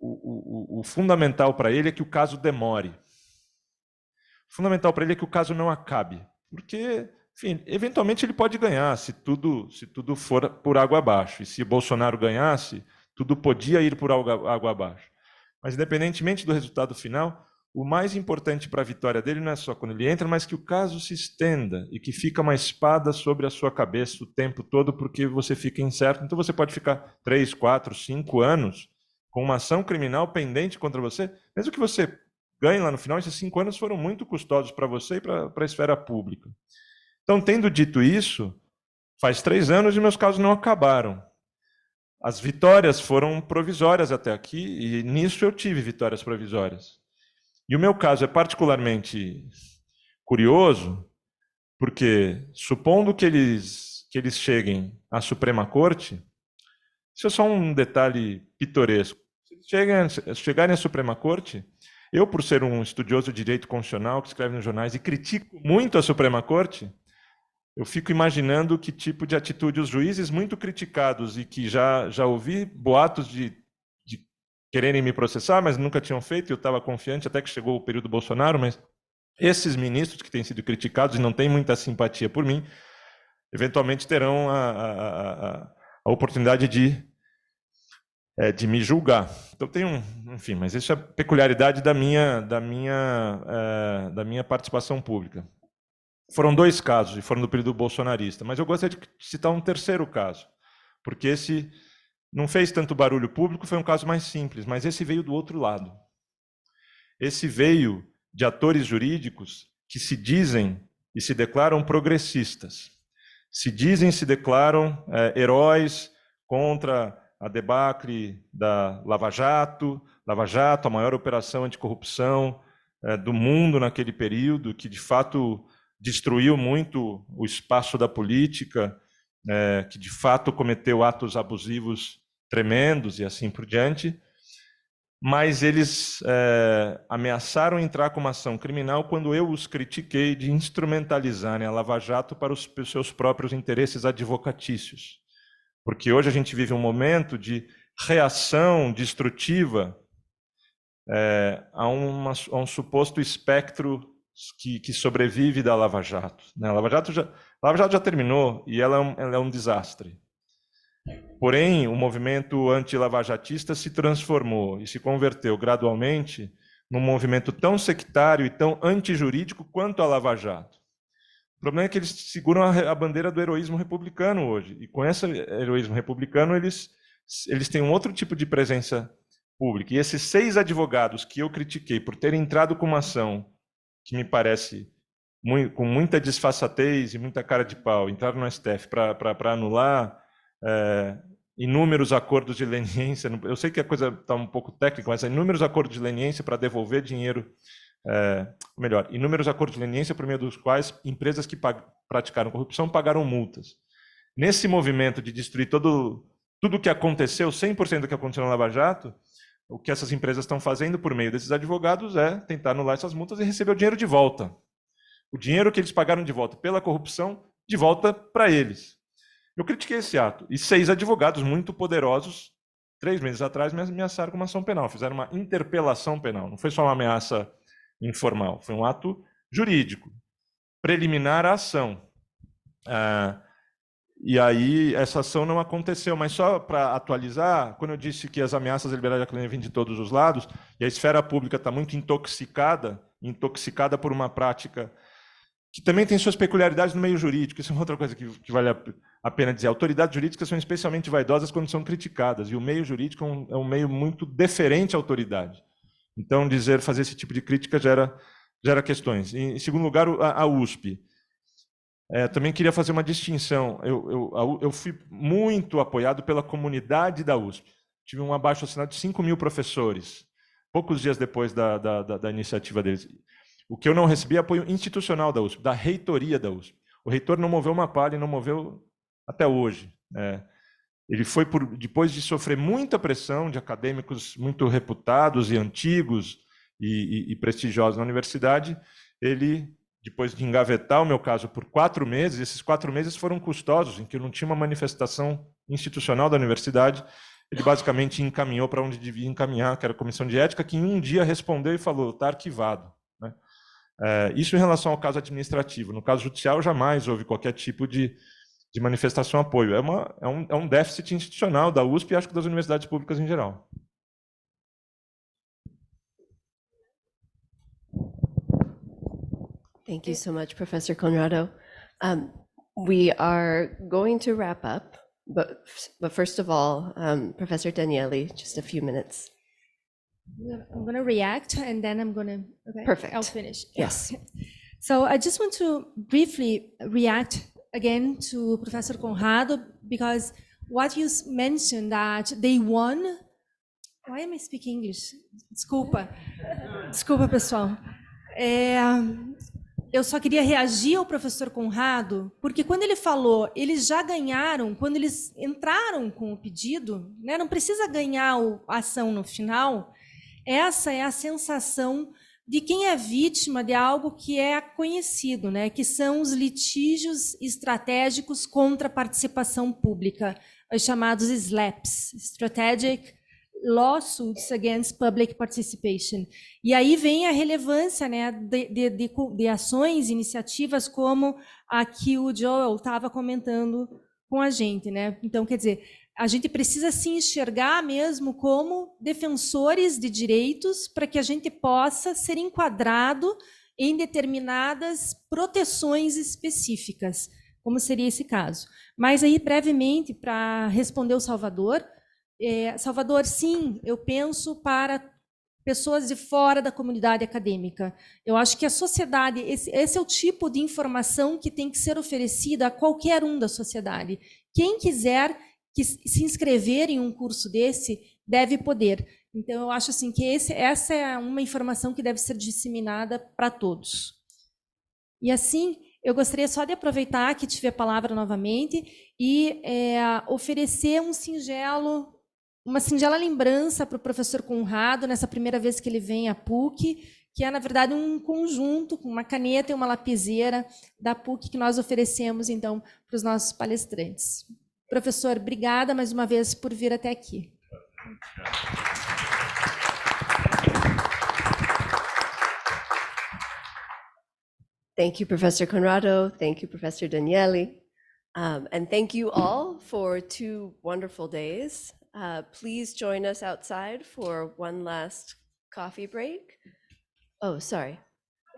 o fundamental para ele é que o caso demore. O fundamental para ele é que o caso não acabe, porque, enfim, eventualmente ele pode ganhar, se tudo for por água abaixo. E se Bolsonaro ganhasse, tudo podia ir por água abaixo. Mas, independentemente do resultado final, o mais importante para a vitória dele não é só quando ele entra, mas que o caso se estenda e que fica uma espada sobre a sua cabeça o tempo todo, porque você fica incerto. Então, você pode ficar 3, 4, 5 anos com uma ação criminal pendente contra você, mesmo que você ganhe lá no final. Esses 5 anos foram muito custosos para você e para a esfera pública. Então, tendo dito isso, faz 3 anos e meus casos não acabaram. As vitórias foram provisórias até aqui, e nisso eu tive vitórias provisórias. E o meu caso é particularmente curioso, porque, supondo que eles cheguem à Suprema Corte, isso é só um detalhe pitoresco. Se eles chegarem à Suprema Corte, eu, por ser um estudioso de direito constitucional, que escreve nos jornais e critico muito a Suprema Corte, eu fico imaginando que tipo de atitude os juízes muito criticados e que já ouvi boatos de quererem me processar, mas nunca tinham feito, e eu estava confiante até que chegou o período Bolsonaro, mas esses ministros que têm sido criticados e não têm muita simpatia por mim, eventualmente terão a oportunidade de me julgar. Então tem enfim, mas isso é peculiaridade da minha participação pública. Foram 2 casos, e foram do período bolsonarista, mas eu gostaria de citar um terceiro caso, porque esse não fez tanto barulho público, foi um caso mais simples, mas esse veio do outro lado. Esse veio de atores jurídicos que se dizem e se declaram progressistas, se declaram heróis contra a debacle da Lava Jato, a maior operação anticorrupção do mundo naquele período, que de fato destruiu muito o espaço da política que de fato cometeu atos abusivos tremendos e assim por diante, mas eles ameaçaram entrar com uma ação criminal quando eu os critiquei de instrumentalizarem a Lava Jato para os seus próprios interesses advocatícios. Porque hoje a gente vive um momento de reação destrutiva a um suposto espectro que sobrevive da Lava Jato. A Lava Jato já terminou e ela é um desastre. Porém, o movimento anti-lavajatista se transformou e se converteu gradualmente num movimento tão sectário e tão antijurídico quanto a Lava Jato. O problema é que eles seguram a bandeira do heroísmo republicano hoje, e com esse heroísmo republicano eles têm um outro tipo de presença pública. E esses 6 advogados que eu critiquei por terem entrado com uma ação que me parece com muita disfarçatez e muita cara de pau, entraram no STF para anular inúmeros acordos de leniência. Eu sei que a coisa está um pouco técnica, mas inúmeros acordos de leniência para devolver dinheiro, inúmeros acordos de leniência por meio dos quais empresas que praticaram corrupção pagaram multas. Nesse movimento de destruir tudo o que aconteceu, 100% do que aconteceu na Lava Jato, o que essas empresas estão fazendo por meio desses advogados é tentar anular essas multas e receber o dinheiro de volta. O dinheiro que eles pagaram de volta pela corrupção, de volta para eles. Eu critiquei esse ato. E 6 advogados muito poderosos, 3 meses atrás, me ameaçaram com uma ação penal. Fizeram uma interpelação penal. Não foi só uma ameaça informal. Foi um ato jurídico. Preliminar à ação. E aí, essa ação não aconteceu. Mas só para atualizar, quando eu disse que as ameaças à liberdade acadêmica vêm de todos os lados, e a esfera pública está muito intoxicada por uma prática que também tem suas peculiaridades no meio jurídico. Isso é uma outra coisa que vale a pena dizer. Autoridades jurídicas são especialmente vaidosas quando são criticadas, e o meio jurídico é um meio muito deferente à autoridade. Então, fazer esse tipo de crítica gera questões. Em segundo lugar, a USP. Também queria fazer uma distinção. Eu fui muito apoiado pela comunidade da USP. Tive um abaixo-assinado de 5.000 professores, poucos dias depois da iniciativa deles. O que eu não recebi é apoio institucional da USP, da reitoria da USP. O reitor não moveu uma palha e não moveu até hoje. Ele foi, depois de sofrer muita pressão de acadêmicos muito reputados e antigos e prestigiosos na universidade, ele, depois de engavetar o meu caso por 4 meses, esses 4 meses foram custosos, em que eu não tinha uma manifestação institucional da universidade, ele basicamente encaminhou para onde devia encaminhar, que era a comissão de ética, que em um dia respondeu e falou, está arquivado. Isso em relação ao caso administrativo. No caso judicial, jamais houve qualquer tipo de manifestação de apoio. É um déficit institucional da USP e acho que das universidades públicas em geral. Thank you so much, Professor Conrado. We are going to wrap up, but first of all, Professor Daniele, just a few minutes. I'm going to react and then I'm going to, okay, Perfect. I'll finish. Yes. So I just want to briefly react again to Professor Conrado, because what you mentioned that they won. Why am I speaking English? Desculpa. Desculpa, pessoal. Eu só queria reagir ao professor Conrado, porque quando ele falou, eles já ganharam, quando eles entraram com o pedido, né, não precisa ganhar a ação no final. Essa é a sensação de quem é vítima de algo que é conhecido, né, que são os litígios estratégicos contra a participação pública, os chamados SLAPs, Strategic Lawsuits Against Public Participation. E aí vem a relevância, né, de ações, iniciativas como a que o Joel estava comentando com a gente, né? Então, quer dizer, a gente precisa se enxergar mesmo como defensores de direitos para que a gente possa ser enquadrado em determinadas proteções específicas, como seria esse caso. Mas aí, brevemente, para responder o Salvador, Salvador, sim, eu penso para pessoas de fora da comunidade acadêmica. Eu acho que a sociedade, esse é o tipo de informação que tem que ser oferecida a qualquer um da sociedade. Quem quiser se inscrever em um curso desse deve poder. Então, eu acho assim que essa é uma informação que deve ser disseminada para todos. E assim, Eu gostaria só de aproveitar que tive a palavra novamente e oferecer uma singela lembrança para o professor Conrado, nessa primeira vez que ele vem à PUC, que é, na verdade, um conjunto com uma caneta e uma lapiseira da PUC que nós oferecemos, então, para os nossos palestrantes. Professor, obrigada mais uma vez por vir até aqui. Thank you, Professor Conrado. Thank you, Professor Daniele. And thank you all for 2 wonderful days. Please join us outside for one last coffee break. Oh, sorry.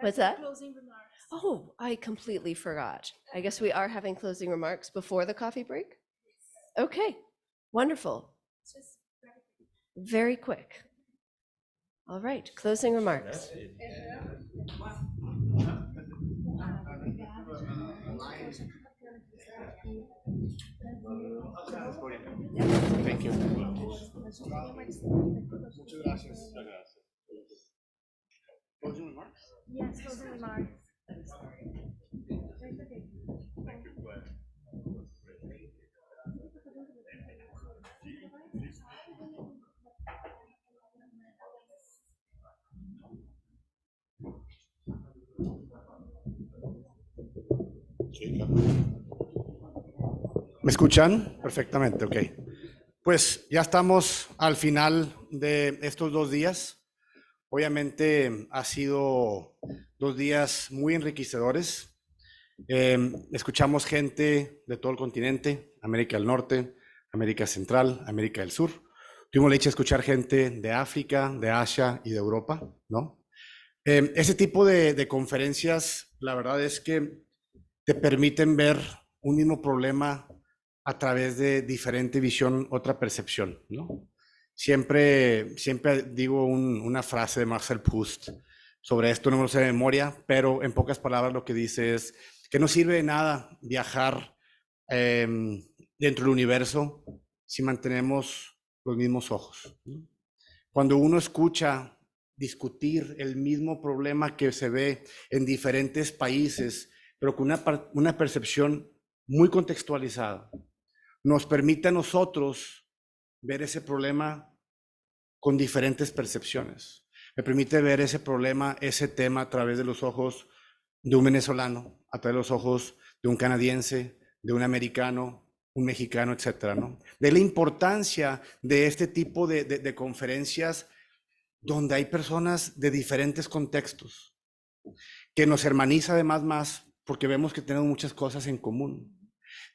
What's that? Closing remarks. Oh, I completely forgot. I guess we are having closing remarks before the coffee break? Okay, wonderful. Very quick. All right, closing remarks. Thank you. Muchas gracias. Closing remarks? Yes, closing remarks. ¿Me escuchan? Perfectamente, ok. Pues ya estamos al final de estos 2 días. Obviamente ha sido 2 días muy enriquecedores. Escuchamos gente de todo el continente, América del Norte, América Central, América del Sur. Tuvimos la dicha de escuchar gente de África, de Asia y de Europa, ¿no? Ese tipo de conferencias, la verdad es que te permiten ver un mismo problema a través de diferente visión, otra percepción, ¿no? Siempre digo una frase de Marcel Proust sobre esto, no me lo sé de memoria, pero en pocas palabras lo que dice es que no sirve de nada viajar dentro del universo si mantenemos los mismos ojos, ¿no? Cuando uno escucha discutir el mismo problema que se ve en diferentes países, pero con una percepción muy contextualizada, nos permite a nosotros ver ese problema con diferentes percepciones. Me permite ver ese problema, ese tema a través de los ojos de un venezolano, a través de los ojos de un canadiense, de un americano, un mexicano, etcétera, ¿no? De la importancia de este tipo de conferencias donde hay personas de diferentes contextos, que nos hermaniza además más porque vemos que tenemos muchas cosas en común.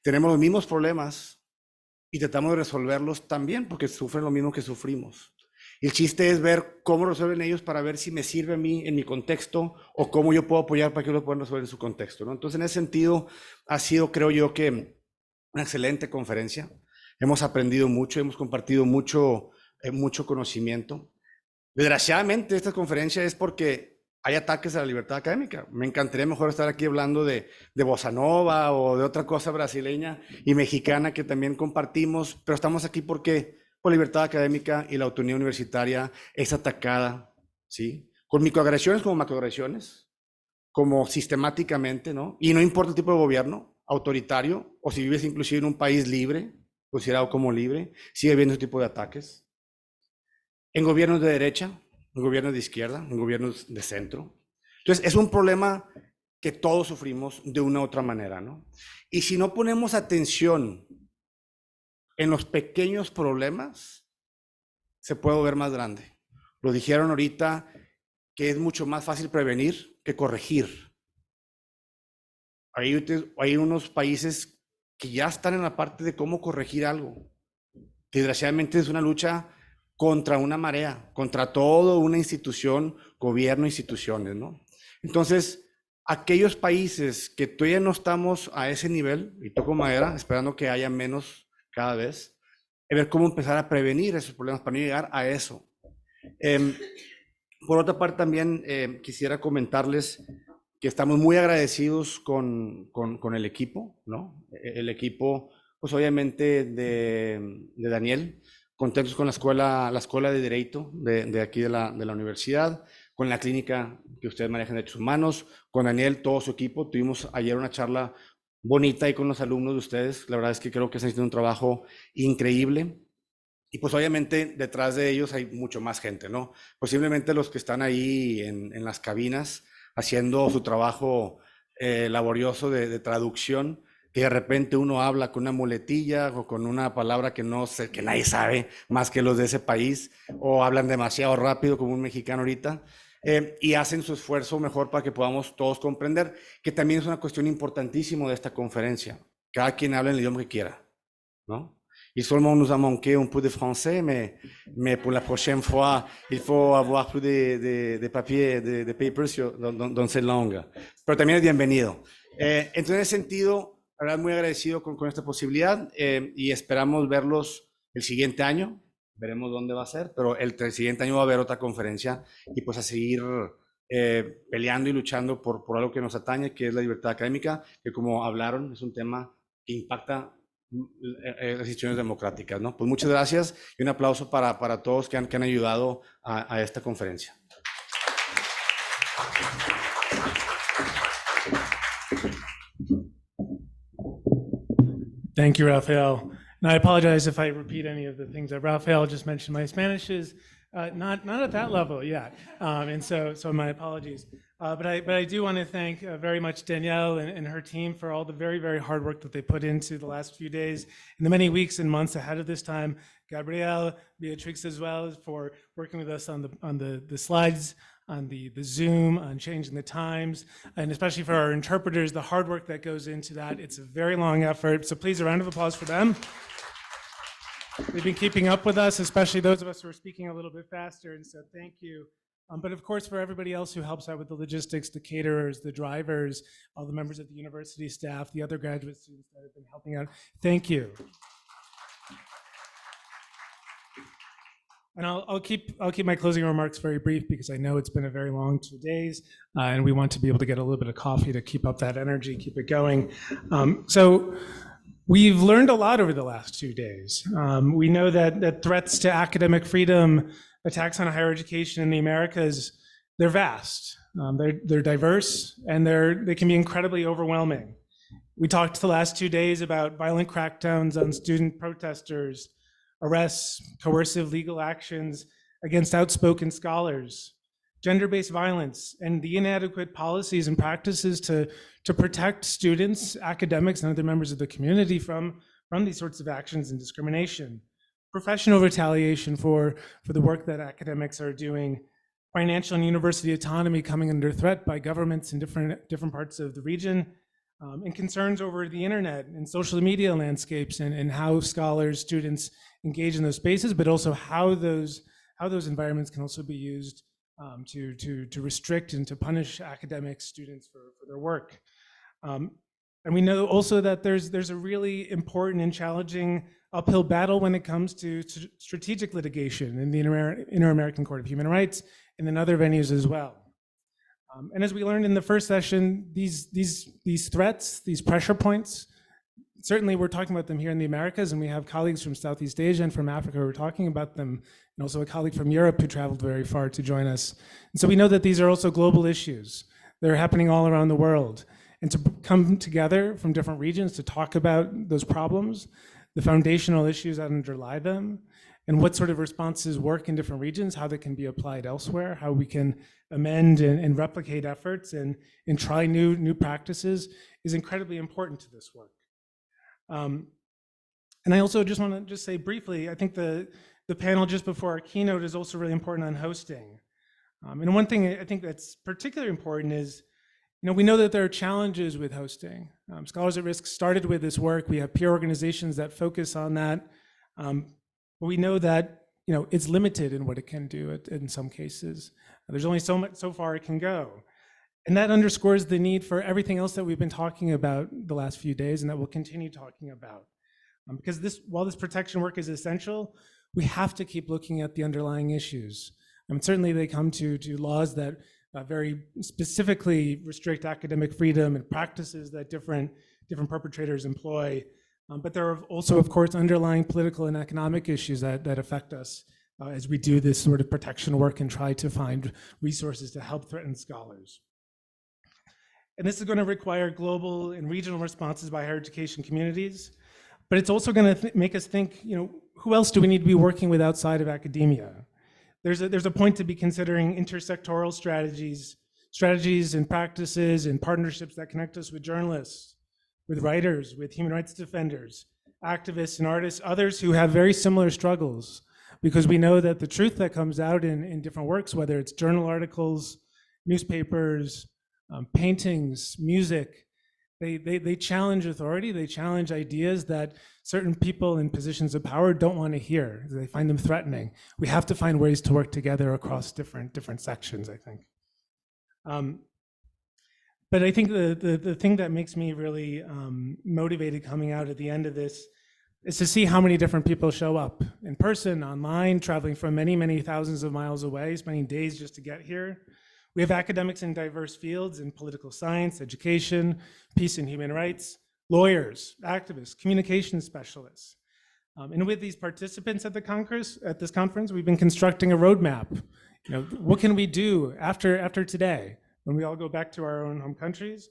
Tenemos los mismos problemas y tratamos de resolverlos también porque sufren lo mismo que sufrimos. El chiste es ver cómo resuelven ellos para ver si me sirve a mí en mi contexto o cómo yo puedo apoyar para que ellos lo puedan resolver en su contexto, ¿no? Entonces, en ese sentido, ha sido, creo yo, que una excelente conferencia. Hemos aprendido mucho, hemos compartido mucho conocimiento. Desgraciadamente, esta conferencia es porque hay ataques a la libertad académica. Me encantaría mejor estar aquí hablando de bossa nova o de otra cosa brasileña y mexicana que también compartimos, pero estamos aquí porque la libertad académica y la autonomía universitaria es atacada, ¿sí? Con microagresiones como macroagresiones, como sistemáticamente, ¿no? Y no importa el tipo de gobierno, autoritario, o si vives inclusive en un país libre, considerado como libre, sigue habiendo ese tipo de ataques. En gobiernos de derecha, en gobiernos de izquierda, en gobiernos de centro. Entonces, es un problema que todos sufrimos de una u otra manera, ¿no? Y si no ponemos atención en los pequeños problemas, se puede ver más grande. Lo dijeron ahorita que es mucho más fácil prevenir que corregir. Hay unos países que ya están en la parte de cómo corregir algo. Desgraciadamente es una lucha contra una marea, contra toda una institución, gobierno, instituciones, ¿no? Entonces, aquellos países que todavía no estamos a ese nivel, y toco madera, esperando que haya menos cada vez, ver cómo empezar a prevenir esos problemas para no llegar a eso. Por otra parte, también quisiera comentarles que estamos muy agradecidos con el equipo, ¿no? El equipo, pues obviamente de Daniel, contentos con la escuela de Derecho de aquí de la universidad, con la clínica que ustedes manejan de derechos humanos, con Daniel, todo su equipo. Tuvimos ayer una charla bonita ahí con los alumnos de ustedes. La verdad es que creo que están haciendo un trabajo increíble. Y pues obviamente detrás de ellos hay mucho más gente, ¿no? Posiblemente los que están ahí en las cabinas haciendo su trabajo laborioso de traducción, que de repente uno habla con una muletilla o con una palabra que no sé, que nadie sabe más que los de ese país, o hablan demasiado rápido como un mexicano ahorita, y hacen su esfuerzo mejor para que podamos todos comprender, que también es una cuestión importantísima de esta conferencia. Cada quien habla en el idioma que quiera, ¿no? Et seulement nous a manqué un peu de français, mais pour la prochaine fois, il faut avoir plus de papier, de papers dans cette langue. Pero también es bienvenido. Entonces, en ese sentido, la verdad, muy agradecido con esta posibilidad y esperamos verlos el siguiente año. Veremos dónde va a ser, pero el siguiente año va a haber otra conferencia y pues a seguir peleando y luchando por algo que nos atañe, que es la libertad académica, que como hablaron, es un tema que impacta las instituciones democráticas, ¿no? Pues muchas gracias y un aplauso para todos que han ayudado a esta conferencia. Thank you, Rafael. And I apologize if I repeat any of the things that Rafael just mentioned. My Spanish is not at that level yet, and so my apologies. But I do want to thank very much Danielle and her team for all the very, very hard work that they put into the last few days and the many weeks and months ahead of this time. Gabrielle, Beatrix as well, for working with us on the slides, on the Zoom, on changing the times, and especially for our interpreters, the hard work that goes into that. It's a very long effort, so please a round of applause for them. They've been keeping up with us, especially those of us who are speaking a little bit faster, and so thank you. But of course, for everybody else who helps out with the logistics, the caterers, the drivers, all the members of the university staff, the other graduate students that have been helping out, thank you. And I'll keep my closing remarks very brief because I know it's been a very long 2 days, and we want to be able to get a little bit of coffee to keep up that energy, keep it going. So we've learned a lot over the last 2 days. We know that threats to academic freedom, attacks on higher education in the Americas, they're vast, they're diverse, and they can be incredibly overwhelming. We talked the last 2 days about violent crackdowns on student protesters, arrests, coercive legal actions against outspoken scholars, gender-based violence, and the inadequate policies and practices to protect students, academics, and other members of the community from these sorts of actions and discrimination. Professional retaliation for the work that academics are doing, financial and university autonomy coming under threat by governments in different parts of the region, and concerns over the internet and social media landscapes and how scholars, students engage in those spaces, but also how those environments can also be used to restrict and to punish academic students for their work. And we know also that there's a really important and challenging uphill battle when it comes to strategic litigation in the Inter-American Court of Human Rights and in other venues as well. And as we learned in the first session, these threats, these pressure points, certainly we're talking about them here in the Americas, and we have colleagues from Southeast Asia and from Africa who are talking about them, and also a colleague from Europe who traveled very far to join us. And so we know that these are also global issues. They're happening all around the world. And to come together from different regions to talk about those problems, the foundational issues that underlie them, and what sort of responses work in different regions, how they can be applied elsewhere, how we can amend and replicate efforts and try new practices is incredibly important to this work. And I also just want to say briefly, I think the panel just before our keynote is also really important on hosting. And one thing I think that's particularly important is, we know that there are challenges with hosting. Scholars at Risk started with this work. We have peer organizations that focus on that. But we know that it's limited in what it can do in some cases. There's only so far it can go. And that underscores the need for everything else that we've been talking about the last few days and that we'll continue talking about. Because while this protection work is essential, we have to keep looking at the underlying issues. Certainly they come to laws that very specifically restrict academic freedom and practices that different perpetrators employ. But there are also, of course, underlying political and economic issues that affect us as we do this sort of protection work and try to find resources to help threatened scholars. And this is going to require global and regional responses by higher education communities, but it's also going to make us think, who else do we need to be working with outside of academia? There's a point to be considering intersectoral strategies and practices and partnerships that connect us with journalists, with writers, with human rights defenders, activists and artists, others who have very similar struggles, because we know that the truth that comes out in different works, whether it's journal articles, newspapers, paintings, music, they challenge authority, they challenge ideas that certain people in positions of power don't want to hear. They find them threatening. We have to find ways to work together across different sections, I think. But I think the thing that makes me really motivated coming out at the end of this is to see how many different people show up in person, online, traveling from many, many thousands of miles away, spending days just to get here. We have academics in diverse fields in political science, education, peace and human rights, lawyers, activists, communication specialists. And with these participants at this conference, we've been constructing a roadmap. What can we do after today, when we all go back to our own home countries,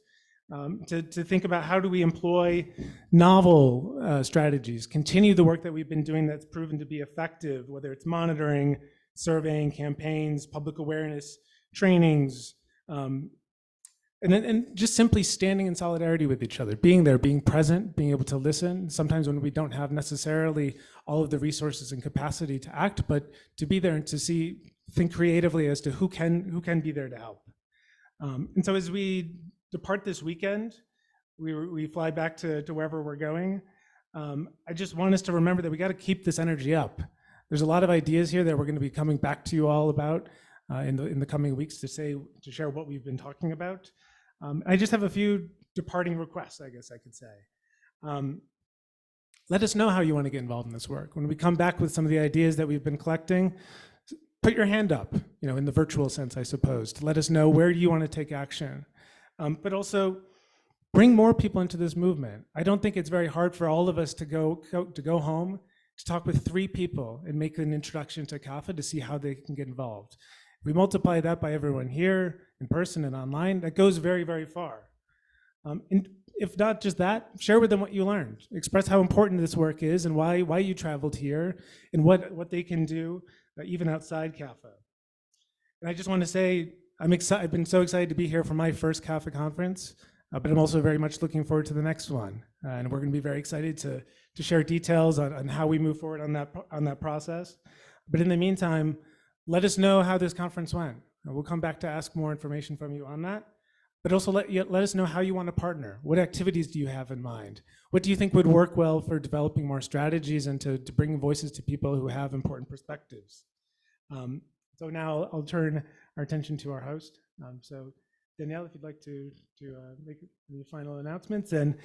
to think about how do we employ novel strategies, continue the work that we've been doing that's proven to be effective, whether it's monitoring, surveying, campaigns, public awareness, trainings, and just simply standing in solidarity with each other, being there, being present, being able to listen, sometimes when we don't have necessarily all of the resources and capacity to act, but to be there and to think creatively as to who can be there to help. And so as we depart this weekend, we fly back to wherever we're going. I just want us to remember that we got to keep this energy up. There's a lot of ideas here that we're going to be coming back to you all about in the coming weeks to share what we've been talking about. I just have a few departing requests, I guess I could say. Let us know how you want to get involved in this work. When we come back with some of the ideas that we've been collecting, put your hand up, in the virtual sense, I suppose, to let us know where you want to take action. But also bring more people into this movement. I don't think it's very hard for all of us to go home, to talk with 3 people and make an introduction to CAFA to see how they can get involved. If we multiply that by everyone here in person and online, that goes very, very far. And if not just that, share with them what you learned. Express how important this work is and why you traveled here and what they can do even outside CAFA. And I just want to say, I've been so excited to be here for my first CAFA conference, but I'm also very much looking forward to the next one. And we're going to be very excited to share details on how we move forward on that process. But in the meantime, let us know how this conference went. We'll come back to ask more information from you on that. But also let us know how you want to partner. What activities do you have in mind? What do you think would work well for developing more strategies and to bring voices to people who have important perspectives? So now I'll turn our attention to our host. So Danielle, if you'd like to make the final announcements. And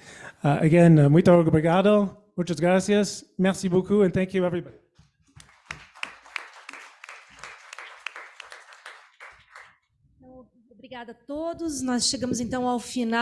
again, muito obrigado, muchas gracias, merci beaucoup, and thank you, everybody. Obrigada a todos. Nós chegamos então ao final.